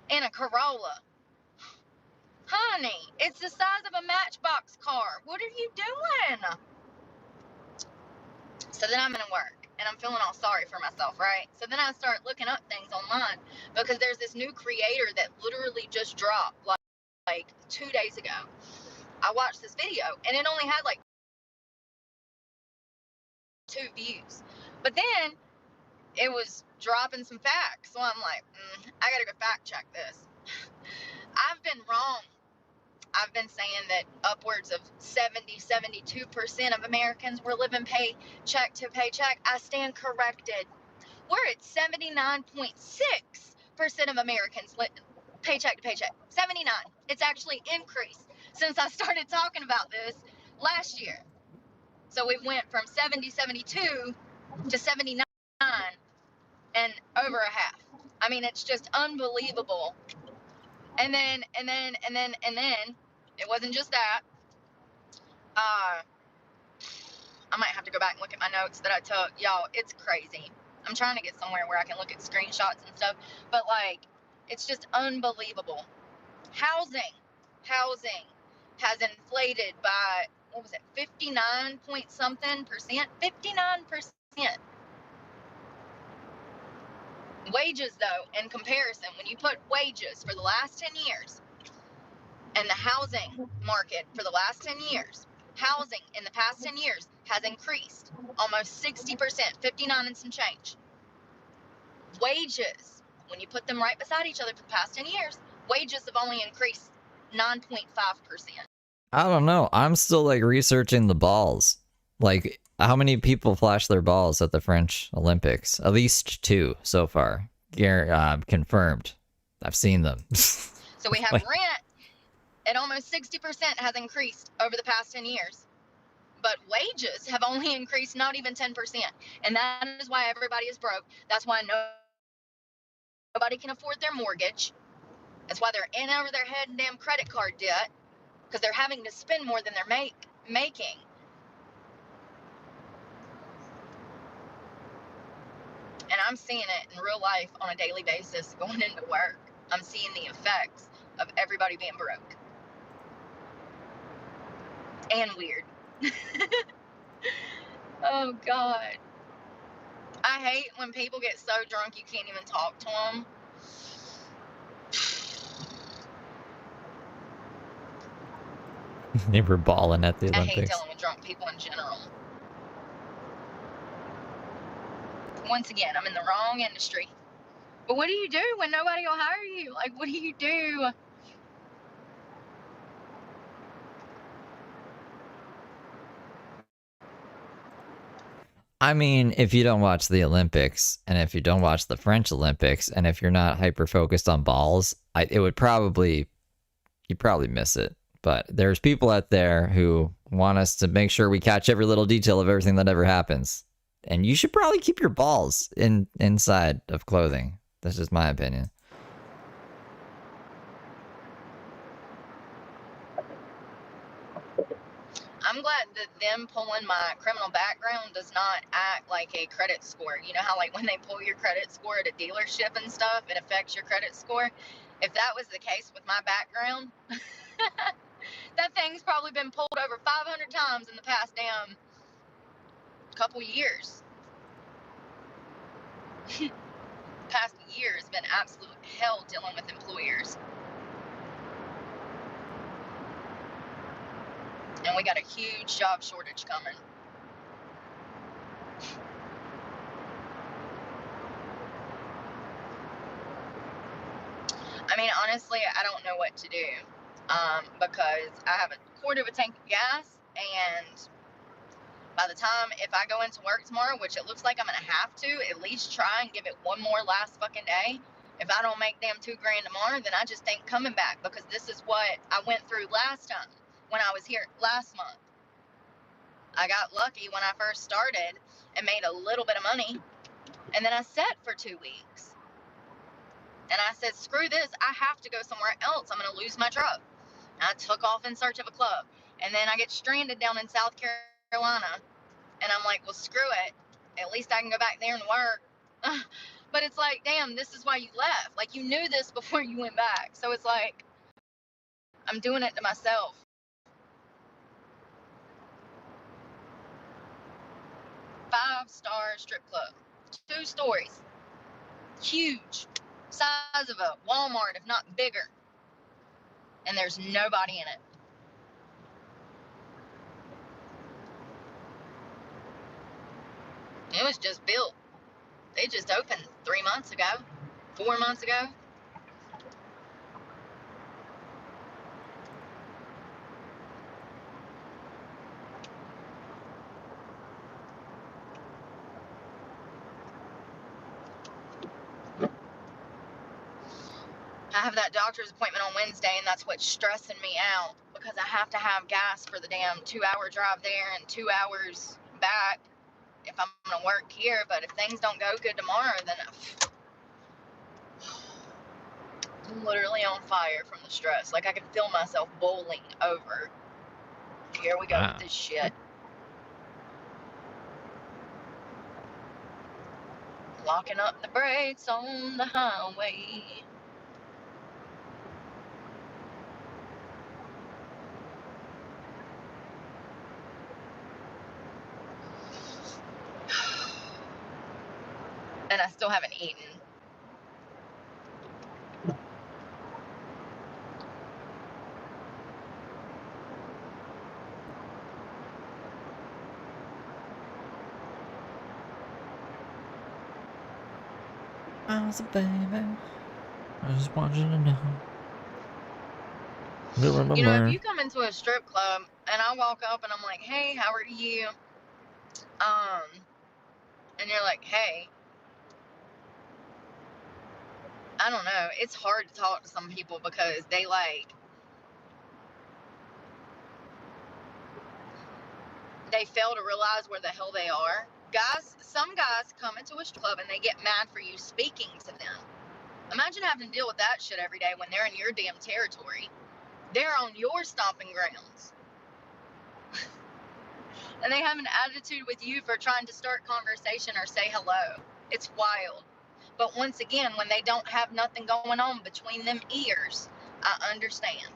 In a Corolla. Honey, it's the size of a Matchbox car. What are you doing? So then I'm in work and I'm feeling all sorry for myself, right? So then I start looking up things online because there's this new creator that literally just dropped like 2 days ago. I watched this video and it only had like 2 views. But then it was dropping some facts. So I'm like, I gotta go fact check this. I've been wrong. I've been saying that upwards of 72% of Americans were living paycheck to paycheck. I stand corrected. We're at 79.6% of Americans live paycheck to paycheck. 79. It's actually increased since I started talking about this last year. So we went from 72 to 79 and over a half. I mean, it's just unbelievable. And then, it wasn't just that. I might have to go back and look at my notes that I took. Y'all, it's crazy. I'm trying to get somewhere where I can look at screenshots and stuff. But, like, it's just unbelievable. Housing has inflated by, what was it, 59 point something percent? 59%. Wages, though, in comparison, when you put wages for the last 10 years and the housing market for the last 10 years, housing in the past 10 years has increased almost 60%, 59 and some change. Wages, when you put them right beside each other for the past 10 years, wages have only increased 9.5%. I don't know. I'm still like researching the balls. Like, how many people flash their balls at the French Olympics? At least 2 so far. Confirmed. I've seen them. So we have Like, rent at almost 60% has increased over the past 10 years. But wages have only increased not even 10%. And that is why everybody is broke. That's why nobody can afford their mortgage. That's why they're in over their head in damn credit card debt, because they're having to spend more than they're making. And I'm seeing it in real life on a daily basis going into work. I'm seeing the effects of everybody being broke. And weird. Oh, God. I hate when people get so drunk you can't even talk to them. they were balling at the I hate Olympics. dealing with drunk people in general. Once again, I'm in the wrong industry. But what do you do when nobody will hire you? Like, what do you do? I mean, if you don't watch the Olympics, and if you don't watch the French Olympics, and if you're not hyper focused on balls, you'd probably miss it. But there's people out there who want us to make sure we catch every little detail of everything that ever happens. And you should probably keep your balls inside of clothing. That's just my opinion. I'm glad that them pulling my criminal background does not act like a credit score. You know how, like, when they pull your credit score at a dealership and stuff, it affects your credit score? If that was the case with my background, that thing's probably been pulled over 500 times in the past damn couple years. Past year has been absolute hell dealing with employers. And we got a huge job shortage coming. I mean, honestly, I don't know what to do because I have a quarter of a tank of gas, and by the time, if I go into work tomorrow, which it looks like I'm going to have to, at least try and give it one more last fucking day. If I don't make damn $2,000 tomorrow, then I just ain't coming back, because this is what I went through last time. when I was here last month. I got lucky when I first started and made a little bit of money. And then I sat for 2 weeks. And I said, screw this. I have to go somewhere else. I'm going to lose my truck. And I took off in search of a club. And then I get stranded down in South Carolina. And I'm like, well, screw it. At least I can go back there and work. But it's like, damn, this is why you left. Like, you knew this before you went back. So it's like, I'm doing it to myself. 5-star strip club. 2 stories. Huge. Size of a Walmart, if not bigger. And there's nobody in it. It was just built. They just opened 3 months ago, 4 months ago. I have that doctor's appointment on Wednesday, and that's what's stressing me out because I have to have gas for the damn 2-hour drive there and 2 hours back if I'm going to work here. But if things don't go good tomorrow, then I'm literally on fire from the stress. Like, I can feel myself boiling over. Here we go with this shit. Locking up the brakes on the highway. And I still haven't eaten. I was a baby. I just want you to know. You know, if you come into a strip club and I walk up and I'm like, hey, how are you? And you're like, hey, I don't know. It's hard to talk to some people because they fail to realize where the hell they are. Guys, some guys come into a strip club and they get mad for you speaking to them. Imagine having to deal with that shit every day when they're in your damn territory. They're on your stomping grounds. And they have an attitude with you for trying to start conversation or say hello. It's wild. But once again, when they don't have nothing going on between them ears, I understand.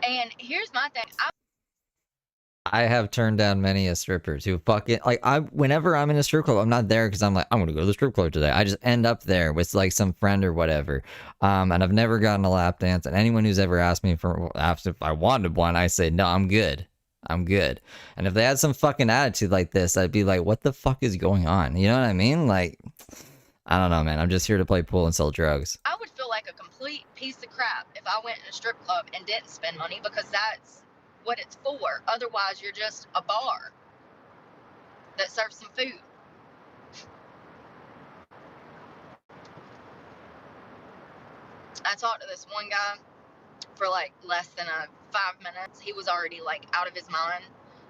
And here's my thing. I have turned down many a strippers who fucking like whenever I'm in a strip club, I'm not there because I'm like, I'm gonna go to the strip club today. I just end up there with like some friend or whatever. And I've never gotten a lap dance. And anyone who's ever asked me if I wanted one, I say no, I'm good. I'm good. And if they had some fucking attitude like this, I'd be like, what the fuck is going on? You know what I mean? Like, I don't know, man. I'm just here to play pool and sell drugs. I would feel like a complete piece of crap if I went in a strip club and didn't spend money because that's what it's for. Otherwise, you're just a bar that serves some food. I talked to this one guy for like less than 5 minutes. He was already like out of his mind,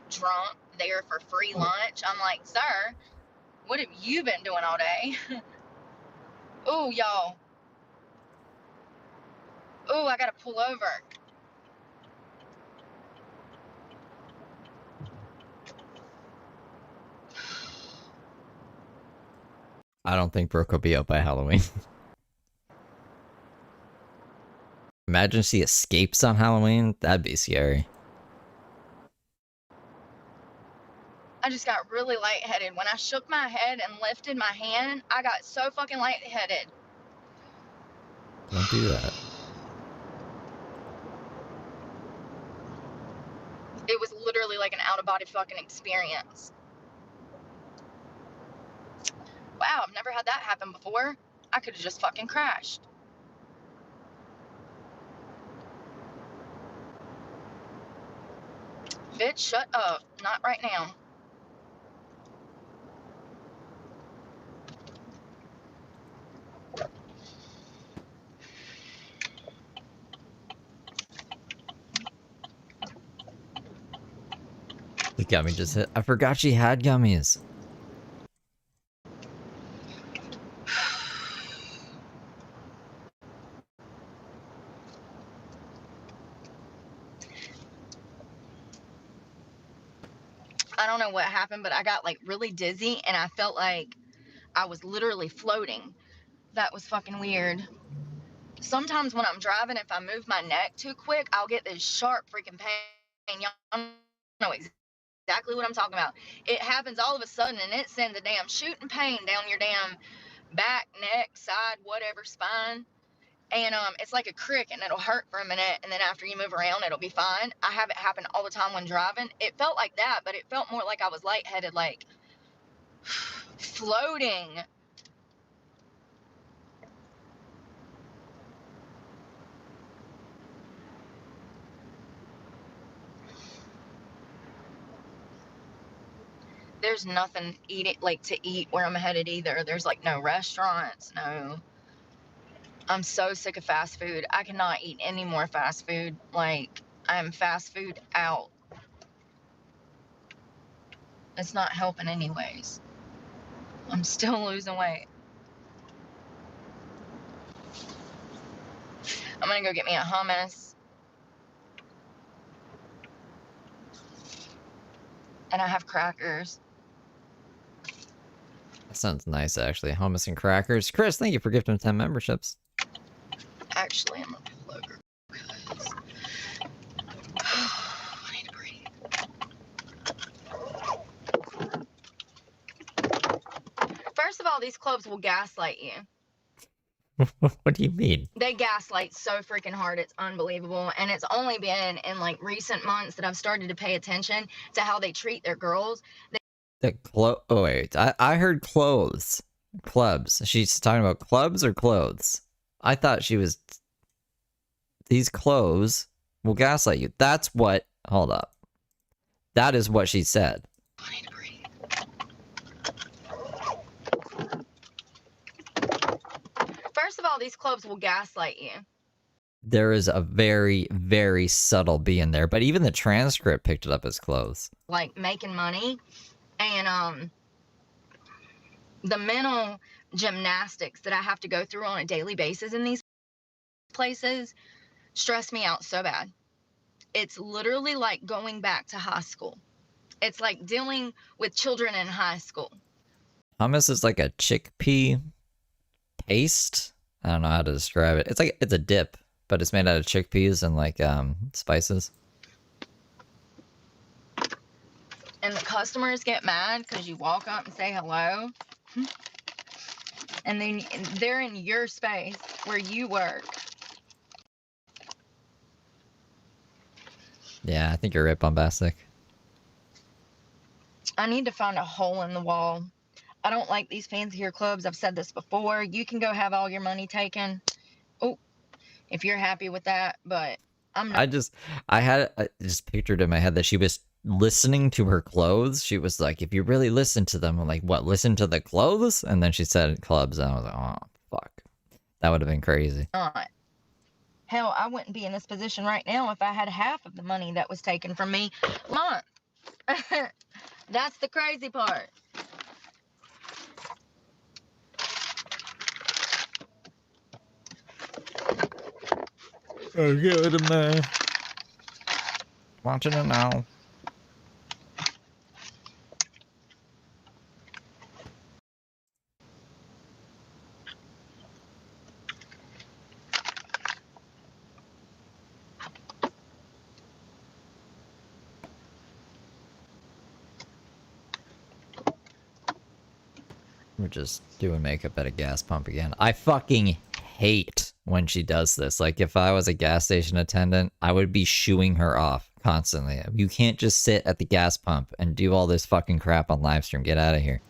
drunk, there for free lunch. I'm like, sir, what have you been doing all day? Ooh, y'all. Ooh, I gotta pull over. I don't think Brooke will be out by Halloween. Imagine she escapes on Halloween. That'd be scary. I just got really lightheaded. When I shook my head and lifted my hand, I got so fucking lightheaded. Don't do that. It was literally like an out-of-body fucking experience. Wow, I've never had that happen before. I could have just fucking crashed. Bitch, shut up. Not right now. The gummy just hit. I forgot she had gummies. I don't know what happened, but I got like really dizzy and I felt like I was literally floating. That was fucking weird. Sometimes when I'm driving, if I move my neck too quick, I'll get this sharp freaking pain. Y'all know exactly what I'm talking about. It happens all of a sudden and it sends a damn shooting pain down your damn back, neck, side, whatever, spine. And it's like a crick and it'll hurt for a minute and then after you move around it'll be fine. I have it happen all the time when driving. It felt like that, but it felt more like I was lightheaded, like floating. There's nothing to eat where I'm headed either. There's like no restaurants, no. I'm so sick of fast food. I cannot eat any more fast food. Like, I'm fast food out. It's not helping anyways. I'm still losing weight. I'm gonna go get me a hummus. And I have crackers. That sounds nice, actually. Hummus and crackers. Chris, thank you for gifting 10 memberships. Actually, I'm gonna pull over because I need to breathe. First of all, these clubs will gaslight you. What do you mean? They gaslight so freaking hard, it's unbelievable. And it's only been in like recent months that I've started to pay attention to how they treat their girls. Oh wait, I heard clothes. Clubs. She's talking about clubs or clothes? I thought she was... These clothes will gaslight you. That's what... Hold up. That is what she said. I need to breathe. First of all, these clubs will gaslight you. There is a very, very subtle B in there, but even the transcript picked it up as clothes. Like making money and the mental gymnastics that I have to go through on a daily basis in these places stress me out so bad. It's literally like going back to high school. It's like dealing with children in high school. Hummus is like a chickpea paste. I don't know how to describe it. It's a dip, but it's made out of chickpeas and like spices. And the customers get mad because you walk up and say hello. And then they're in your space where you work. Yeah, I think you're right, Bombastic. I need to find a hole in the wall. I don't like these fancier clubs. I've said this before. You can go have all your money taken. Oh, if you're happy with that, but I'm not. I just pictured in my head that she was listening to her clothes. She was like, if you really listen to them, I'm like, what, listen to the clothes? And then she said clubs, and I was like, oh, fuck. That would have been crazy. Not. Hell, I wouldn't be in this position right now if I had half of the money that was taken from me month. That's the crazy part. Oh, good, man. Watching it now. We're just doing makeup at a gas pump again. I fucking hate when she does this. Like, if I was a gas station attendant, I would be shooing her off constantly. You can't just sit at the gas pump and do all this fucking crap on live stream. Get out of here.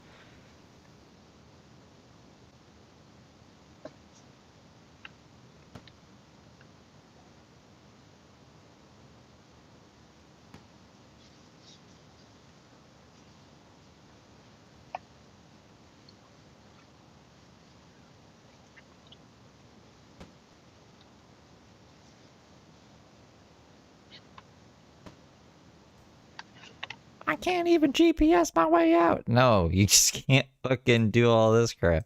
I can't even GPS my way out. No, you just can't fucking do all this crap.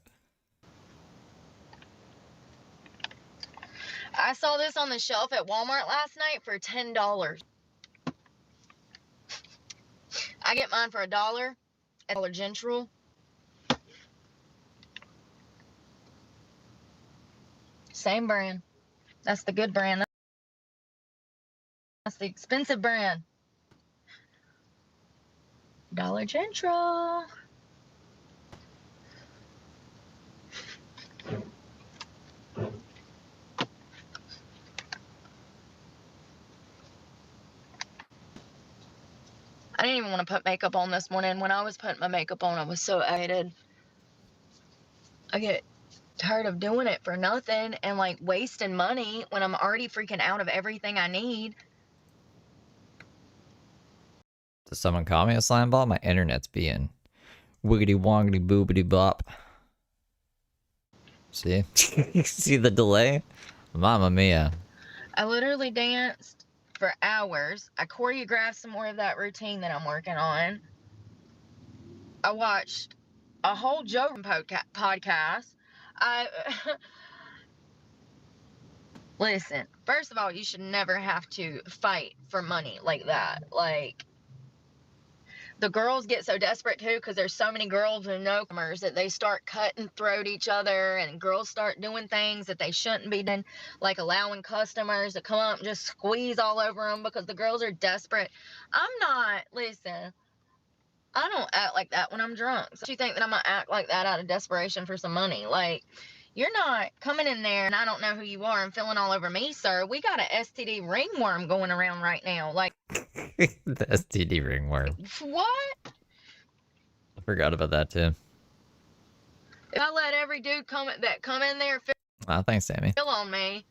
I saw this on the shelf at Walmart last night for $10. I get mine for $1 at Dollar General. Same brand. That's the good brand. That's the expensive brand. Dollar General. I didn't even want to put makeup on this morning. When I was putting my makeup on, I was so agitated. I get tired of doing it for nothing and like wasting money when I'm already freaking out of everything I need. Does someone call me a slime ball? My internet's being wiggity wongity boobity bop. See? See the delay? Mamma mia. I literally danced for hours. I choreographed some more of that routine that I'm working on. I watched a whole Joe podcast. Listen, first of all, you should never have to fight for money like that. Like, the girls get so desperate too because there's so many girls who know comers that they start cutting throat each other, and girls start doing things that they shouldn't be doing, like allowing customers to come up and just squeeze all over them because the girls are desperate. Listen, I don't act like that when I'm drunk. So you think that I'm gonna act like that out of desperation for some money? Like, you're not coming in there and I don't know who you are and feeling all over me, sir. We got an STD ringworm going around right now. Like, The STD ringworm. what? I forgot about that too. If I let every dude come in there Oh, thanks, Sammy. feel on me,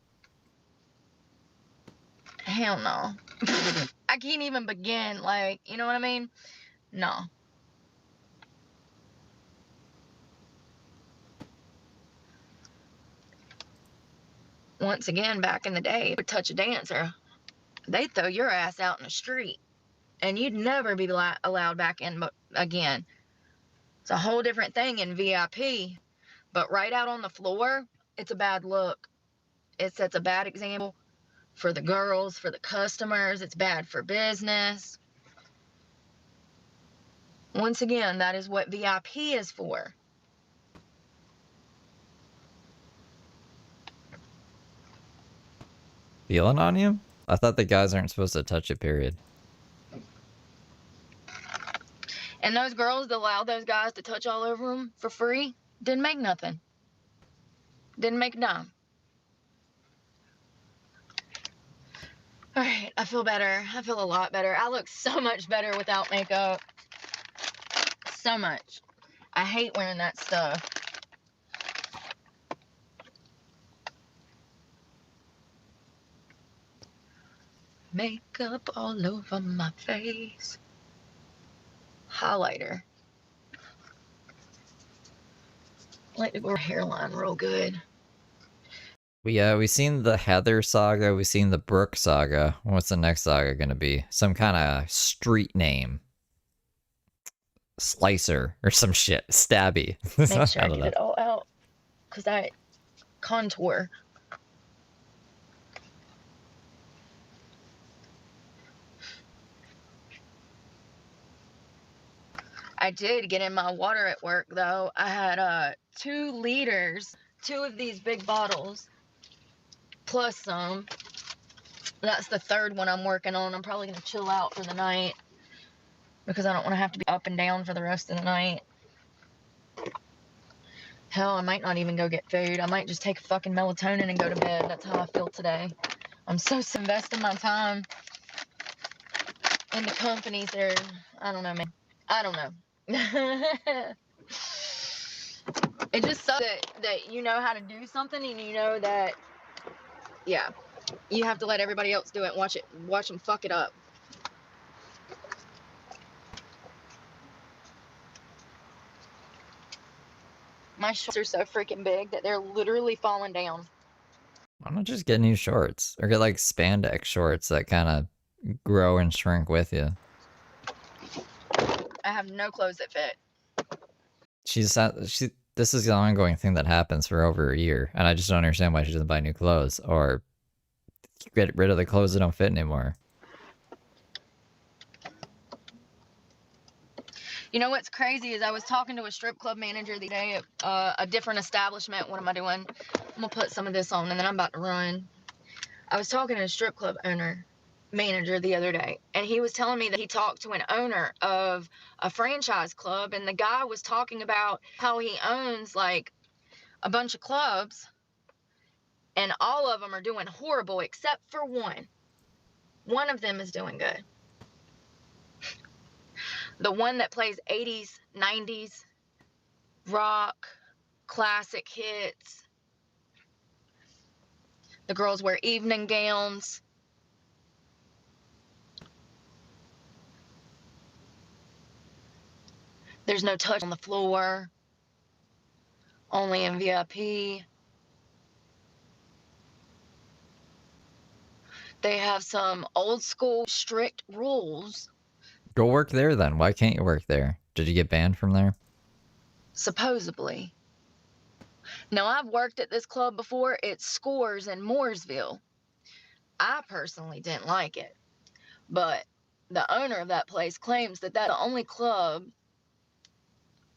hell no. I can't even begin. Like, you know what I mean? No. Once again, back in the day, if you would touch a dancer, they'd throw your ass out in the street, and you'd never be allowed back in again. It's a whole different thing in VIP, but right out on the floor, it's a bad look. It sets a bad example for the girls, for the customers. It's bad for business. Once again, that is what VIP is for. Feeling on you? I thought the guys aren't supposed to touch it, period. And those girls that allowed those guys to touch all over them for free didn't make nothing. Didn't make a dime. All right, I feel better. I feel a lot better. I look so much better without makeup. So much. I hate wearing that stuff. Makeup all over my face. Highlighter. I like to go hairline real good. We seen the Heather saga, we seen the Brooke saga. What's the next saga gonna be? Some kind of street name. Slicer or some shit. Stabby. Make sure I don't get know. it all out. Because I contour. I did get in my water at work though. I had 2 liters, 2 of these big bottles, plus some. That's the 3rd one I'm working on. I'm probably gonna chill out for the night because I don't want to have to be up and down for the rest of the night. Hell, I might not even go get food. I might just take fucking melatonin and go to bed. That's how I feel today. I'm so investing my time into companies that are, I don't know, man. I don't know. It just sucks that you know how to do something and you know that, yeah, you have to let everybody else do it and watch them fuck it up. My shorts are so freaking big that they're literally falling down. Why not just get new shorts? Or get like spandex shorts that kind of grow and shrink with you. I have no clothes that fit. This is an ongoing thing that happens for over a year, and I just don't understand why she doesn't buy new clothes or get rid of the clothes that don't fit anymore. You know what's crazy is I was talking to a strip club manager the other day at a different establishment. What am I doing? I'm gonna put some of this on and then I'm about to run. I was talking to a strip club manager the other day, and he was telling me that he talked to an owner of a franchise club, and the guy was talking about how he owns like a bunch of clubs, and all of them are doing horrible except for one. One of them is doing good. The one that plays 80s, 90s, rock, classic hits. The girls wear evening gowns. There's no touch on the floor. Only in VIP. They have some old school strict rules. Go work there then. Why can't you work there? Did you get banned from there? Supposedly. Now, I've worked at this club before. It's Scores in Mooresville. I personally didn't like it, but the owner of that place claims that that's the only club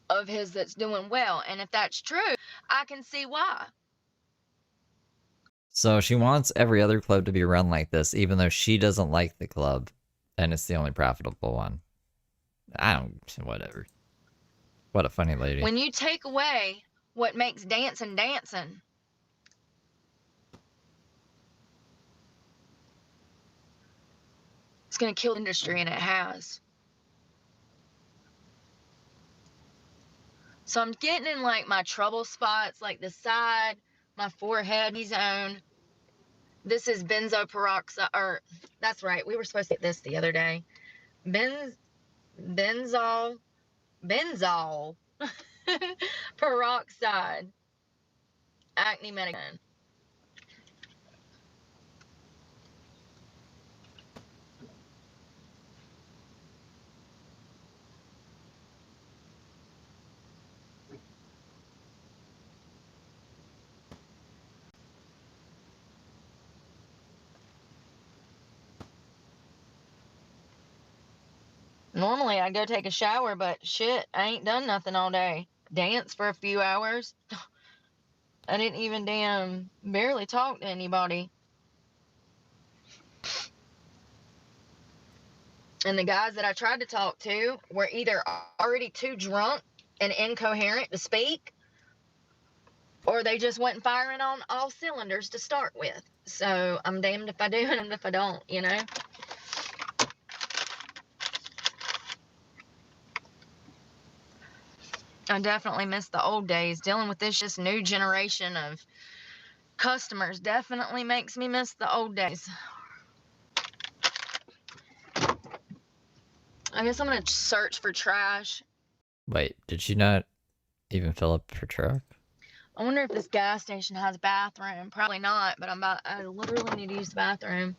of his that's doing well, and if that's true, I can see why. So she wants every other club to be run like this, even though she doesn't like the club, and it's the only profitable one. Whatever. What a funny lady. When you take away what makes dancing dancing, it's gonna kill the industry, and it has. So I'm getting in like my trouble spots, like the side, my forehead zone. This is benzo peroxide, or that's right, we were supposed to get this the other day. Benzol peroxide acne medication. Normally I go take a shower, but shit, I ain't done nothing all day. Dance for a few hours. I didn't even barely talk to anybody. And the guys that I tried to talk to were either already too drunk and incoherent to speak, or they just wasn't firing on all cylinders to start with. So I'm damned if I do and damned if I don't, you know? I definitely miss the old days. Dealing with this just new generation of customers definitely makes me miss the old days. I guess I'm gonna search for trash. Wait, did she not even fill up her truck? I wonder if this gas station has a bathroom. Probably not, but I literally need to use the bathroom.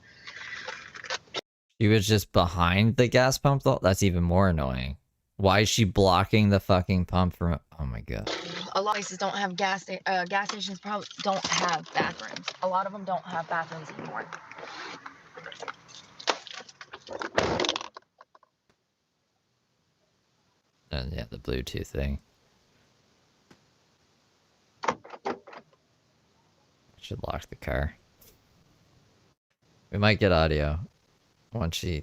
She was just behind the gas pump though? That's even more annoying. Why is she blocking the fucking pump from... Oh my god. A lot of places don't have gas stations probably don't have bathrooms. A lot of them don't have bathrooms anymore. And yeah, the Bluetooth thing. Should lock the car. We might get audio once she...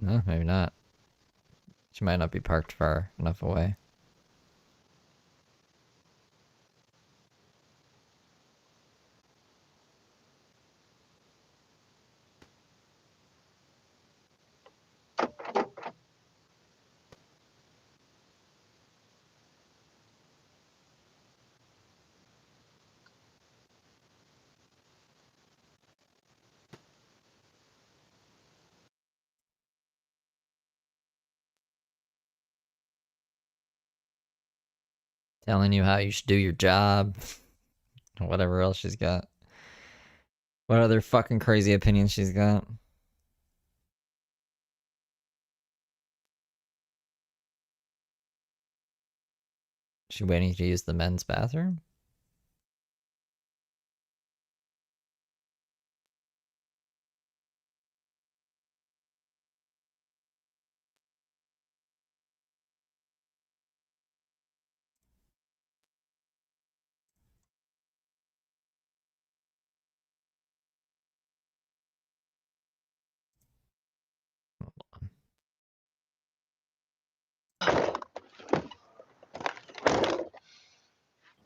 No, maybe not. She might not be parked far enough away. Telling you how you should do your job. Whatever else she's got. What other fucking crazy opinions she's got. She waiting to use the men's bathroom?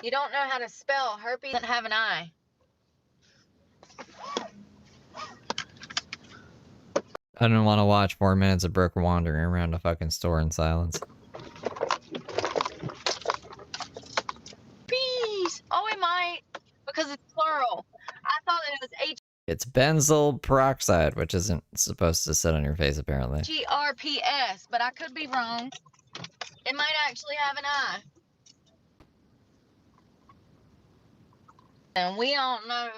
You don't know how to spell herpes doesn't have an I. I don't want to watch 4 minutes of Brooke wandering around a fucking store in silence. Peace. Oh, it might. Because it's plural. I thought it was It's benzyl peroxide, which isn't supposed to sit on your face, apparently. HGRPS, but I could be wrong. It might actually have an I. And we all know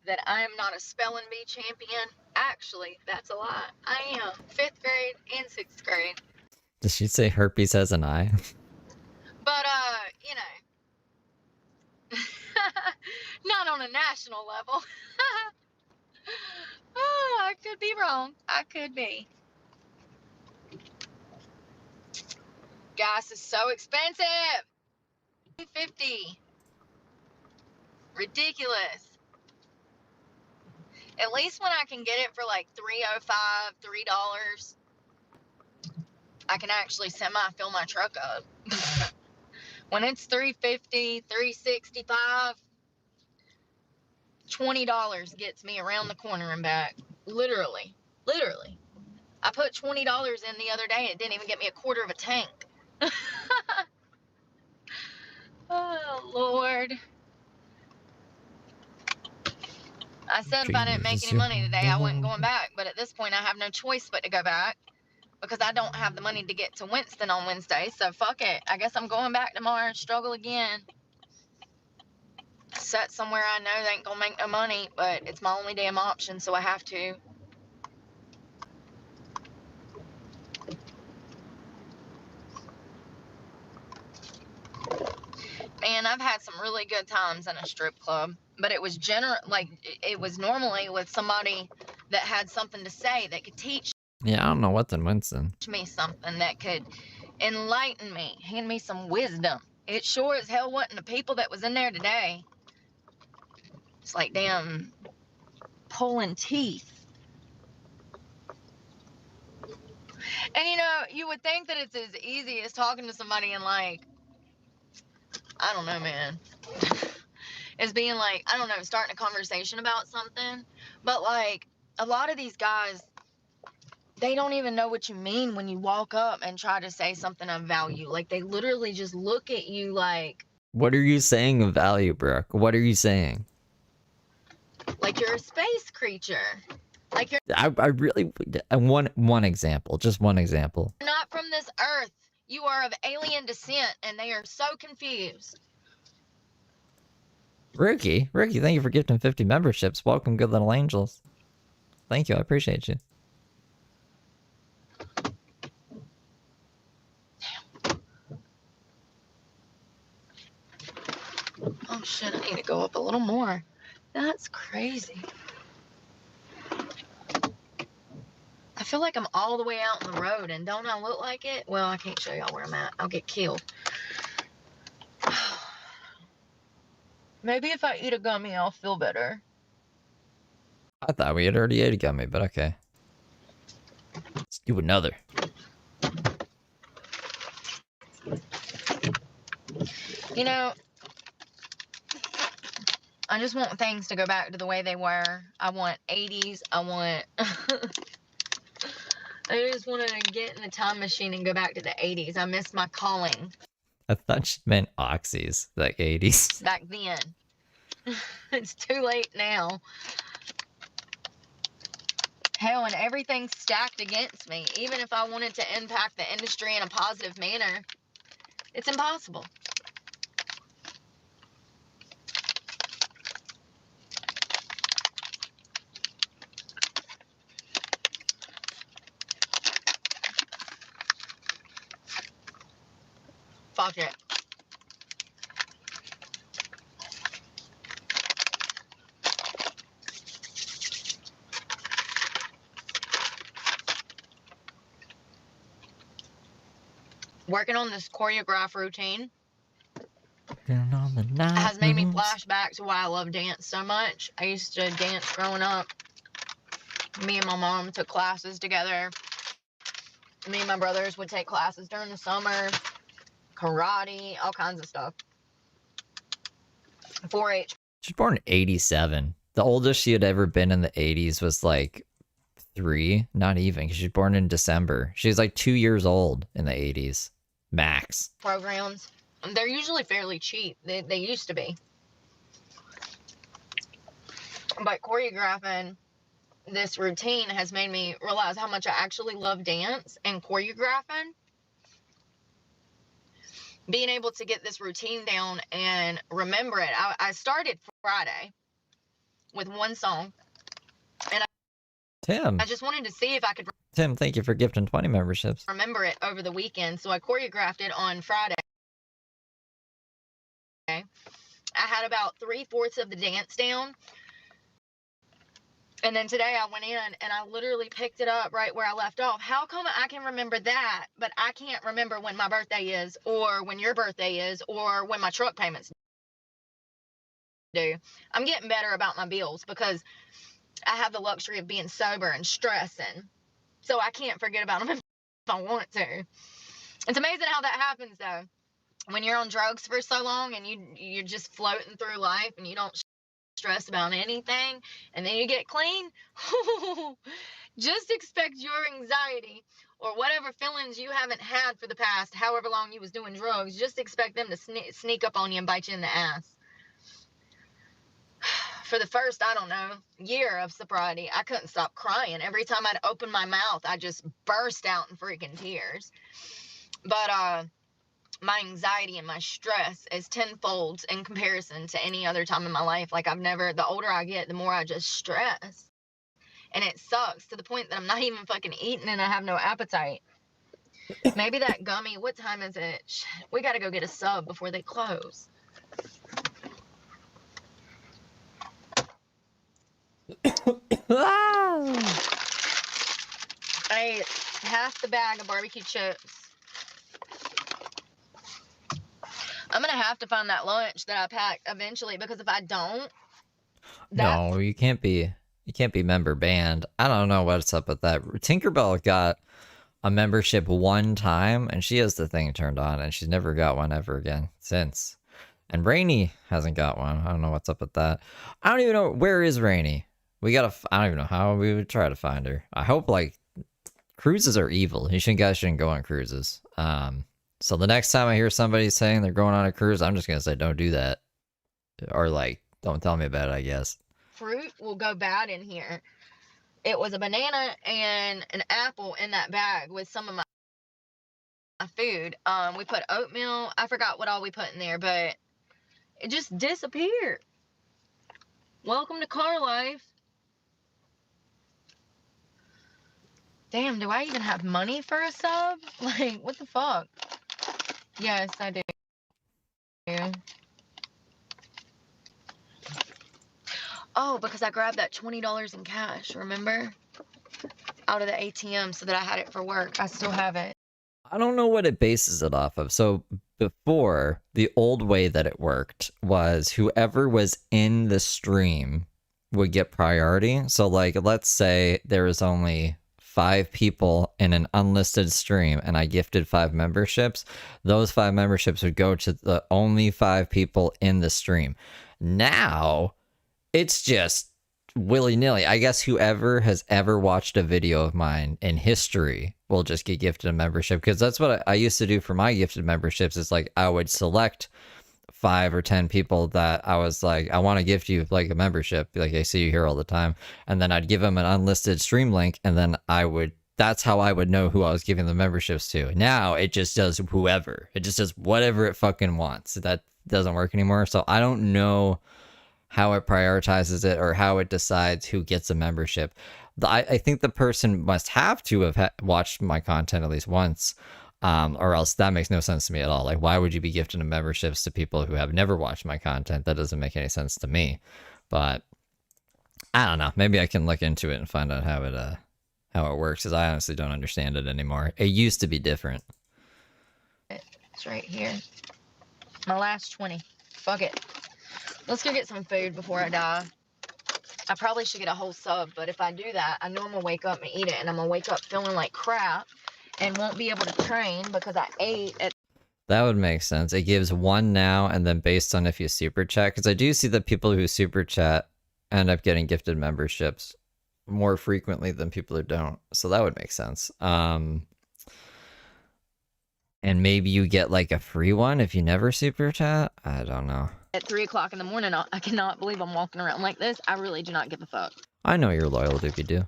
that I am not a spelling bee champion. Actually, that's a lie. I am. 5th grade and 6th grade. Does she say herpes has an eye? But, you know. Not on a national level. Oh, I could be wrong. I could be. Gas is so expensive. $2.50. Ridiculous. At least when I can get it for like $3.05, $3, I can actually semi-fill my truck up. When it's $3.50, $3.65, $20 gets me around the corner and back. Literally. Literally. I put $20 in the other day. It didn't even get me a quarter of a tank. Oh, Lord. I said if I didn't make any money today, I wasn't going back. But at this point, I have no choice but to go back because I don't have the money to get to Winston on Wednesday. So fuck it. I guess I'm going back tomorrow and struggle again. Set somewhere I know they ain't gonna make no money, but it's my only damn option, so I have to. Man, I've had some really good times in a strip club, but it was it was normally with somebody that had something to say that could teach Yeah, I don't know what's in Winston. me something that could enlighten me, hand me some wisdom. It sure as hell wasn't the people that was in there today. It's like damn pulling teeth. And you know, you would think that it's as easy as talking to somebody and like, I don't know, man. As being like, I don't know, starting a conversation about something. But like, a lot of these guys, they don't even know what you mean when you walk up and try to say something of value. Like, they literally just look at you like What are you saying of value, Brooke? What are you saying? you're a space creature. Like you're I really one example, just one example. not from this earth. You are of alien descent, and they are so confused. Ricky, thank you for gifting 50 memberships. Welcome, good little angels. Thank you, I appreciate you. Oh shit, I need to go up a little more. That's crazy. I feel like I'm all the way out on the road, and don't I look like it? Well, I can't show y'all where I'm at. I'll get killed. Maybe if I eat a gummy, I'll feel better. I thought we had already ate a gummy, but okay. Let's do another. You know, I just want things to go back to the way they were. I want 80s. I want... I just want to get in the time machine and go back to the 80s. I miss my calling. I thought she meant oxys, like 80s. Back then. It's too late now. Hell, and everything's stacked against me. Even if I wanted to impact the industry in a positive manner, it's impossible. Fuck it. working on this choreograph routine Down on the night has made me moves. flash back to why I love dance so much. I used to dance growing up. Me and my mom took classes together. Me and my brothers would take classes during the summer, karate, all kinds of stuff. 4-H. She's born in 87. The oldest she had ever been in the 80s was like 3, not even, because she's born in December. She's like 2 years old in the 80s, max. Programs. They're usually fairly cheap. They used to be. But choreographing this routine has made me realize how much I actually love dance and choreographing. Being able to get this routine down and remember it. I started Friday with one song. And Tim. I just wanted to see if I could Tim, thank you for gifting 20 memberships. remember it over the weekend. So I choreographed it on Friday. I had about 3/4 of the dance down. And then today I went in and I literally picked it up right where I left off. How come I can remember that, but I can't remember when my birthday is, or when your birthday is, or when my truck payments due? I'm getting better about my bills because I have the luxury of being sober and stressing. So I can't forget about them if I want to. It's amazing how that happens, though. When you're on drugs for so long and you're just floating through life and you don't stress about anything, and then you get clean, just expect your anxiety or whatever feelings you haven't had for the past however long you was doing drugs, just expect them to sneak up on you and bite you in the ass. For the first, I don't know, year of sobriety, I couldn't stop crying. Every time I'd open my mouth, I just burst out in freaking tears. But my anxiety and my stress is tenfold in comparison to any other time in my life. Like the older I get, the more I just stress. And it sucks to the point that I'm not even fucking eating and I have no appetite. Maybe that gummy, what time is it? We gotta go get a sub before they close. I ate half the bag of barbecue chips. I'm gonna have to find that lunch that I packed eventually, because if I don't, No, you can't be member banned. I don't know what's up with that. Tinkerbell got a membership one time and she has the thing turned on and she's never got one ever again since. And Rainy hasn't got one. I don't know what's up with that. I don't even know, where is Rainy? I don't even know how we would try to find her. I hope, like, cruises are evil. Guys shouldn't go on cruises. So the next time I hear somebody saying they're going on a cruise, I'm just gonna say don't do that. Or, like, don't tell me about it, I guess. Fruit will go bad in here. It was a banana and an apple in that bag with some of my food. We put oatmeal. I forgot what all we put in there, but it just disappeared. Welcome to car life. Damn, do I even have money for a sub? Like, what the fuck? Yes, I do. Oh, because I grabbed that $20 in cash, remember? Out of the ATM so that I had it for work. I still have it. I don't know what it bases it off of. So before, the old way that it worked was whoever was in the stream would get priority. So, like, let's say there was only 5 people in an unlisted stream and I gifted 5 memberships. Those 5 memberships would go to the only 5 people in the stream. Now, it's just willy-nilly. I guess whoever has ever watched a video of mine in history will just get gifted a membership, because that's what I used to do for my gifted memberships. Is like I would select 5 or 10 people that I was like, I want to gift you like a membership, like I see you here all the time, and then I'd give them an unlisted stream link, and then that's how I would know who I was giving the memberships to. Now it just does whoever. It just does whatever it fucking wants. That doesn't work anymore. So I don't know how it prioritizes it or how it decides who gets a membership. I think the person must have to have watched my content at least once, or else that makes no sense to me at all. Like, why would you be gifting memberships to people who have never watched my content? That doesn't make any sense to me. But I don't know. Maybe I can look into it and find out how it works, because I honestly don't understand it anymore. It used to be different. It's right here. My last 20. Fuck it. Let's go get some food before I die. I probably should get a whole sub, but if I do that, I know I'm gonna wake up and eat it, and I'm gonna wake up feeling like crap and won't be able to train because I ate at. That would make sense. It gives one now, and then based on if you super chat, because I do see that people who super chat end up getting gifted memberships more frequently than people who don't. So that would make sense. And maybe you get like a free one if you never super chat. I don't know. At 3 o'clock in the morning, I cannot believe I'm walking around like this. I really do not give a fuck. I know you're loyal if you do.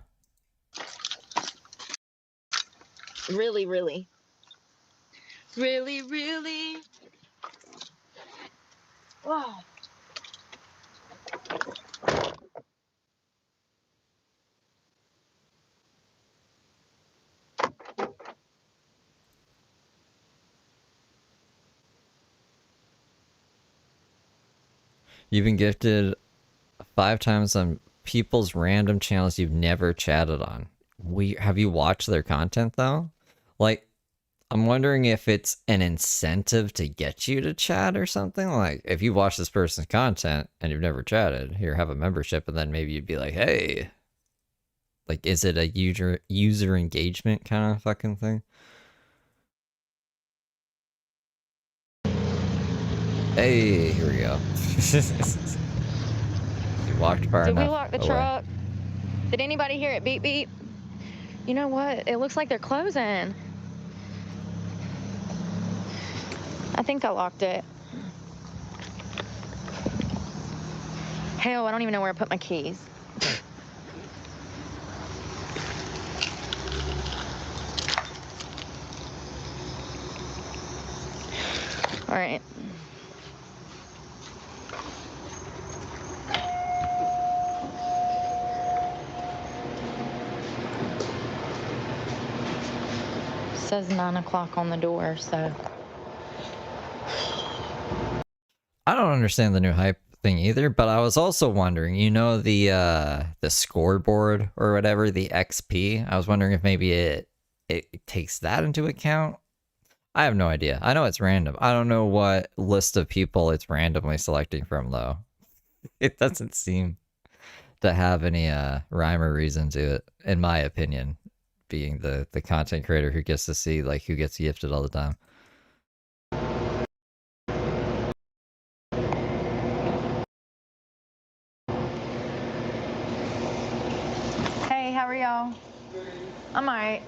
Really, really. Really, really. Wow. You've been gifted 5 times on people's random channels you've never chatted on. Have you watched their content though? Like, I'm wondering if it's an incentive to get you to chat or something. Like, if you watch this person's content and you've never chatted, here, have a membership, and then maybe you'd be like, hey. Like, is it a user engagement kind of fucking thing? Hey, here we go. You walked far Did enough we lock the away. truck? Did anybody hear it beep beep? You know what? It looks like they're closing. I think I locked it. Hell, I don't even know where I put my keys. All right. Says 9 o'clock on the door, so. I don't understand the new hype thing either, but I was also wondering, you know, the scoreboard or whatever, the XP. I was wondering if maybe it takes that into account. I have no idea. I know it's random. I don't know what list of people it's randomly selecting from though. It doesn't seem to have any rhyme or reason to it, in my opinion, being the content creator who gets to see like who gets gifted all the time. Hey, how are y'all? I'm all right.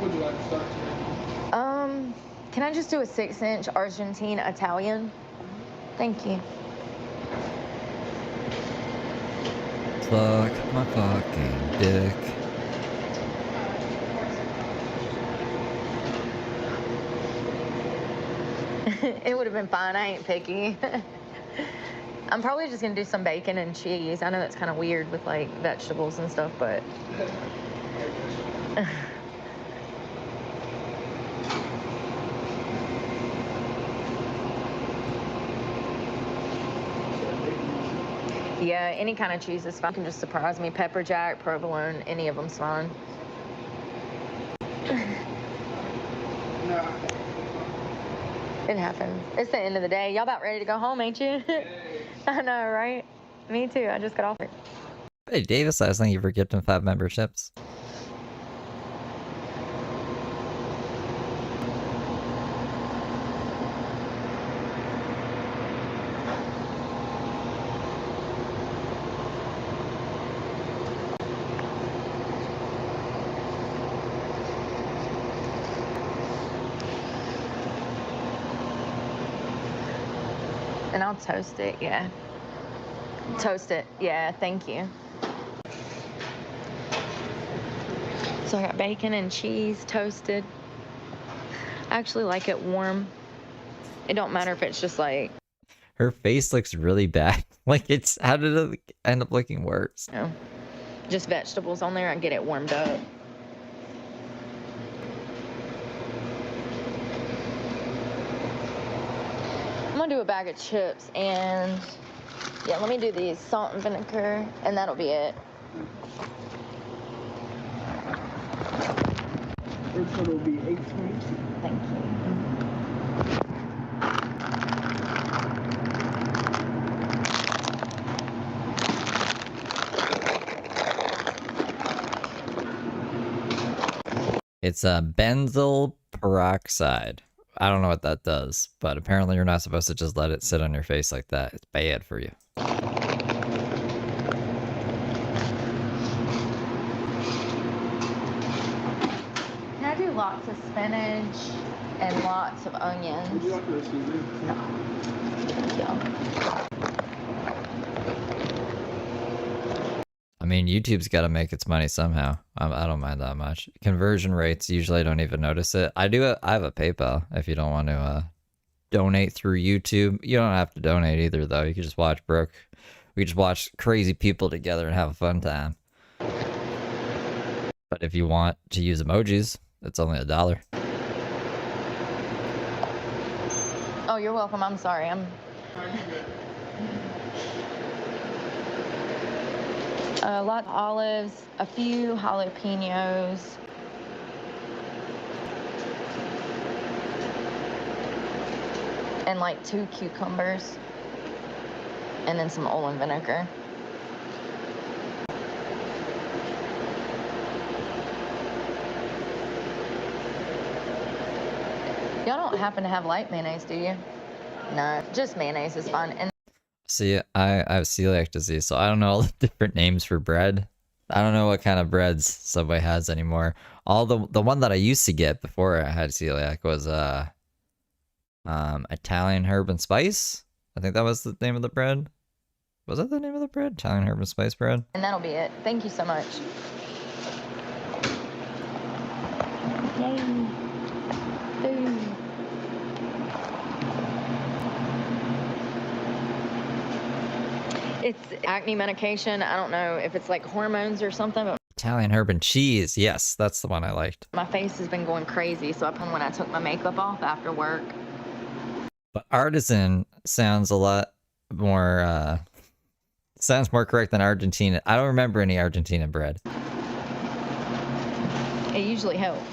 Would you like to start today? Can I just do a 6-inch Argentine Italian? Thank you. Fuck my fucking dick. It would have been fine. I ain't picky. I'm probably just gonna do some bacon and cheese. I know that's kind of weird with like vegetables and stuff, but. Yeah, any kind of cheese is fine. You can just surprise me. Pepper jack, provolone, any of them's fine. No. It happens. It's the end of the day. Y'all about ready to go home, ain't you? I know, right? Me too. I just got off it. Hey Davis, I was thank you for gifting 5 memberships. And I'll toast it, yeah. Toast it, yeah, thank you. So I got bacon and cheese toasted. I actually like it warm. It don't matter if it's just like, Her face looks really bad. Like it's, how did it end up looking worse? you know, just vegetables on there. I get it warmed up. gonna do a bag of chips and yeah, let me do these salt and vinegar and that'll be it. First one will be $8.20. Thank you. It's a benzyl peroxide. I don't know what that does, but apparently you're not supposed to just let it sit on your face like that. It's bad for you. Can I do lots of spinach and lots of onions? Would you like this, Susan? No. Thank you. I mean, YouTube's got to make its money somehow. I don't mind that much. Conversion rates, usually I don't even notice it. I have a PayPal if you don't want to donate through YouTube. You don't have to donate either, though. You can just watch Brooke. We just watch crazy people together and have a fun time. But if you want to use emojis, it's only $1. Oh, you're welcome. I'm sorry. A lot of olives, a few jalapenos. And like 2 cucumbers. And then some oil and vinegar. Y'all don't happen to have light mayonnaise, do you? No, just mayonnaise is fine. And See, I have celiac disease, so I don't know all the different names for bread. I don't know what kind of breads Subway has anymore. All the one that I used to get before I had celiac was Italian herb and spice. I think that was the name of the bread. Was that the name of the bread? Italian herb and spice bread? and that'll be it. Thank you so much. Yay. Food. It's acne medication. I don't know if it's like hormones or something, but Italian herb and cheese. Yes, that's the one I liked. my face has been going crazy, so I put when I took my makeup off after work. But artisan sounds a lot more sounds more correct than Argentina. I don't remember any Argentina bread. It usually helps.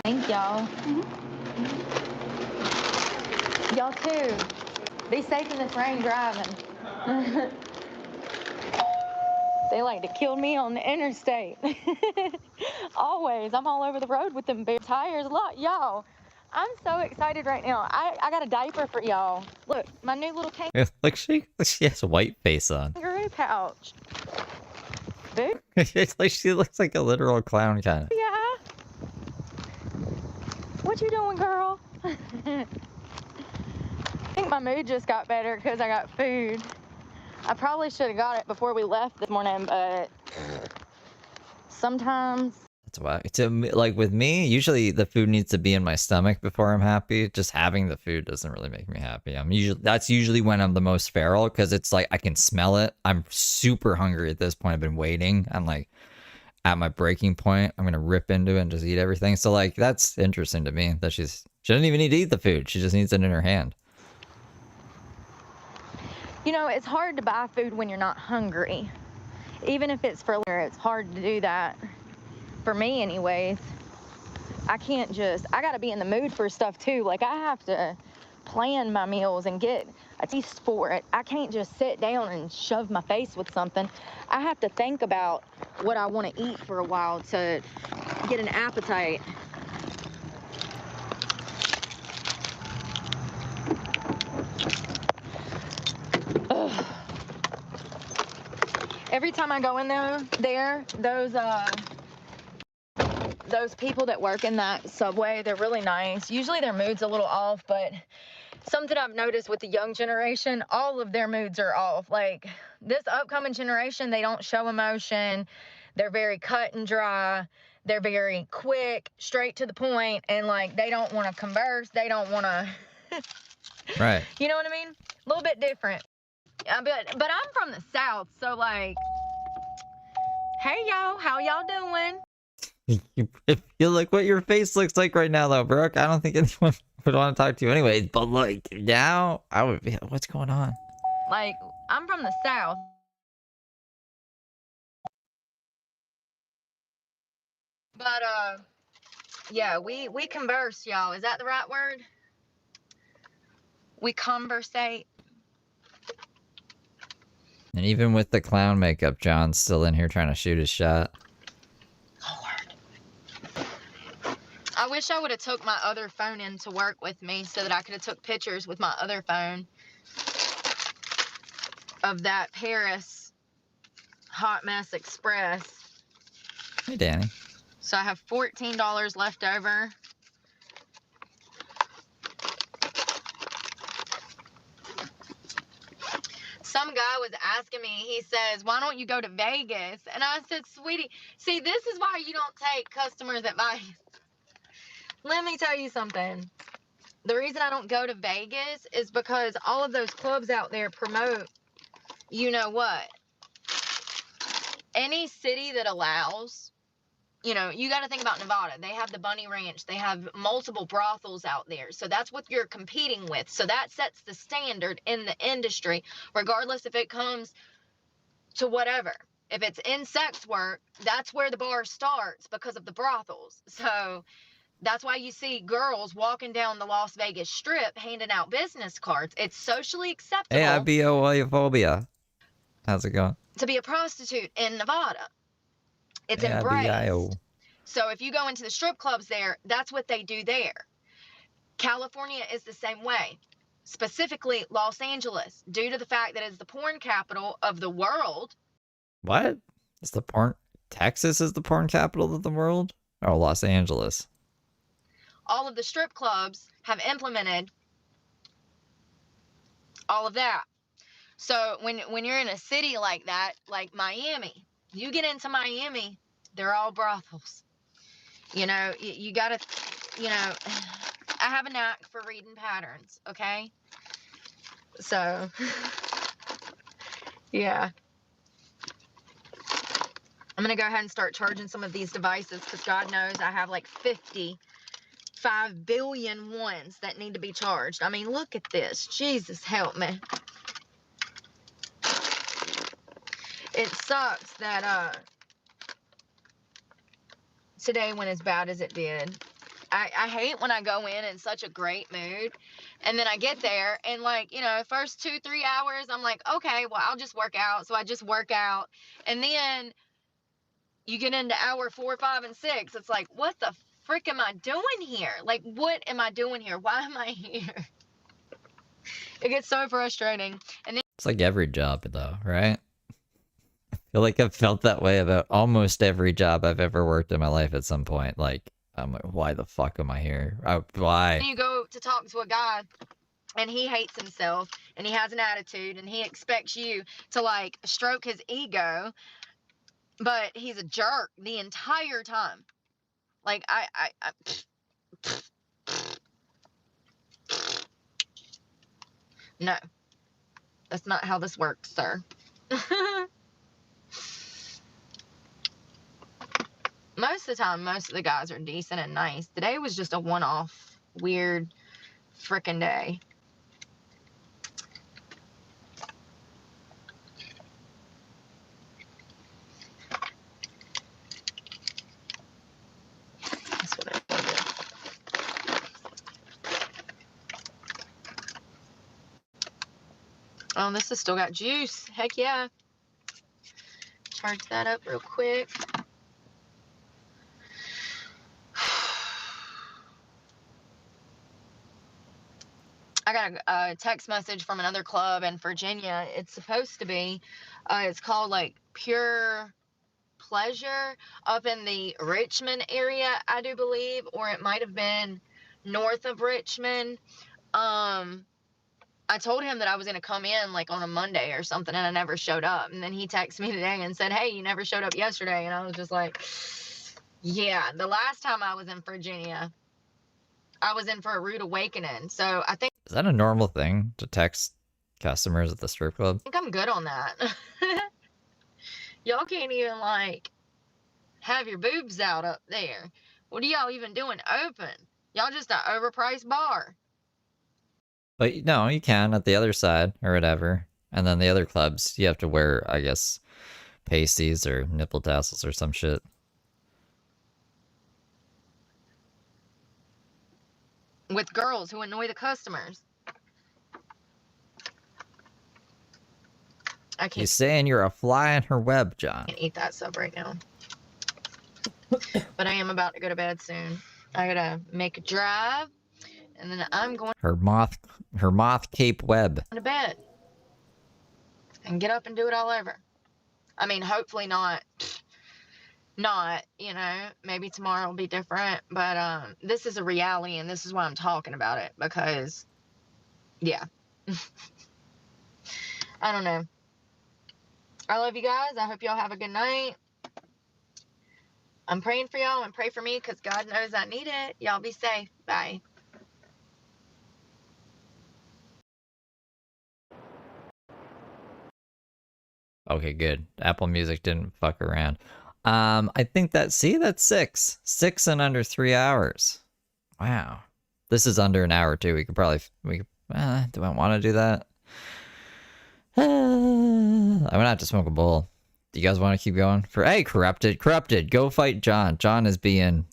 Thank y'all. Y'all too. Be safe in this rain driving. They like to kill me on the interstate. Always. I'm all over the road with them bare tires. Look, y'all. I'm so excited right now. I got a diaper for y'all. Look, my new little Like she has a white face on. kangaroo pouch. Boo. It's like she looks like a literal clown kind of. Yeah. What you doing, girl? I think my mood just got better because I got food. I probably should have got it before we left this morning, but sometimes. That's why. Like with me, usually the food needs to be in my stomach before I'm happy. Just having the food doesn't really make me happy. That's usually when I'm the most feral because it's like I can smell it. I'm super hungry at this point. I've been waiting. I'm like at my breaking point. I'm gonna rip into it and just eat everything. So like that's interesting to me that she doesn't even need to eat the food. She just needs it in her hand. You know, it's hard to buy food when you're not hungry. Even if it's for later, it's hard to do that. For me, anyways. I gotta be in the mood for stuff too. Like, I have to plan my meals and get a taste for it. I can't just sit down and shove my face with something. I have to think about what I want to eat for a while to get an appetite. Ugh. Every time I go in there, those people that work in that Subway, they're really nice. Usually their mood's a little off, but something I've noticed with the young generation, all of their moods are off. Like, this upcoming generation, they don't show emotion. They're very cut and dry. They're very quick, straight to the point, and like, they don't want to converse. They don't want to, Right. you know what I mean? A little bit different. But I'm from the South, so like, hey y'all, how y'all doing? You feel like what your face looks like right now, though, Brooke. I don't think anyone would want to talk to you anyways. But like now, I would be. What's going on? Like, I'm from the South. But, yeah, we converse, y'all. Is that the right word? We conversate. And even with the clown makeup, John's still in here trying to shoot his shot. Lord. I wish I would have took my other phone into work with me so that I could have took pictures with my other phone of that Paris Hot Mess Express. Hey, Danny. So I have $14 left over. Some guy was asking me, he says, why don't you go to Vegas? And I said, sweetie, see, this is why you don't take customers' advice. Let me tell you something. The reason I don't go to Vegas is because all of those clubs out there promote, you know what? Any city that allows, you know, you got to think about Nevada. They have the Bunny Ranch. They have multiple brothels out there. So that's what you're competing with. So that sets the standard in the industry, regardless if it comes to whatever. If it's in sex work, that's where the bar starts because of the brothels. So that's why you see girls walking down the Las Vegas Strip handing out business cards. It's socially acceptable. AIBO How's it going? To be a prostitute in Nevada. It's AIBIO. embraced. So if you go into the strip clubs there, that's what they do there. California is the same way. Specifically Los Angeles, due to the fact that it's the porn capital of the world. What? Is the porn? Texas is the porn capital of the world? Or Los Angeles? All of the strip clubs have implemented all of that. So when you're in a city like that, like Miami, you get into Miami, they're all brothels. You know, you gotta, you know, I have a knack for reading patterns, okay? So, yeah. I'm gonna go ahead and start charging some of these devices because God knows I have like 55 billion ones that need to be charged. I mean, look at this. Jesus help me. It sucks that today went as bad as it did. I hate when I go in such a great mood and then I get there and like, you know, first 2-3 hours I'm like, okay, well I'll just work out. So I just work out and then you get into hour 4, 5, and 6. It's like, what the frick am I doing here? Like, what am I doing here? Why am I here? It gets so frustrating. And then It's like every job, though, right? I feel like I've felt that way about almost every job I've ever worked in my life at some point. Like, I'm like, why the fuck am I here? Why? you go to talk to a guy and he hates himself and he has an attitude and he expects you to like stroke his ego, but he's a jerk the entire time. Like no, that's not how this works, sir. Most of the time, most of the guys are decent and nice. Today was just a one-off weird frickin' day. That's what I wanted. Oh, this has still got juice. Heck yeah. Charge that up real quick. I got a text message from another club in Virginia. It's supposed to be, it's called like Pure Pleasure up in the Richmond area, I do believe, or it might have been north of Richmond. I told him that I was going to come in like on a Monday or something and I never showed up. And then he texted me today and said, hey, you never showed up yesterday. And I was just like, yeah, the last time I was in Virginia, I was in for a rude awakening. So I think Is that a normal thing to text customers at the strip club? I'm good on that. Y'all can't even like have your boobs out up there. What are y'all even doing open? Y'all just an overpriced bar. But no, you can at the other side or whatever. And then the other clubs, you have to wear, I guess, pasties or nipple tassels or some shit. With girls who annoy the customers. I can't He's saying you're a fly in her web, John. eat that sub right now. But I am about to go to bed soon. I gotta make a drive, and then I'm going Her moth cape web. to bed. And get up and do it all over. I mean, hopefully not, you know, maybe tomorrow will be different. But this is a reality, and this is why I'm talking about it. Because, yeah. I don't know. I love you guys. I hope y'all have a good night. I'm praying for y'all and pray for me because God knows I need it. Y'all be safe. Bye. Okay, good. Apple Music didn't fuck around. I think that's 6. 6 in under 3 hours. Wow. This is under an hour too. We could probably do I want to do that? I'm gonna have to smoke a bowl. Do you guys want to keep going? Hey, corrupted, go fight John. John is being,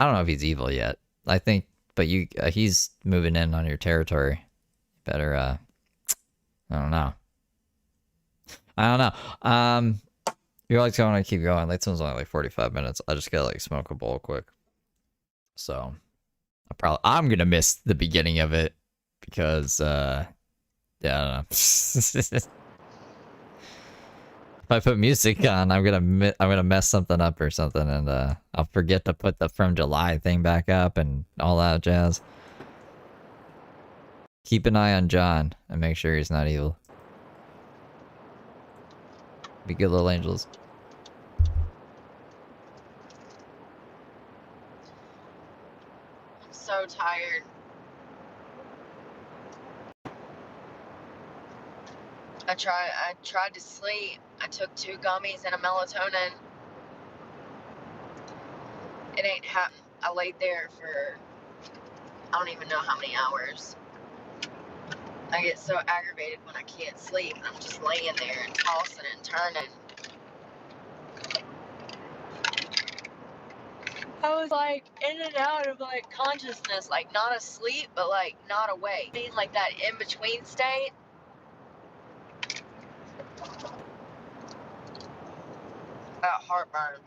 I don't know if he's evil yet. I think, but he's moving in on your territory. Better, I don't know. You're like going to keep going. This one's only like 45 minutes. I just gotta like smoke a bowl quick. So I'm gonna miss the beginning of it because yeah, I don't know. If I put music on, I'm gonna mess something up or something, and I'll forget to put the From July thing back up and all that jazz. Keep an eye on John and make sure he's not evil. Be good little angels. I'm so tired. I tried to sleep. I took 2 gummies and a melatonin. It ain't happened. I laid there for I don't even know how many hours. I get so aggravated when I can't sleep. I'm just laying there and tossing and turning. I was like in and out of like consciousness, like not asleep, but like not awake. Like that in between state. That heartburn.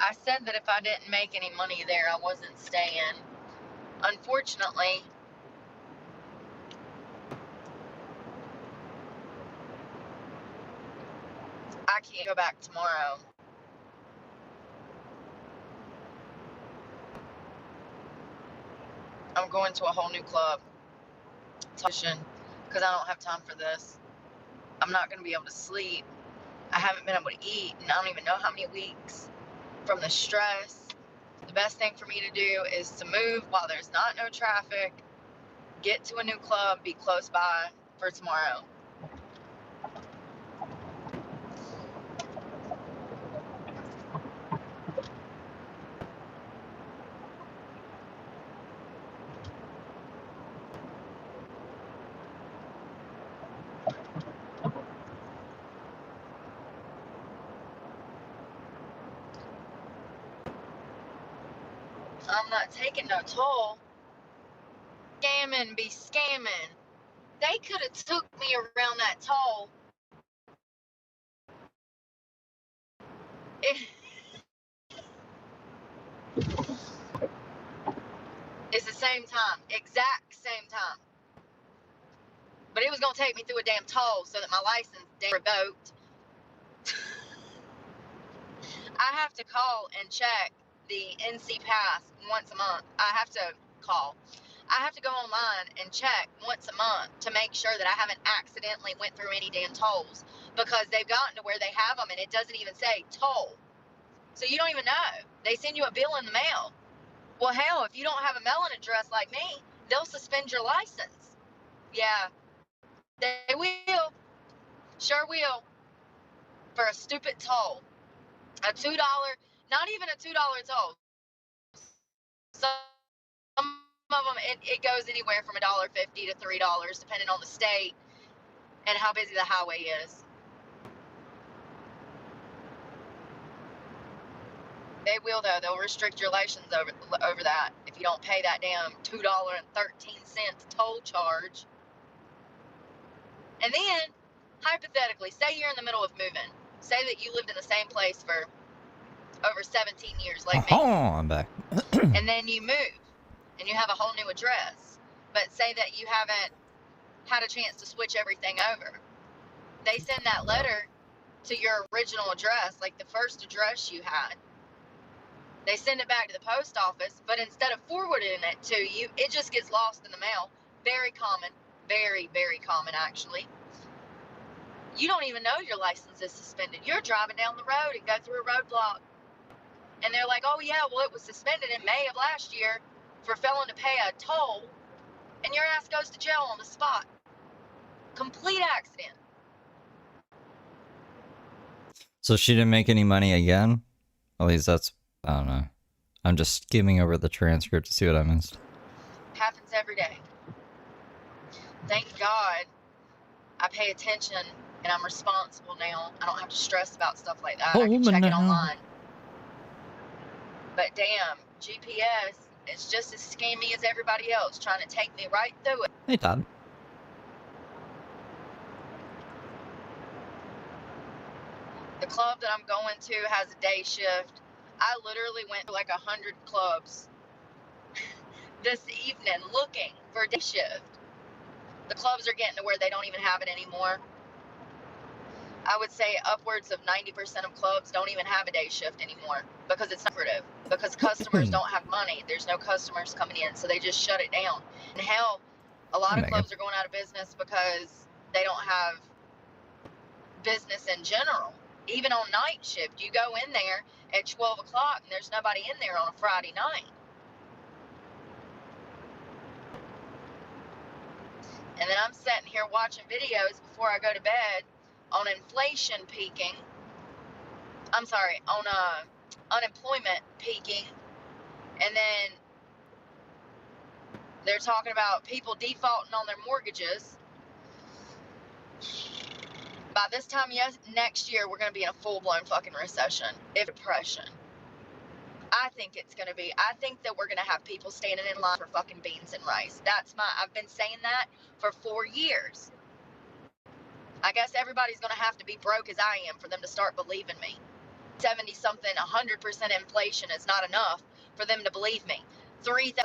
I said that if I didn't make any money there, I wasn't staying. Unfortunately, I can't go back tomorrow. I'm going to a whole new club. Because I don't have time for this. I'm not going to be able to sleep. I haven't been able to eat in I don't even know how many weeks from the stress. The best thing for me to do is to move while there's not no traffic, get to a new club, be close by for tomorrow. I'm not taking no toll. Scamming be scamming. They could have took me around that toll. It's the same time, exact same time. But it was gonna take me through a damn toll so that my license damn revoked. I have to call and check the NC Pass once a month. I have to call. I have to go online and check once a month to make sure that I haven't accidentally went through any damn tolls, because they've gotten to where they have them and it doesn't even say toll. So you don't even know. They send you a bill in the mail. Well, hell, if you don't have a mailing address like me, they'll suspend your license. Yeah, they will. Sure will. For a stupid toll. A $2, not even a $2 toll. Some of them, it goes anywhere from $1.50 to $3, depending on the state and how busy the highway is. They will, though. They'll restrict your license over that if you don't pay that damn $2.13 toll charge. And then, hypothetically, say you're in the middle of moving. Say that you lived in the same place for over 17 years, like me. I'm back. And then you move, and you have a whole new address. But say that you haven't had a chance to switch everything over. They send that letter to your original address, like the first address you had. They send it back to the post office, but instead of forwarding it to you, it just gets lost in the mail. Very common. Very, very common, actually. You don't even know your license is suspended. You're driving down the road and go through a roadblock. And they're like, oh, yeah, well, it was suspended in May of last year for failing to pay a toll. And your ass goes to jail on the spot. Complete accident. So she didn't make any money again? At least that's, I don't know. I'm just skimming over the transcript to see what I missed. Happens every day. Thank God I pay attention and I'm responsible now. I don't have to stress about stuff like that. I can check it online. But damn, GPS is just as scammy as everybody else, trying to take me right through it. Hey, Todd. The club that I'm going to has a day shift. I literally went to like 100 clubs this evening looking for a day shift. The clubs are getting to where they don't even have it anymore. I would say upwards of 90% of clubs don't even have a day shift anymore because it's not lucrative. Because customers don't have money. There's no customers coming in, so they just shut it down. And hell, a lot of clubs are going out of business because they don't have business in general. Even on night shift, you go in there at 12 o'clock and there's nobody in there on a Friday night. And then I'm sitting here watching videos before I go to bed on inflation peaking. I'm sorry, on unemployment peaking. And then they're talking about people defaulting on their mortgages. By this time next year, we're going to be in a full-blown fucking recession, if depression. I think it's going to be. I think that we're going to have people standing in line for fucking beans and rice. I've been saying that for 4 years. I guess everybody's going to have to be broke as I am for them to start believing me. 70-something, 100% inflation is not enough for them to believe me. $3,000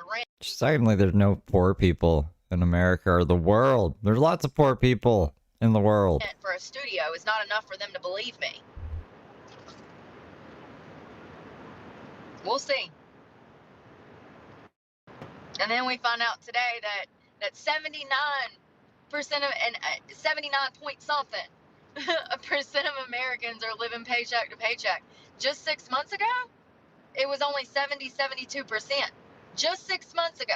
rent. Secondly, there's no poor people in America or the world. There's lots of poor people in the world. For a studio is not enough for them to believe me. We'll see. And then we find out today that 79% of, and 79 point something percent of Americans are living paycheck to paycheck. Just 6 months ago, it was only 72%. Just 6 months ago.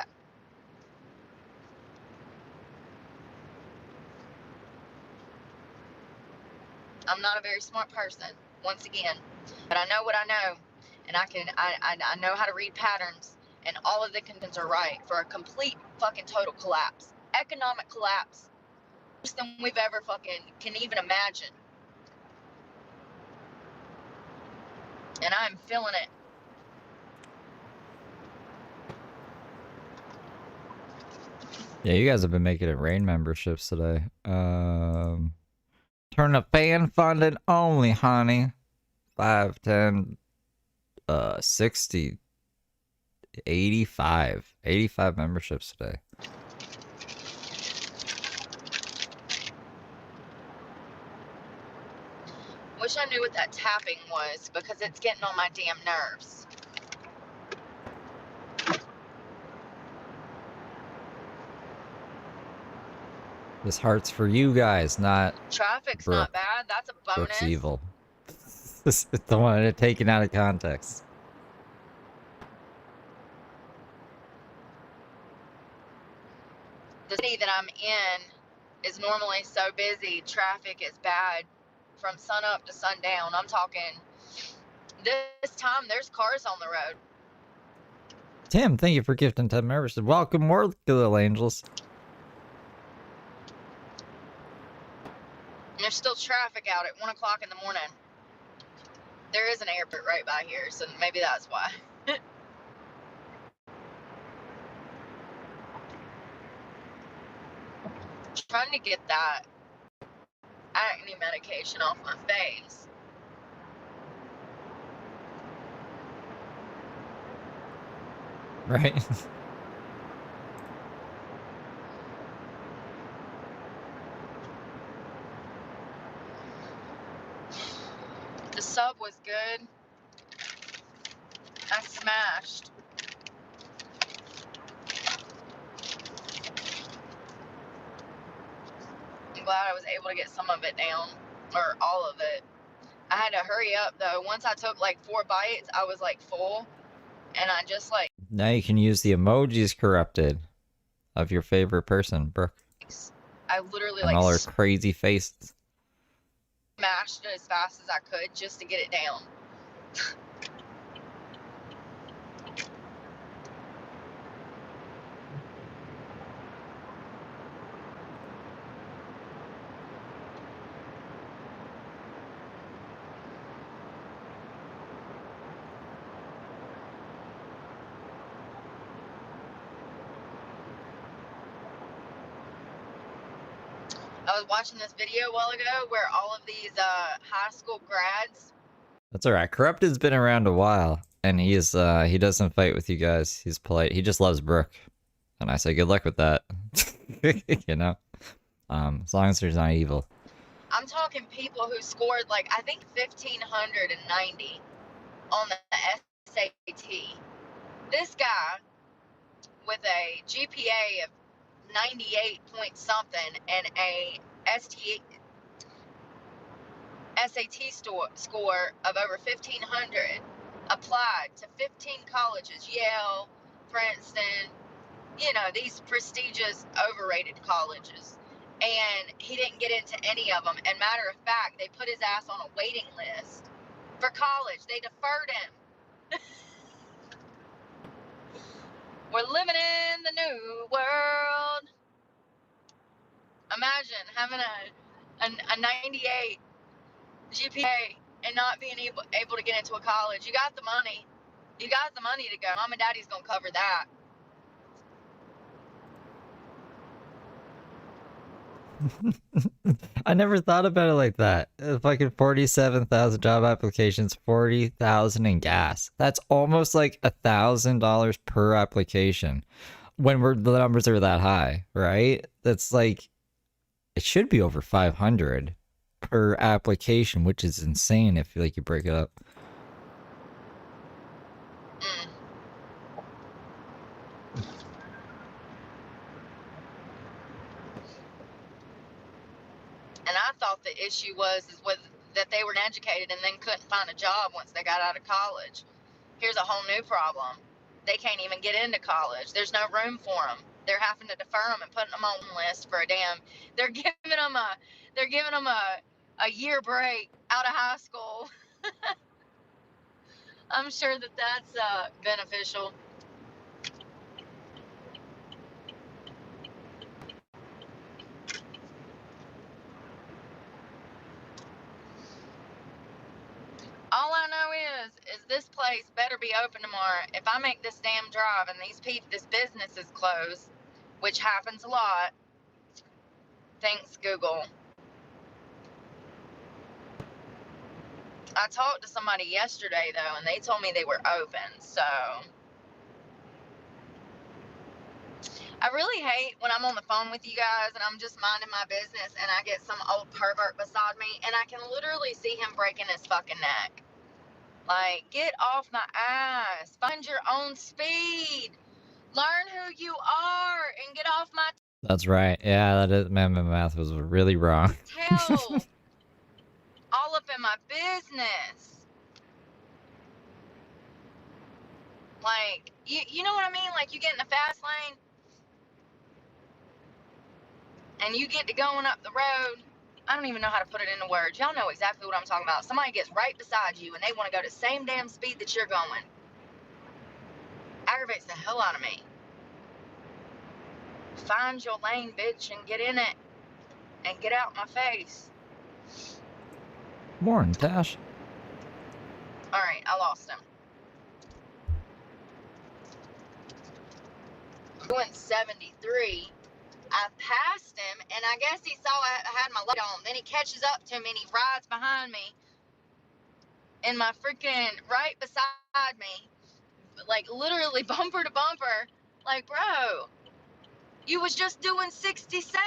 I'm not a very smart person, once again, but I know what I know, and I know how to read patterns, and all of the conditions are right for a complete fucking total collapse, economic collapse, worse than we've ever fucking can even imagine. And I'm feeling it. Yeah, you guys have been making it rain memberships today. Turn to fan funded only, honey. 5, 10, 60, 85. 85 memberships today. Wish I knew what that tapping was because it's getting on my damn nerves. This heart's for you guys, not Traffic's not Brooke. bad. That's a Brooke's bonus. evil. This is the one taken out of context. The city that I'm in is normally so busy. Traffic is bad from sun up to sundown. I'm talking this time there's cars on the road. Tim, thank you for gifting 10 memberships. Welcome more little angels. And there's still traffic out at 1 o'clock in the morning. There is an airport right by here, so maybe that's why. Trying to get that acne medication off my face. Right? The sub was good. I smashed. I'm glad I was able to get some of it down, or all of it. I had to hurry up though. Once I took like 4 bites, I was like full, and I just like Now you can use the emojis corrupted of your favorite person, Brooke. I literally And like all her crazy faces. smashed it as fast as I could just to get it down. I was watching this video a while ago where all of these high school grads. That's alright. Corrupted's been around a while, and he's he doesn't fight with you guys. He's polite. He just loves Brooke. And I say good luck with that. You know? As long as there's not evil. I'm talking people who scored like I think 1,590 on the SAT. This guy with a GPA of 98 point something and a SAT score of over 1,500 applied to 15 colleges, Yale, Princeton, you know, these prestigious, overrated colleges. And he didn't get into any of them. And matter of fact, they put his ass on a waiting list for college. They deferred him. We're living in the new world. Imagine having a 98 GPA and not being able to get into a college. You got the money. You got the money to go. Mom and daddy's going to cover that. I never thought about it like that. Fucking 47,000 job applications, 40,000 in gas. That's almost like $1,000 per application. When the numbers are that high, right? That's like it should be over 500 per application, which is insane if you break it up. And I thought the issue was that they were educated and then couldn't find a job once they got out of college. Here's a whole new problem. They can't even get into college. There's no room for them. They're having to defer them and putting them on the list for a damn. They're giving them a year break out of high school. I'm sure that that's beneficial. All I know is this place better be open tomorrow. If I make this damn drive and this business is closed, which happens a lot. Thanks, Google. I talked to somebody yesterday, though, and they told me they were open, so... I really hate when I'm on the phone with you guys and I'm just minding my business and I get some old pervert beside me and I can literally see him breaking his fucking neck. Like, get off my ass. Find your own speed. Learn who you are and get off my That's right. Yeah, that is. Man, my math was really wrong. tail. All up in my business. Like, you know what I mean? Like, you get in the fast lane and you get to going up the road. I don't even know how to put it into words. Y'all know exactly what I'm talking about. Somebody gets right beside you and they want to go the same damn speed that you're going. Aggravates the hell out of me. Find your lane, bitch, and get in it. And get out my face. Morning, Tash. Alright, I lost him. Going 73. I passed him, and I guess he saw I had my light on. Then he catches up to me, and he rides behind me. And my freaking right beside me. Like, literally bumper to bumper. Like, bro, you was just doing 67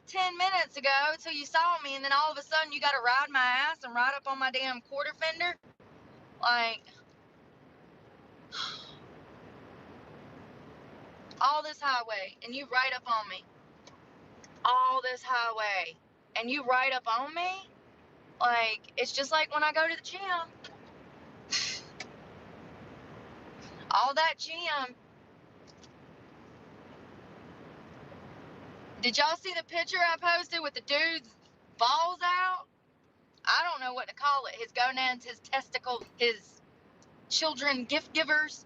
10 minutes ago till you saw me, and then all of a sudden you got to ride my ass and ride up on my damn quarter fender? Like, all this highway, and you right up on me. All this highway, and you right up on me? Like, it's just like when I go to the gym. All that gym. Did y'all see the picture I posted with the dude's balls out? I don't know what to call it. His gonads, his testicles, his children gift givers.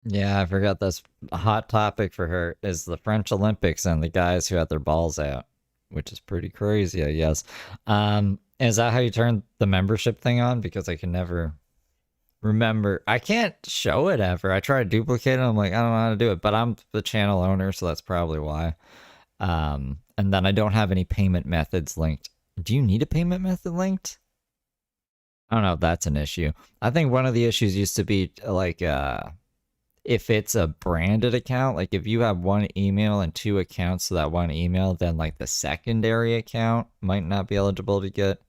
Yeah, I forgot that's a hot topic for her is the French Olympics and the guys who had their balls out, which is pretty crazy, I guess. Is that how you turn the membership thing on? Because I can never remember. I can't show it ever. I try to duplicate it. I'm like, I don't know how to do it, but I'm the channel owner, so that's probably why. And then I don't have any payment methods linked. Do you need a payment method linked? I don't know if that's an issue. I think one of the issues used to be like, if it's a branded account, like if you have one email and two accounts to that one email, then like the secondary account might not be eligible to get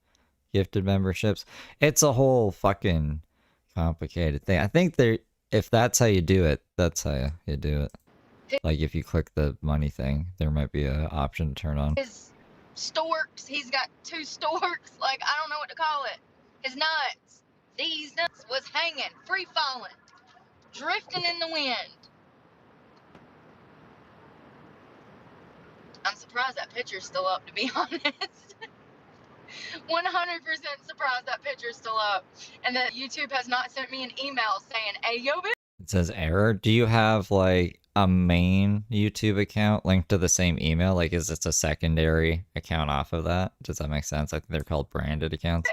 gifted memberships. It's a whole fucking complicated thing. I think if that's how you do it, that's how you do it. Like if you click the money thing, there might be an option to turn on. His storks, he's got two storks, like, I don't know what to call it. His nuts, these nuts was hanging, free falling, drifting in the wind. I'm surprised that picture's still up, to be honest. 100% surprised that picture's still up. And that YouTube has not sent me an email saying, hey, yo, bitch. It says error. Do you have like a main YouTube account linked to the same email? Like, is this a secondary account off of that? Does that make sense? I think they're called branded accounts.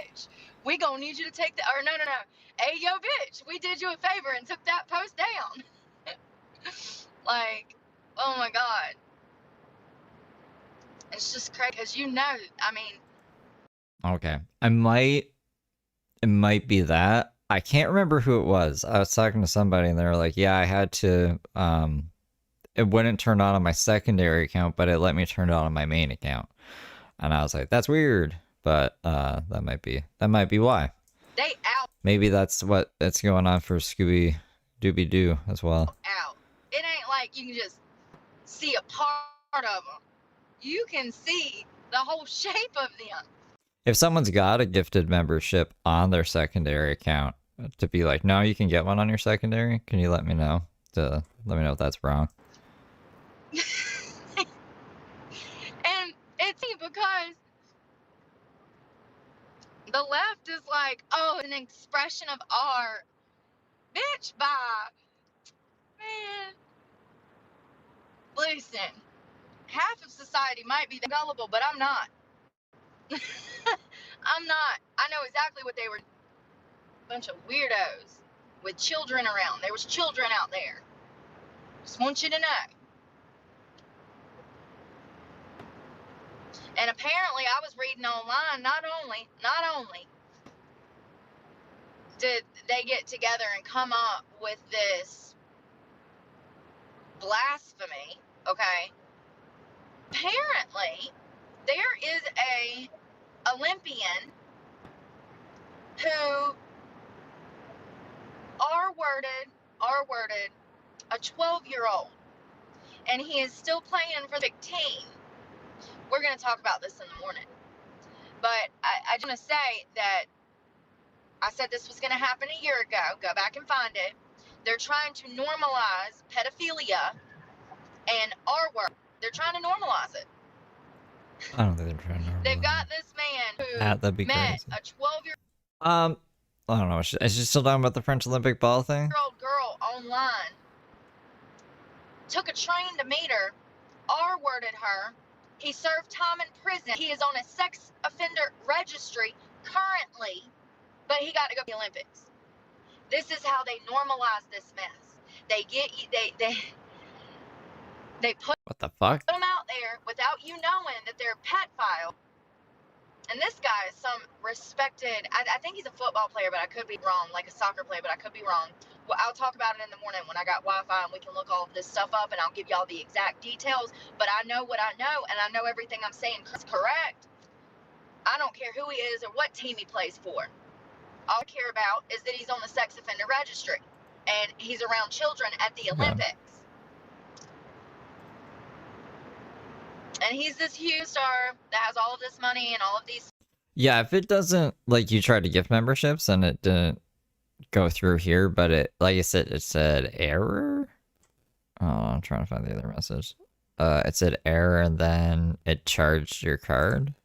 We gonna need you to take the, or no. Hey, yo, bitch, we did you a favor and took that post down. Like, oh my God. It's just crazy because I mean. Okay. It might be that. I can't remember who it was. I was talking to somebody and they were like, yeah, I had to, it wouldn't turn on my secondary account, but it let me turn it on my main account. And I was like, that's weird. But that might be why. They out. Maybe that's going on for Scooby Dooby Doo as well. Out. It ain't like you can just see a part of them. You can see the whole shape of them. If someone's got a gifted membership on their secondary account, to be like, no, you can get one on your secondary, can you let me know? To let me know if that's wrong. And it's because the left is like, oh, an expression of art. Bitch, bye. Man. Listen, half of society might be gullible, but I'm not. I'm not. I know exactly what they were. Bunch of weirdos with children around. There was children out there. Just want you to know. And apparently, I was reading online. Not only did they get together and come up with this blasphemy, okay? Apparently, there is a Olympian who R-worded a 12-year-old, and he is still playing for the team. We're going to talk about this in the morning. But I just want to say that I said this was going to happen a year ago. Go back and find it. They're trying to normalize pedophilia and R-word. They're trying to normalize it. I don't think they're trying to. They've got this man who That'd be met crazy. a 12-year-old I don't know. Is she still talking about the French Olympic ball thing? girl online, took a train to meet her, R-worded her. He served time in prison. He is on a sex offender registry currently, but he got to go to the Olympics. This is how they normalize this mess. They put What the fuck? them out there without you knowing that they're pedophile. And this guy is some respected, I think he's a football player, but I could be wrong, like a soccer player, but I could be wrong. Well, I'll talk about it in the morning when I got Wi-Fi and we can look all of this stuff up and I'll give y'all the exact details. But I know what I know, and I know everything I'm saying is correct. I don't care who he is or what team he plays for. All I care about is that he's on the sex offender registry and he's around children at the Olympics. And he's this huge star that has all of this money and all of these. Yeah, if it doesn't, like, you tried to gift memberships and it didn't go through here, but it, like I said, it said error. Oh, I'm trying to find the other message. It said error and then it charged your card.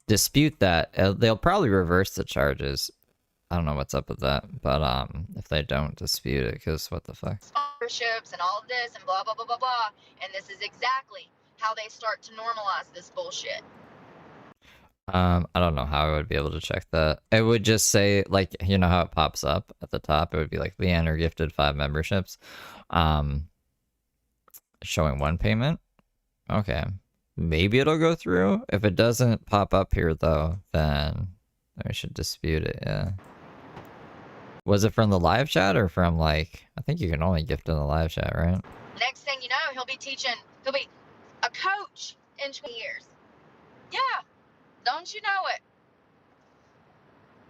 Dispute that. They'll probably reverse the charges. I don't know what's up with that, but if they don't, dispute it, because what the fuck? Sponsorships and all of this and blah, blah, blah, blah, blah. And this is exactly how they start to normalize this bullshit. I don't know how I would be able to check that. It would just say, like, you know how it pops up at the top? It would be like, Leander gifted 5 memberships. Showing 1 payment. Okay. Maybe it'll go through. If it doesn't pop up here, though, then we should dispute it, yeah. Was it from the live chat or from, like, I think you can only gift in the live chat, right? Next thing you know, he'll be a coach in 20 years. Yeah, don't you know it?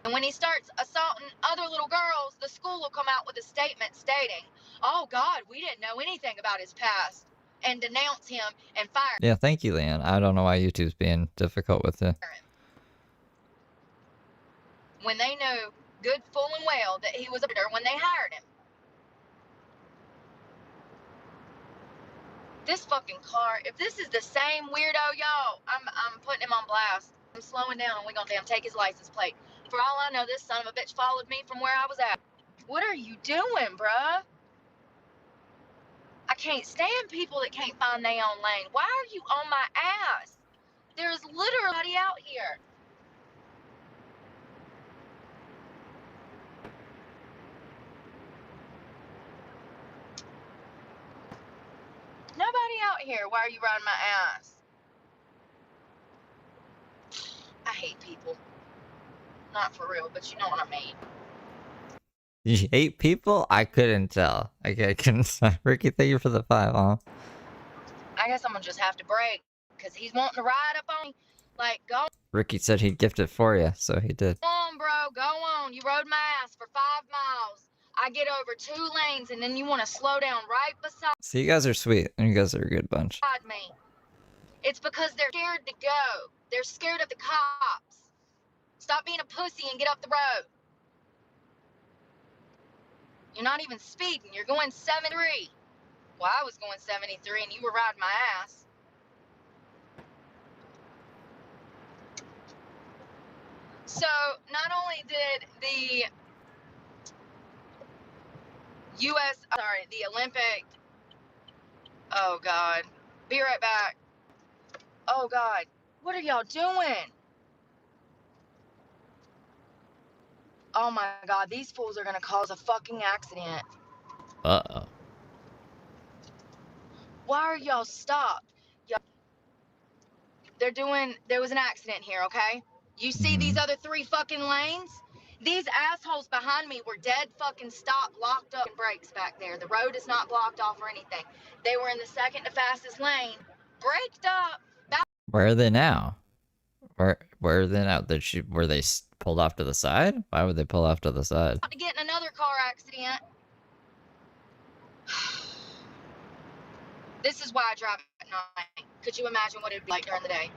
And when he starts assaulting other little girls, the school will come out with a statement stating, oh God, we didn't know anything about his past, and denounce him and fire him. Yeah, thank you, Leanne. I don't know why YouTube's being difficult with it. When they knew good full and well that he was a predator when they hired him. This fucking car, if this is the same weirdo, y'all, I'm putting him on blast. I'm slowing down and we're gonna damn take his license plate. For all I know, this son of a bitch followed me from where I was at. What are you doing, bruh? I can't stand people that can't find their own lane. Why are you on my ass? There's literally out here. Nobody out here. Why are you riding my ass? I hate people. Not for real, but you know what I mean. You hate people? I couldn't tell. I couldn't. Ricky, thank you for the 5, huh? I guess I'm gonna just have to break, because he's wanting to ride up on me. Like, go Ricky said he'd gift it for you, so he did. on, bro. Go on. You rode my ass for 5 miles. I get over 2 lanes, and then you want to slow down right beside So you guys are sweet, and you guys are a good bunch. me. It's because they're scared to go. They're scared of the cops. Stop being a pussy and get up the road. You're not even speeding. You're going 73. Well, I was going 73, and you were riding my ass. So, not only did the the Olympic, oh God, be right back. Oh God, what are y'all doing? Oh my God, these fools are gonna cause a fucking accident. Uh-oh. Why are y'all stopped? There was an accident here, okay? You see these other 3 fucking lanes? These assholes behind me were dead fucking stopped, locked up, and brakes back there. The road is not blocked off or anything. They were in the second to fastest lane, braked up. Where are they now? Where are they now? Were they pulled off to the side? Why would they pull off to the side? About to get in another car accident. This is why I drive at night. Could you imagine what it'd be like during the day?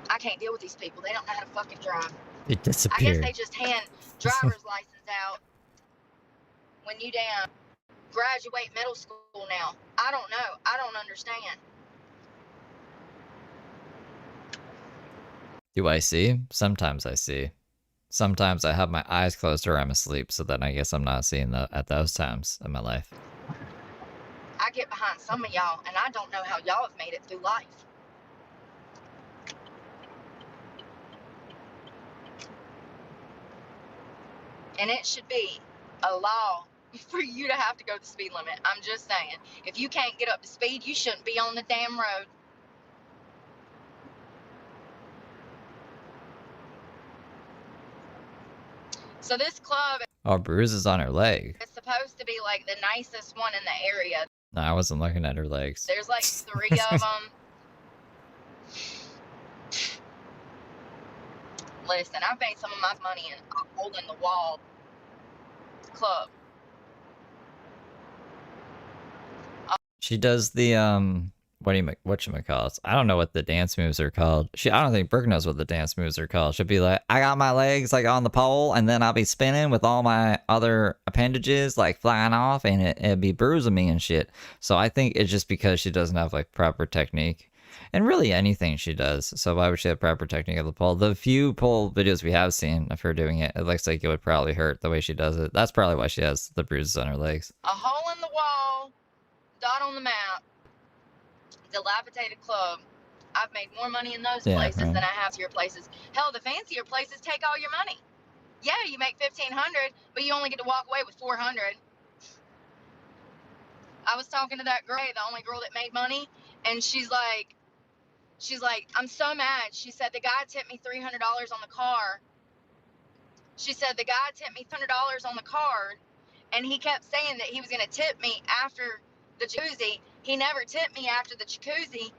I can't deal with these people. They don't know how to fucking drive. They I guess disappeared. they just hand driver's license out when you damn graduate middle school now. I don't know. I don't understand. Do I see? Sometimes I see. Sometimes I have my eyes closed or I'm asleep, so then I guess I'm not seeing that at those times in my life. I get behind some of y'all, and I don't know how y'all have made it through life. And it should be a law for you to have to go the speed limit. I'm just saying. If you can't get up to speed, you shouldn't be on the damn road. So this club Oh, bruises on her leg. is supposed to be like the nicest one in the area. No, I wasn't looking at her legs. There's like 3 of them. Listen, I've made some of my money in a hole in the wall club. She does the whatchamacallit? I don't know what the dance moves are called. I don't think Brooke knows what the dance moves are called. She'll be like, I got my legs like on the pole, and then I'll be spinning with all my other appendages like flying off, and it'd be bruising me and shit. So I think it's just because she doesn't have like proper technique. And really anything she does. So why would she have proper technique of the pole? The few pole videos we have seen of her doing it, it looks like it would probably hurt the way she does it. That's probably why she has the bruises on her legs. A hole in the wall, dot on the map, dilapidated club. I've made more money in those places than I have your places. Hell, the fancier places take all your money. Yeah, you make $1,500, but you only get to walk away with $400. I was talking to that girl, the only girl that made money, and she's like, I'm so mad. She said the guy tipped me $300 on the car. She said the guy tipped me $300 on the card, and he kept saying that he was going to tip me after the jacuzzi. He never tipped me after the jacuzzi.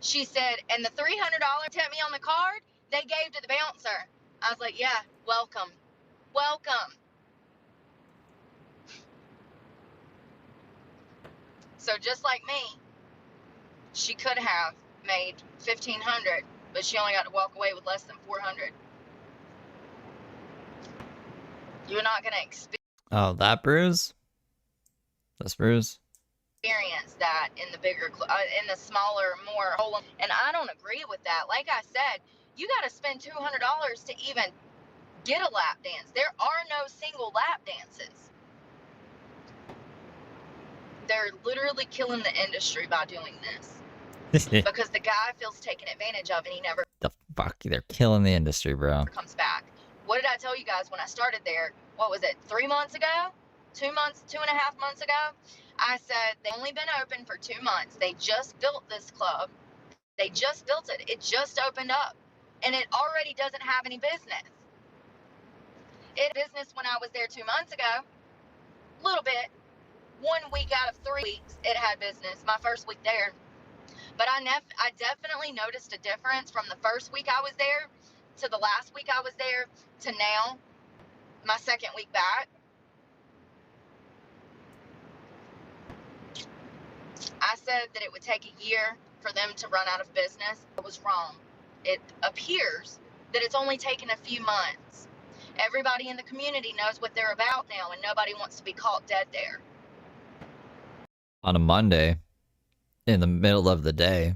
She said, and the $300 tip me on the card, they gave to the bouncer. I was like, yeah, welcome. Welcome. So just like me, she could have made $1,500, but she only got to walk away with less than $400. You're not going to experience Oh, that bruise? This bruise? that in the bigger, in the smaller, more hole. And I don't agree with that. Like I said, you got to spend $200 to even get a lap dance. There are no single lap dances. They're literally killing the industry by doing this. Because the guy feels taken advantage of and he never The fuck? They're killing the industry, bro. comes back. What did I tell you guys when I started there? What was it, 3 months ago? 2 months, 2.5 months ago? I said they've only been open for 2 months. They just built this club. They just built it. It just opened up. And it already doesn't have any business. It had business when I was there 2 months ago. A little bit. 1 week out of 3 weeks, it had business. My first week there. But I definitely noticed a difference from the first week I was there to the last week I was there to now, my second week back. I said that it would take a year for them to run out of business. I was wrong. It appears that it's only taken a few months. Everybody in the community knows what they're about now, and nobody wants to be caught dead there. On a Monday, in the middle of the day.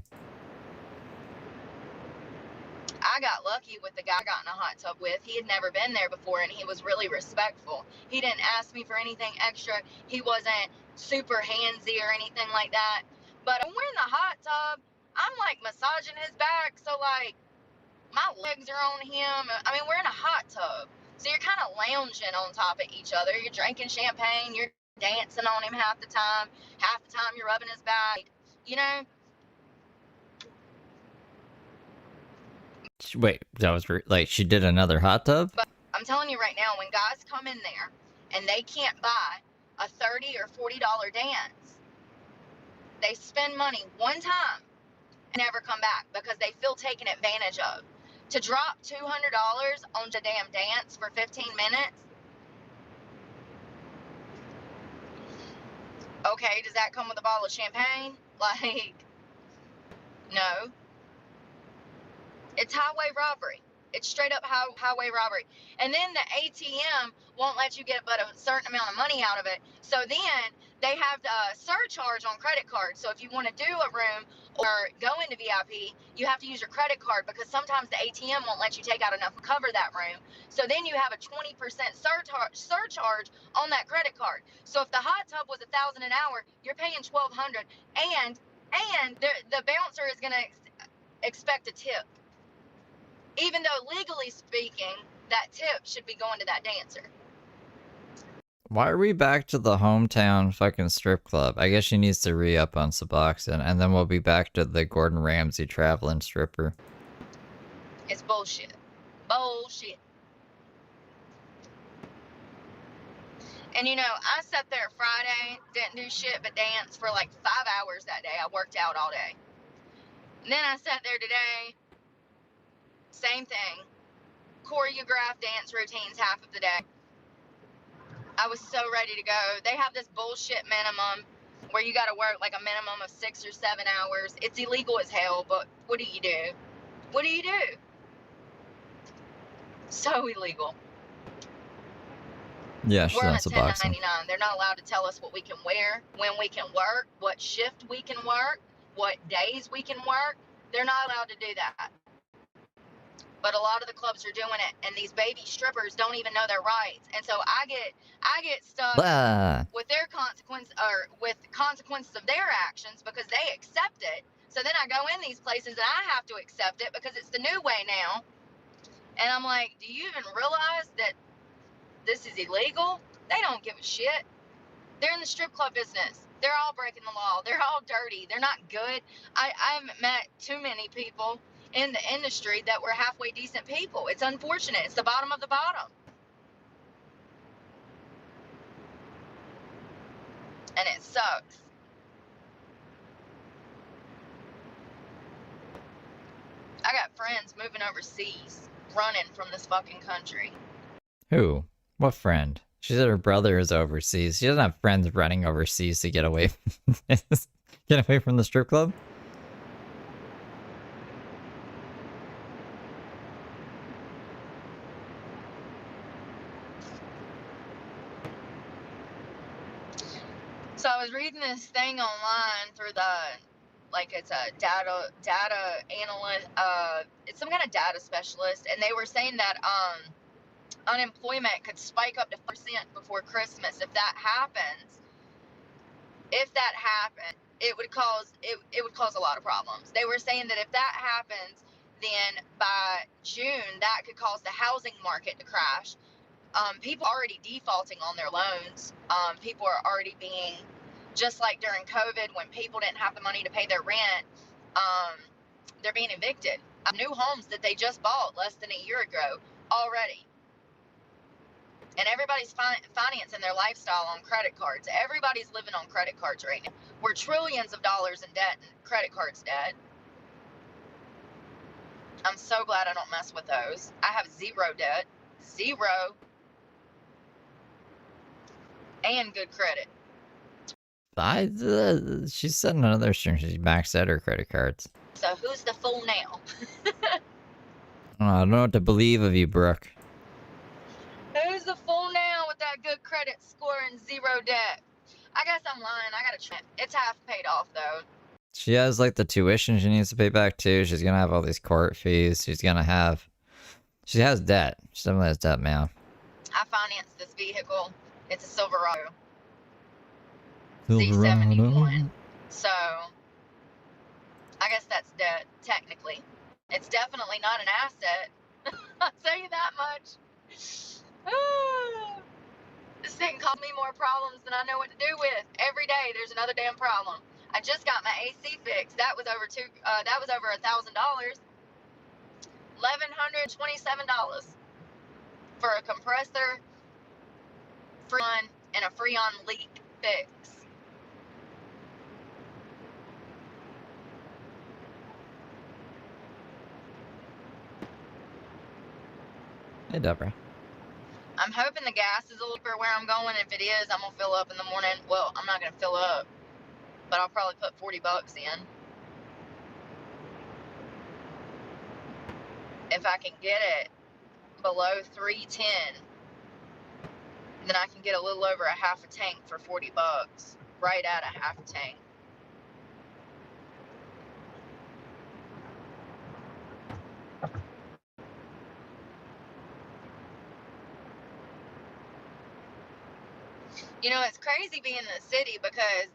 I got lucky with the guy I got in a hot tub with. He had never been there before, and he was really respectful. He didn't ask me for anything extra. He wasn't super handsy or anything like that. But when we're in the hot tub, I'm like massaging his back, so like my legs are on him. I mean, we're in a hot tub, so you're kind of lounging on top of each other. You're drinking champagne. You're dancing on him half the time. Half the time you're rubbing his back. You know, Wait, that was like she did another hot tub? But I'm telling you right now, when guys come in there and they can't buy a $30 or $40 dance, they spend money one time and never come back because they feel taken advantage of. To drop $200 on the damn dance for 15 minutes. Okay, does that come with a bottle of champagne? Like, no. It's highway robbery. It's straight up highway robbery. And then the ATM won't let you get but a certain amount of money out of it. So then they have the surcharge on credit cards. So if you want to do a room or go into VIP, you have to use your credit card because sometimes the ATM won't let you take out enough to cover that room. So then you have a 20% surcharge on that credit card. So if the hot tub was $1,000 an hour, you're paying $1,200, and the bouncer is gonna expect a tip. Even though legally speaking, that tip should be going to that dancer. Why are we back to the hometown fucking strip club? I guess she needs to re-up on Suboxone, and then we'll be back to the Gordon Ramsay traveling stripper. It's bullshit. Bullshit. And you know, I sat there Friday, didn't do shit but dance for like 5 hours that day. I worked out all day. And then I sat there today, same thing. Choreographed dance routines half of the day. I was so ready to go. They have this bullshit minimum where you got to work like a minimum of 6 or 7 hours. It's illegal as hell, but what do you do? What do you do? So illegal. Yeah, she's We're on on a Suboxone. 1099. They're not allowed to tell us what we can wear, when we can work, what shift we can work, what days we can work. They're not allowed to do that. But a lot of the clubs are doing it, and these baby strippers don't even know their rights. And so I get stuck with their consequences of their actions because they accept it. So then I go in these places and I have to accept it because it's the new way now. And I'm like, do you even realize that this is illegal? They don't give a shit. They're in the strip club business. They're all breaking the law. They're all dirty. They're not good. I haven't met too many people in the industry that were halfway decent people. It's unfortunate. It's the bottom of the bottom. And it sucks. I got friends moving overseas, running from this fucking country. Who? What friend? She said her brother is overseas. She doesn't have friends running overseas to get away from the strip club? So I was reading this thing online through it's a data analyst, it's some kind of data specialist, and they were saying that unemployment could spike up to 4% before Christmas. If that happens, it would cause a lot of problems. They were saying that if that happens, then by June that could cause the housing market to crash. People are already defaulting on their loans. People are already being, just like during COVID when people didn't have the money to pay their rent, they're being evicted of new homes that they just bought less than a year ago already. And everybody's financing their lifestyle on credit cards. Everybody's living on credit cards right now. We're trillions of dollars in debt and credit cards debt. I'm so glad I don't mess with those. I have zero debt. Zero. And good credit. She said in another stream she maxed out her credit cards. So who's the fool now? I don't know what to believe of you, Brooke. Who's the fool now with that good credit score and zero debt? I guess I'm lying. I gotta check. It's half paid off though. She has like the tuition she needs to pay back too. She's gonna have all these court fees. She has debt. She definitely has debt, man. I financed this vehicle. It's a Silverado. C71. So, I guess that's debt, technically. It's definitely not an asset. I'll tell you that much. This thing caused me more problems than I know what to do with. Every day there's another damn problem. I just got my AC fixed. That was over $1,000. $1,127 for a compressor, Freon, and a Freon leak fix. Hey, Deborah. I'm hoping the gas is a little bit where I'm going. If it is, I'm gonna fill up in the morning. Well, I'm not gonna fill up, but I'll probably put $40 in. If I can get it below 310, then I can get a little over a half a tank for $40, right at a half a tank. You know, it's crazy being in the city because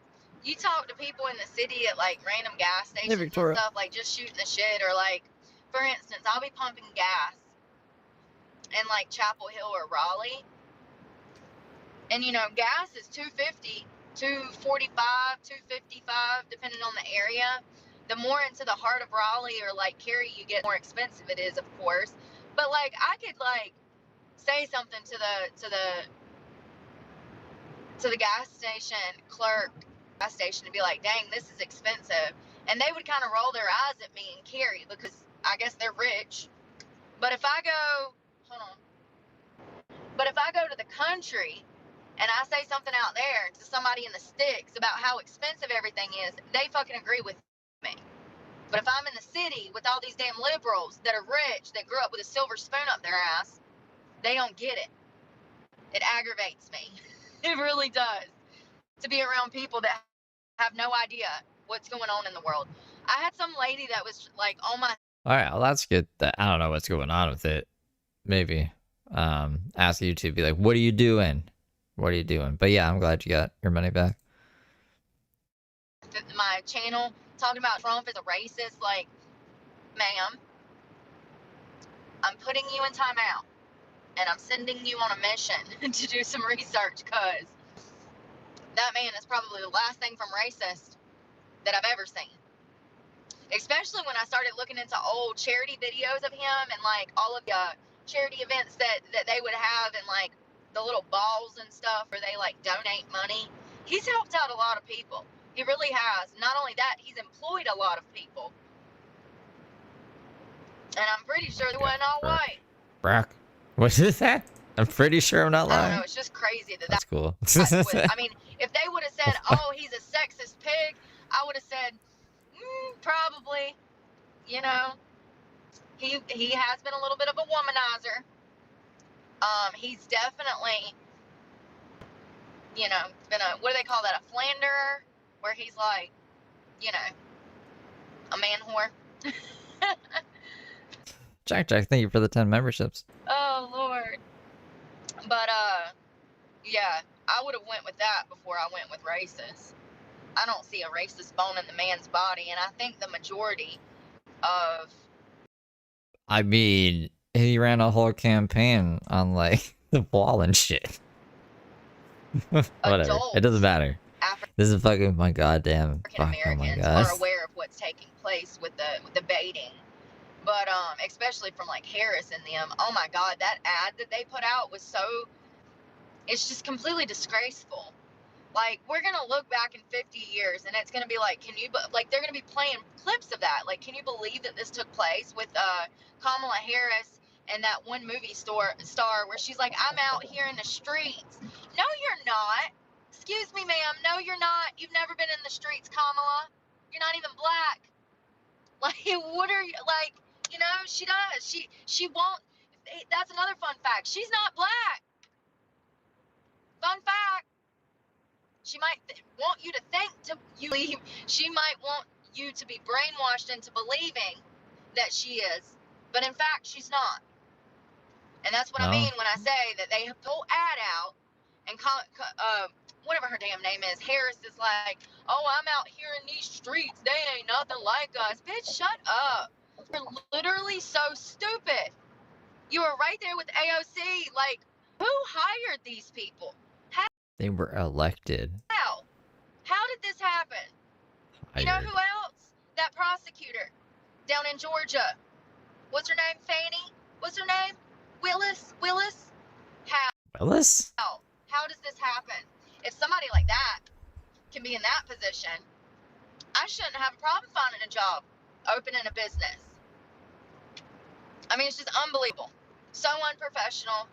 you talk to people in the city at like random gas stations and Victoria. stuff, like just shooting the shit, or like, for instance, I'll be pumping gas in like Chapel Hill or Raleigh, and you know, gas is $2.50, $2.45, $2.55, depending on the area. The more into the heart of Raleigh or like Cary you get, more expensive it is, of course. But like, I could like say something to the gas station clerk, gas station, to be like, dang, this is expensive. And they would kind of roll their eyes at me and Cary because I guess they're rich. But if I go, hold on. But if I go to the country and I say something out there to somebody in the sticks about how expensive everything is, they fucking agree with me. But if I'm in the city with all these damn liberals that are rich, that grew up with a silver spoon up their ass, they don't get it. It aggravates me. It really does. To be around people that have no idea what's going on in the world. I had some lady that was like, oh my. All right, well, that's good. I don't know what's going on with it. Maybe ask YouTube, be like, what are you doing? What are you doing? But yeah, I'm glad you got your money back. My channel talking about Trump is a racist. Like, ma'am, I'm putting you in timeout and I'm sending you on a mission to do some research, because that man is probably the last thing from racist that I've ever seen. Especially when I started looking into old charity videos of him and like all of the charity events that they would have, and like the little balls and stuff where they like donate money. He's helped out a lot of people. He really has. Not only that, he's employed a lot of people. And I'm pretty sure they wasn't all white. Brock, what is that? I'm pretty sure I'm not I lying. don't know. It's just crazy that That's cool. I mean, if they would have said, "Oh, he's a sexist pig," I would have said, probably. You know, he has been a little bit of a womanizer. He's definitely, you know, been a, what do they call that? A philanderer, where he's like, you know, a man whore. Jack, thank you for the 10 memberships. Oh Lord. But yeah, I would have went with that before I went with racist. I don't see a racist bone in the man's body, and I think the majority of. I mean, he ran a whole campaign on like the wall and shit. Whatever. It doesn't matter. This is fucking my goddamn fuck. Oh my god. Are aware of what's taking place with the baiting. But especially from like Harris and them. Oh my god, that ad that they put out was so, it's just completely disgraceful. Like, we're gonna look back in 50 years and it's gonna be like, they're gonna be playing clips of that. Like, can you believe that this took place with Kamala Harris and that one movie star where she's like, I'm out here in the streets. No, you're not. Excuse me, ma'am. No, you're not. You've never been in the streets, Kamala. You're not even black. Like, what are you, like, you know, she does. She won't. That's another fun fact. She's not black. Fun fact. She might want you to think you believe. She might want you to be brainwashed into believing that she is, but in fact, she's not. And that's what I mean when I say that they pull ad out, and whatever her damn name is, Harris is like, oh, I'm out here in these streets. They ain't nothing like us. Bitch, shut up. You're literally so stupid. You were right there with AOC. Like, who hired these people? How? They were elected. How did this happen? Hired. You know who else? That prosecutor down in Georgia. What's her name? Fannie? What's her name? Willis? How? Willis? How does this happen? If somebody like that can be in that position, I shouldn't have a problem finding a job, opening a business. I mean, it's just unbelievable. So unprofessional.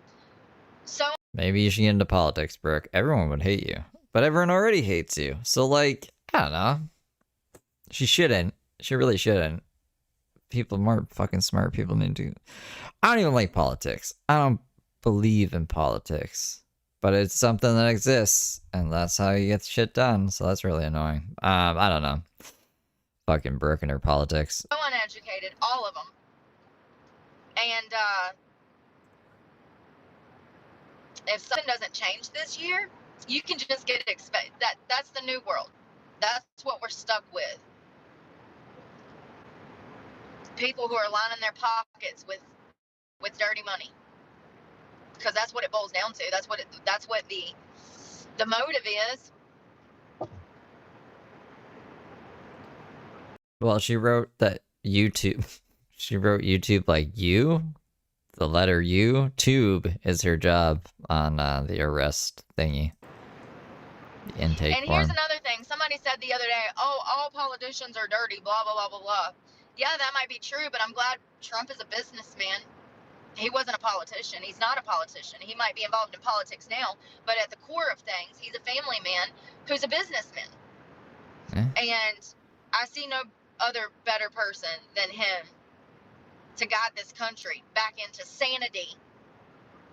So. Maybe you should get into politics, Brooke. Everyone would hate you. But everyone already hates you. So, like, I don't know. She shouldn't. She really shouldn't. People, more fucking smart people need to. I don't even like politics. I don't believe in politics. But it's something that exists. And that's how you get shit done. So that's really annoying. I don't know. Fucking Brooke and her politics. So uneducated, all of them. And if something doesn't change this year, you can just get that's the new world. That's what we're stuck with. People who are lining their pockets with dirty money, because that's what it boils down to. That's what the motive is. Well, she wrote that YouTube. She wrote YouTube like you. The letter U. Tube is her job on the arrest thingy. The intake And form. here's another thing. Somebody said the other day, oh, all politicians are dirty, blah, blah, blah, blah, blah. Yeah, that might be true, but I'm glad Trump is a businessman. He wasn't a politician. He's not a politician. He might be involved in politics now, but at the core of things, he's a family man who's a businessman. And I see no other better person than him to guide this country back into sanity,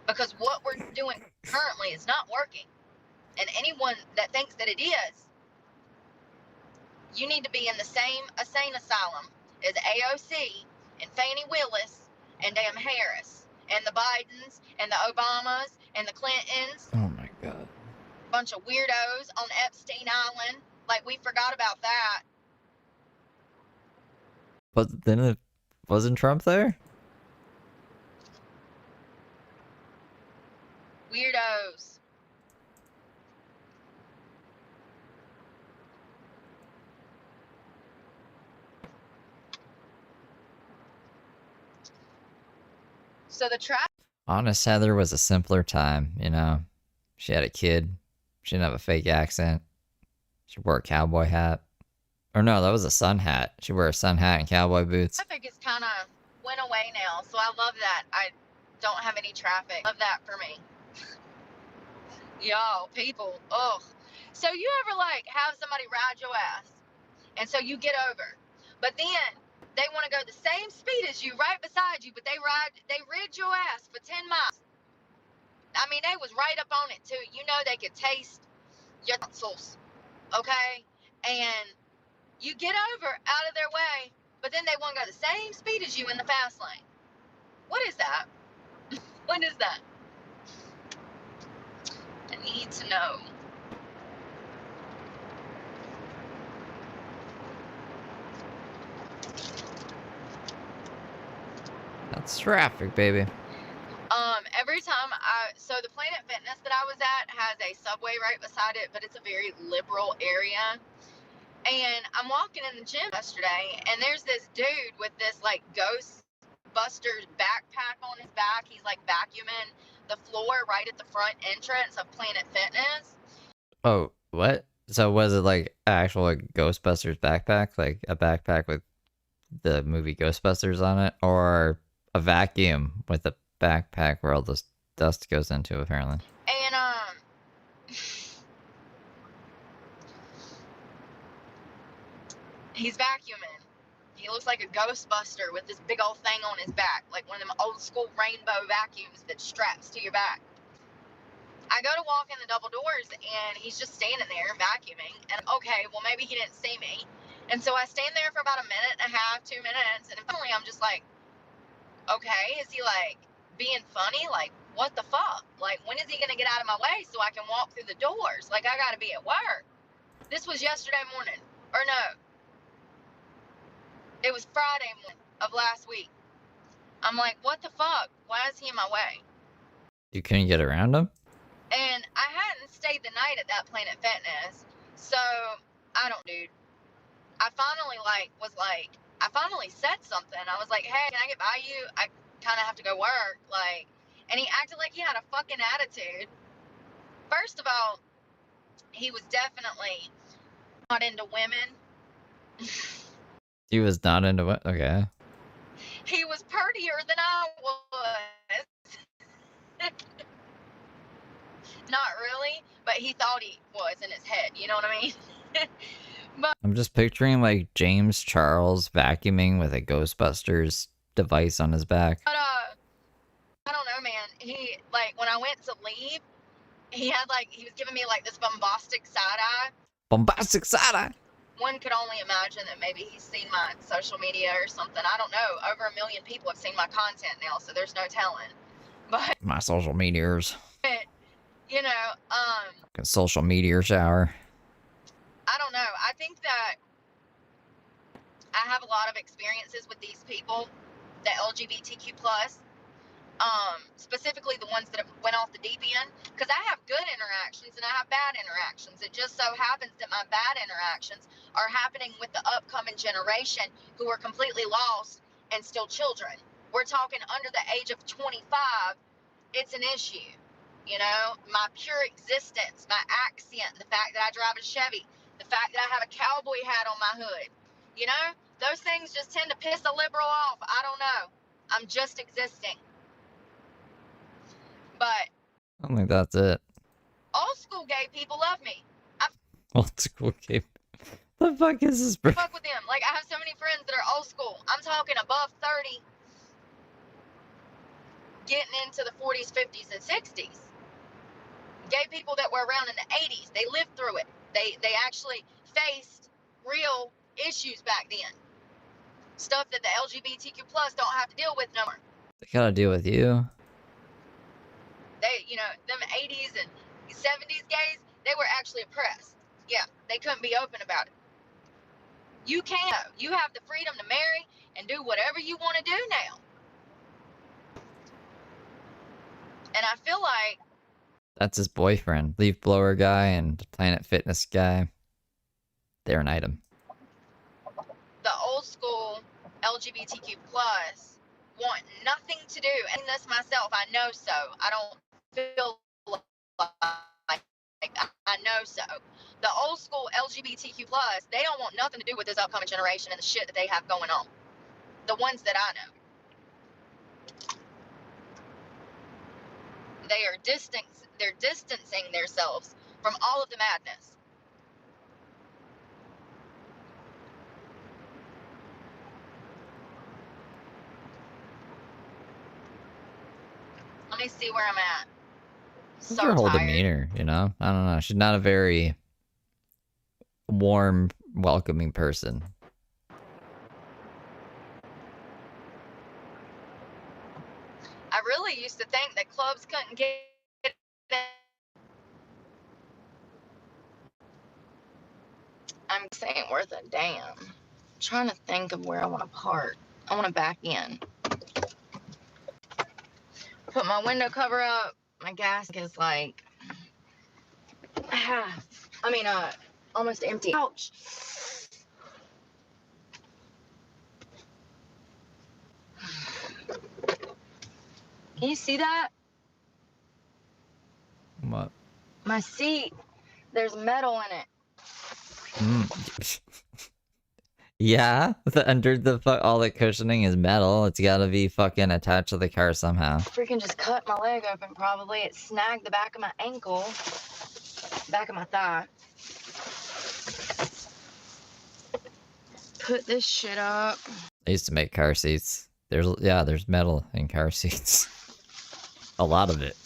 because what we're doing currently is not working. And anyone that thinks that it is, you need to be in the same insane asylum as AOC and Fannie Willis and damn Harris and the Bidens and the Obamas and the Clintons. Oh my god. Bunch of weirdos on Epstein Island. Like, we forgot about that. But then it wasn't Trump there? Weirdos. So the trap. Honest Heather was a simpler time, you know? She had a kid. She didn't have a fake accent. She wore a cowboy hat. Or no, that was a sun hat. She wore a sun hat and cowboy boots. Traffic is kind of went away now, so I love that. I don't have any traffic. Love that for me. Yo, people, ugh. So you ever, like, have somebody ride your ass, and so you get over, but then they want to go the same speed as you, right beside you, but they rid your ass for 10 miles. I mean, they was right up on it, too. You know they could taste your tonsils, okay? And you get over out of their way, but then they want to go the same speed as you in the fast lane. What is that? What is that? I need to know. That's traffic, baby. Every time so the Planet Fitness that I was at has a Subway right beside it, but it's a very liberal area. And I'm walking in the gym yesterday, and there's this dude with this, like, Ghostbusters backpack on his back. He's, like, vacuuming the floor right at the front entrance of Planet Fitness. Oh, what? So was it like actual like Ghostbusters backpack? Like a backpack with the movie Ghostbusters on it? Or a vacuum with a backpack where all this dust goes into, apparently? And, he's vacuuming. He looks like a Ghostbuster with this big old thing on his back, like one of them old school rainbow vacuums that straps to your back. I go to walk in the double doors, and he's just standing there vacuuming. And okay, well, maybe he didn't see me. And so I stand there for about a minute and a half, 2 minutes, and finally I'm just like, okay, is he, like, being funny? Like, what the fuck? Like, when is he gonna get out of my way so I can walk through the doors? Like, I gotta be at work. This was yesterday morning. Or no. It was Friday morning of last week. I'm like, what the fuck? Why is he in my way? You couldn't get around him? And I hadn't stayed the night at that Planet Fitness. So, I don't, dude. I finally, like, was like, I finally said something. I was like, hey, can I get by you? I kind of have to go work. Like, and he acted like he had a fucking attitude. First of all, he was definitely not into women. He was not into it. Okay. He was prettier than I was. Not really, but he thought he was in his head. You know what I mean? But I'm just picturing like James Charles vacuuming with a Ghostbusters device on his back. I don't know, man. He, like, when I went to leave, he was giving me like this bombastic side eye. Bombastic side-eye. One could only imagine that maybe he's seen my social media or something. I don't know. Over 1 million people have seen my content now, so there's no telling. But My social meteors. you know, Social meteor shower. I don't know. I think that I have a lot of experiences with these people, the LGBTQ plus. Specifically the ones that have went off the deep end, because I have good interactions and I have bad interactions. It just so happens that my bad interactions are happening with the upcoming generation who are completely lost and still children. We're talking under the age of 25. It's an issue. You know, my pure existence, my accent, the fact that I drive a Chevy, the fact that I have a cowboy hat on my hood, you know, those things just tend to piss a liberal off. I don't know. I'm just existing. But I don't think that's it. old school gay people love me. I Old school game. The fuck is this, bro? fuck with them. Like, I have so many friends that are old school. I'm talking above 30, getting into the 40s, 50s, and 60s. Gay people that were around in the 80s, they lived through it. They actually faced real issues back then. Stuff that the LGBTQ plus don't have to deal with no more. They gotta deal with you. They, you know, them 80s and 70s gays, they were actually oppressed. Yeah, they couldn't be open about it. You can. You have the freedom to marry and do whatever you want to do now. And I feel like That's his boyfriend. Leaf blower guy and Planet Fitness guy. They're an item. the old school LGBTQ plus want nothing to do. And this myself, I know so. I don't feel like I know so. The old school LGBTQ plus, they don't want nothing to do with this upcoming generation and the shit that they have going on. The ones that I know. They're distancing themselves from all of the madness. Let me see where I'm at. What's her whole tired. demeanor, you know? I don't know. She's not a very warm, welcoming person. I really used to think that clubs couldn't get I'm saying worth a damn. I'm trying to think of where I want to park. I want to back in. Put my window cover up. My gas is like half. Almost empty. Ouch. Can you see that? What? My seat. There's metal in it. Yeah, under the all the cushioning is metal. It's gotta be fucking attached to the car somehow. Freaking just cut my leg open probably. It snagged the back of my ankle. Back of my thigh. Put this shit up. I used to make car seats. There's metal in car seats. A lot of it.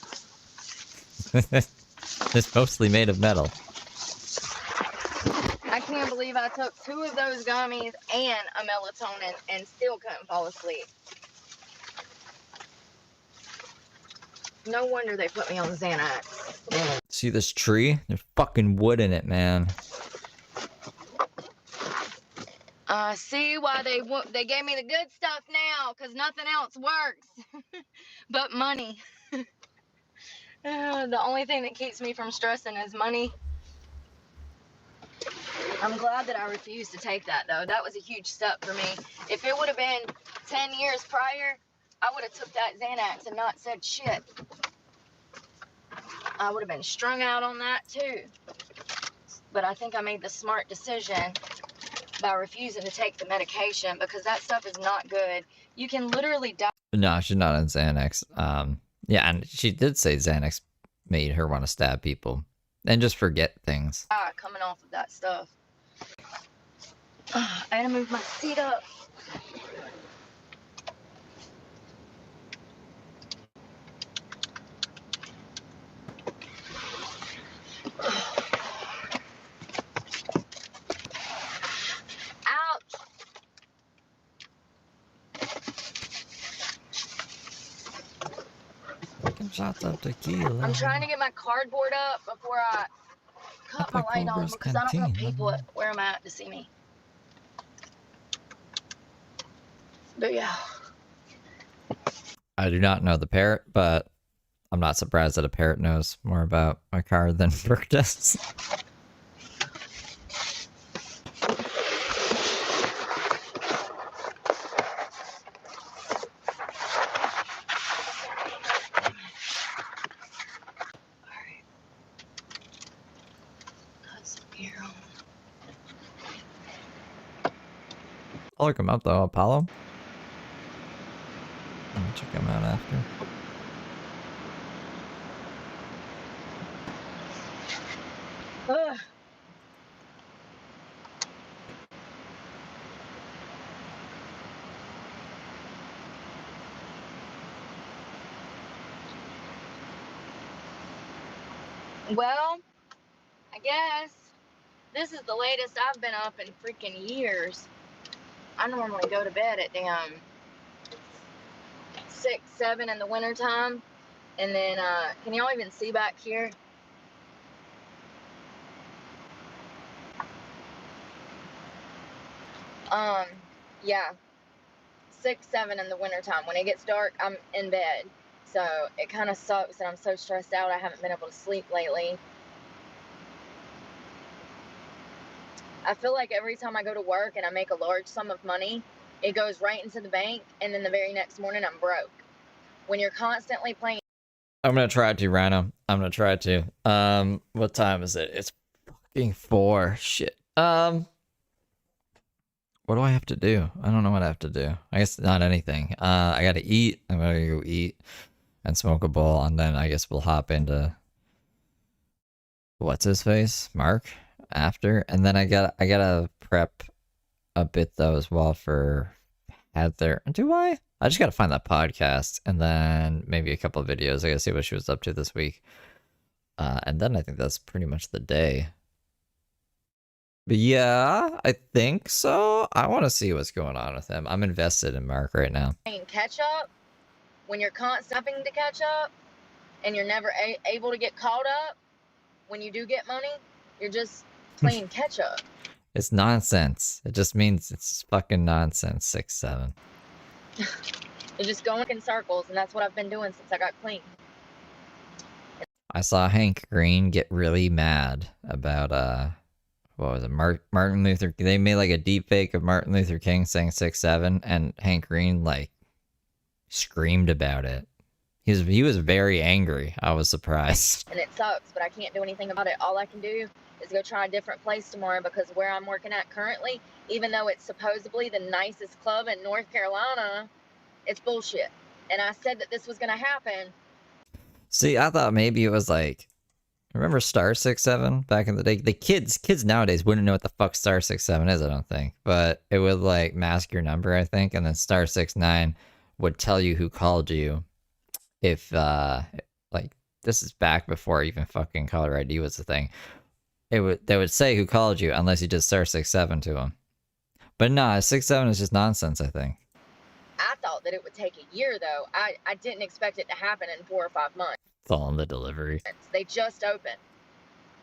It's mostly made of metal. I can't believe I took 2 of those gummies and a melatonin and still couldn't fall asleep. No wonder they put me on Xanax. See this tree? There's fucking wood in it, man. See why they gave me the good stuff now, because nothing else works but money. The only thing that keeps me from stressing is money. I'm glad that I refused to take that, though. That was a huge step for me. If it would have been 10 years prior, I would have took that Xanax and not said shit. I would have been strung out on that, too. But I think I made the smart decision by refusing to take the medication because that stuff is not good. You can literally die. No, she's not on Xanax. Yeah, and she did say Xanax made her want to stab people and just forget things. Coming off of that stuff. I gotta move my seat up. Ouch! Fucking shots of tequila. I'm trying to get my cardboard up before I cut my light on because I don't want people where I'm at to see me. But yeah. I do not know the parrot, but I'm not surprised that a parrot knows more about my car than Brooke does. I'll look him up though, Apollo. I'll check him out after. Ugh. Well, I guess this is the latest I've been up in freaking years. I normally go to bed at damn 6, 7 in the wintertime. And then, can y'all even see back here? Yeah, 6, 7 in the wintertime. When it gets dark, I'm in bed. So it kind of sucks and I'm so stressed out I haven't been able to sleep lately. I feel like every time I go to work and I make a large sum of money, it goes right into the bank and then the very next morning I'm broke. When you're constantly playing. I'm gonna try to, Rhino. I'm gonna try to. What time is it? It's fucking 4. Shit. What do I have to do? I don't know what I have to do. I guess not anything. I gotta eat. I'm gonna go eat and smoke a bowl, and then I guess we'll hop into what's his face, Mark, after, and then I gotta prep a bit though as well for Heather. Do I? I just gotta find that podcast and then maybe a couple of videos. I gotta see what she was up to this week, and then I think that's pretty much the day. But yeah, I think so. I want to see what's going on with him. I'm invested in Mark right now. Catch up. When you're constantly having to catch up and you're never able to get caught up, when you do get money, you're just playing catch up. It's nonsense. It just means it's fucking nonsense. 6, 7. You're just going in circles, and that's what I've been doing since I got clean. I saw Hank Green get really mad about what was it, Martin Luther. They made like a deep fake of Martin Luther King saying 6, 7, and Hank Green like screamed about it. He was very angry. I was surprised. And it sucks, but I can't do anything about it. All I can do is go try a different place tomorrow because where I'm working at currently, even though it's supposedly the nicest club in North Carolina, it's bullshit. And I said that this was going to happen. See, I thought maybe it was like, remember Star 67 back in the day? The kids nowadays wouldn't know what the fuck Star 67 is, I don't think. But it would like mask your number, I think, and then Star 69 would tell you who called you if like this is back before even fucking caller ID was a thing. They would say who called you unless you did Star 67 to them. But nah, 67 is just nonsense, I think. I thought that it would take a year though. I didn't expect it to happen in 4 or 5 months. It's all in the delivery. They just opened.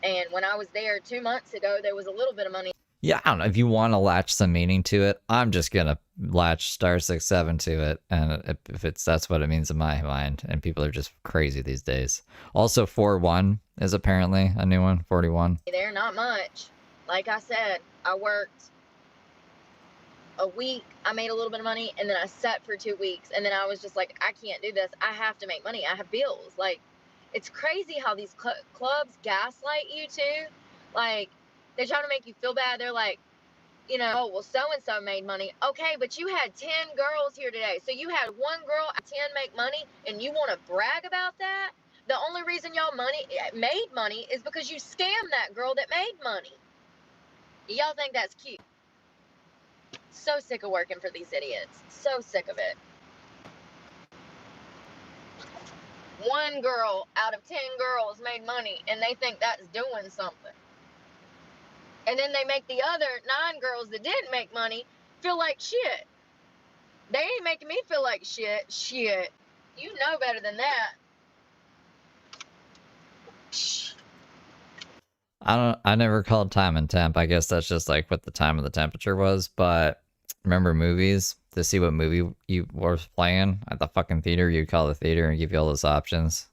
And when I was there 2 months ago, there was a little bit of money. Yeah, I don't know. If you want to latch some meaning to it, I'm just gonna latch Star 67 to it, and if that's what it means in my mind. And people are just crazy these days. Also, 41 is apparently a new one. 41. There, not much. Like I said, I worked a week, I made a little bit of money, and then I sat for 2 weeks, and then I was just like, I can't do this. I have to make money. I have bills. Like, it's crazy how these clubs gaslight you too. Like, they try to make you feel bad. They're like, you know, oh, well, so-and-so made money. Okay, but you had 10 girls here today. So you had one girl at 10 make money, and you want to brag about that? The only reason y'all made money is because you scammed that girl that made money. Y'all think that's cute. So sick of working for these idiots. So sick of it. One girl out of 10 girls made money, and they think that's doing something. And then they make the other 9 girls that didn't make money feel like shit. They ain't making me feel like shit. Shit. You know better than that. I never called time and temp. I guess that's just like what the time of the temperature was. But remember movies? To see what movie you were playing at the fucking theater, you'd call the theater and give you all those options.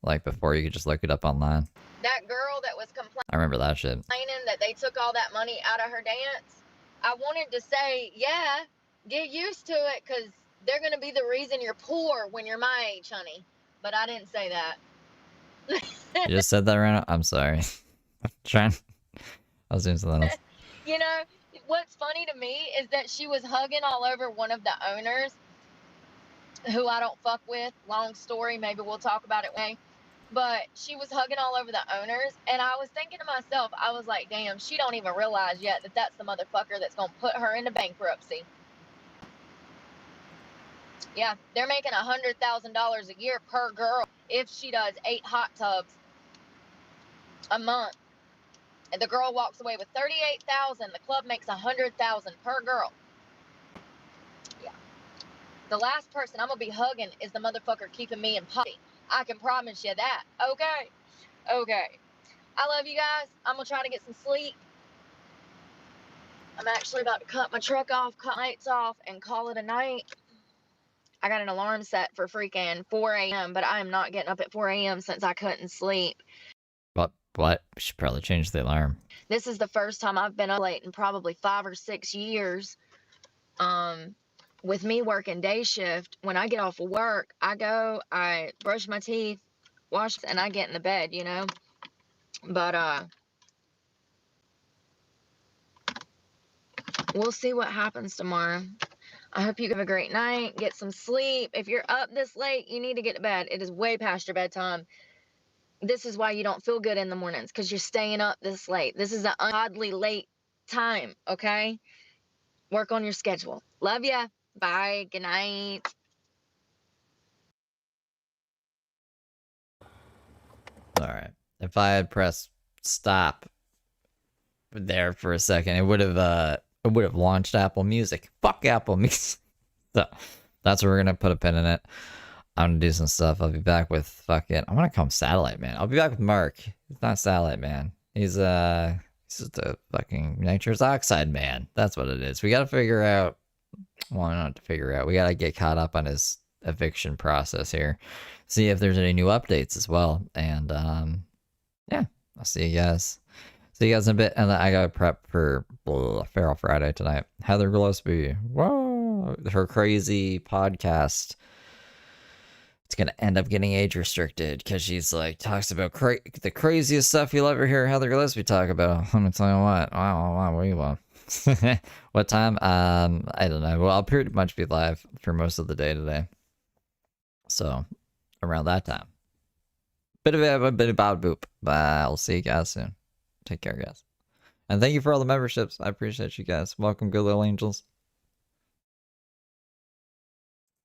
Like before, you could just look it up online. That girl that was I remember that shit. complaining that they took all that money out of her dance, I wanted to say, yeah, get used to it, because they're going to be the reason you're poor when you're my age, honey. But I didn't say that. You just said that right now? I'm sorry. I was doing something else. You know, what's funny to me is that she was hugging all over one of the owners who I don't fuck with. Long story, maybe we'll talk about it later. But she was hugging all over the owners, and I was thinking to myself, I was like, damn, she don't even realize yet that that's the motherfucker that's going to put her into bankruptcy. Yeah, they're making $100,000 a year per girl if she does 8 hot tubs a month. And the girl walks away with $38,000. The club makes $100,000 per girl. Yeah. The last person I'm gonna be hugging is the motherfucker keeping me in poverty. I can promise you that. Okay. Okay. I love you guys. I'm gonna try to get some sleep. I'm actually about to cut my truck off, cut lights off, and call it a night. I got an alarm set for freaking 4 a.m., but I am not getting up at 4 a.m. since I couldn't sleep. What? We should probably change the alarm. This is the first time I've been up late in probably 5 or 6 years. With me working day shift, when I get off of work, I go, I brush my teeth, wash, and I get in the bed, you know? But, we'll see what happens tomorrow. I hope you have a great night. Get some sleep. If you're up this late, you need to get to bed. It is way past your bedtime. This is why you don't feel good in the mornings, because you're staying up this late. This is an ungodly late time, okay? Work on your schedule. Love ya. Bye. Good night. Alright. If I had pressed stop there for a second, it would have launched Apple Music. Fuck Apple Music. So that's where we're gonna put a pin in it. I'm gonna do some stuff. I'll be back with fucking, I wanna call him Satellite Man. I'll be back with Mark. He's not Satellite Man. He's just a fucking Nitrous Oxide Man. That's what it is. We gotta figure out, well, not to figure out, we gotta get caught up on his eviction process here. See if there's any new updates as well. And yeah, I'll see you guys. See you guys in a bit. And I gotta prep for Feral Friday tonight. Heather Gillespie, whoa, her crazy podcast. It's gonna end up getting age restricted because she's like talks about the craziest stuff you'll ever hear Heather Gillespie talk about. Let me tell you what. Wow, what do you want? What time? I don't know. Well, I'll pretty much be live for most of the day today. So around that time. Bit of a boop. But I'll see you guys soon. Take care, guys. And thank you for all the memberships. I appreciate you guys. Welcome, good little angels.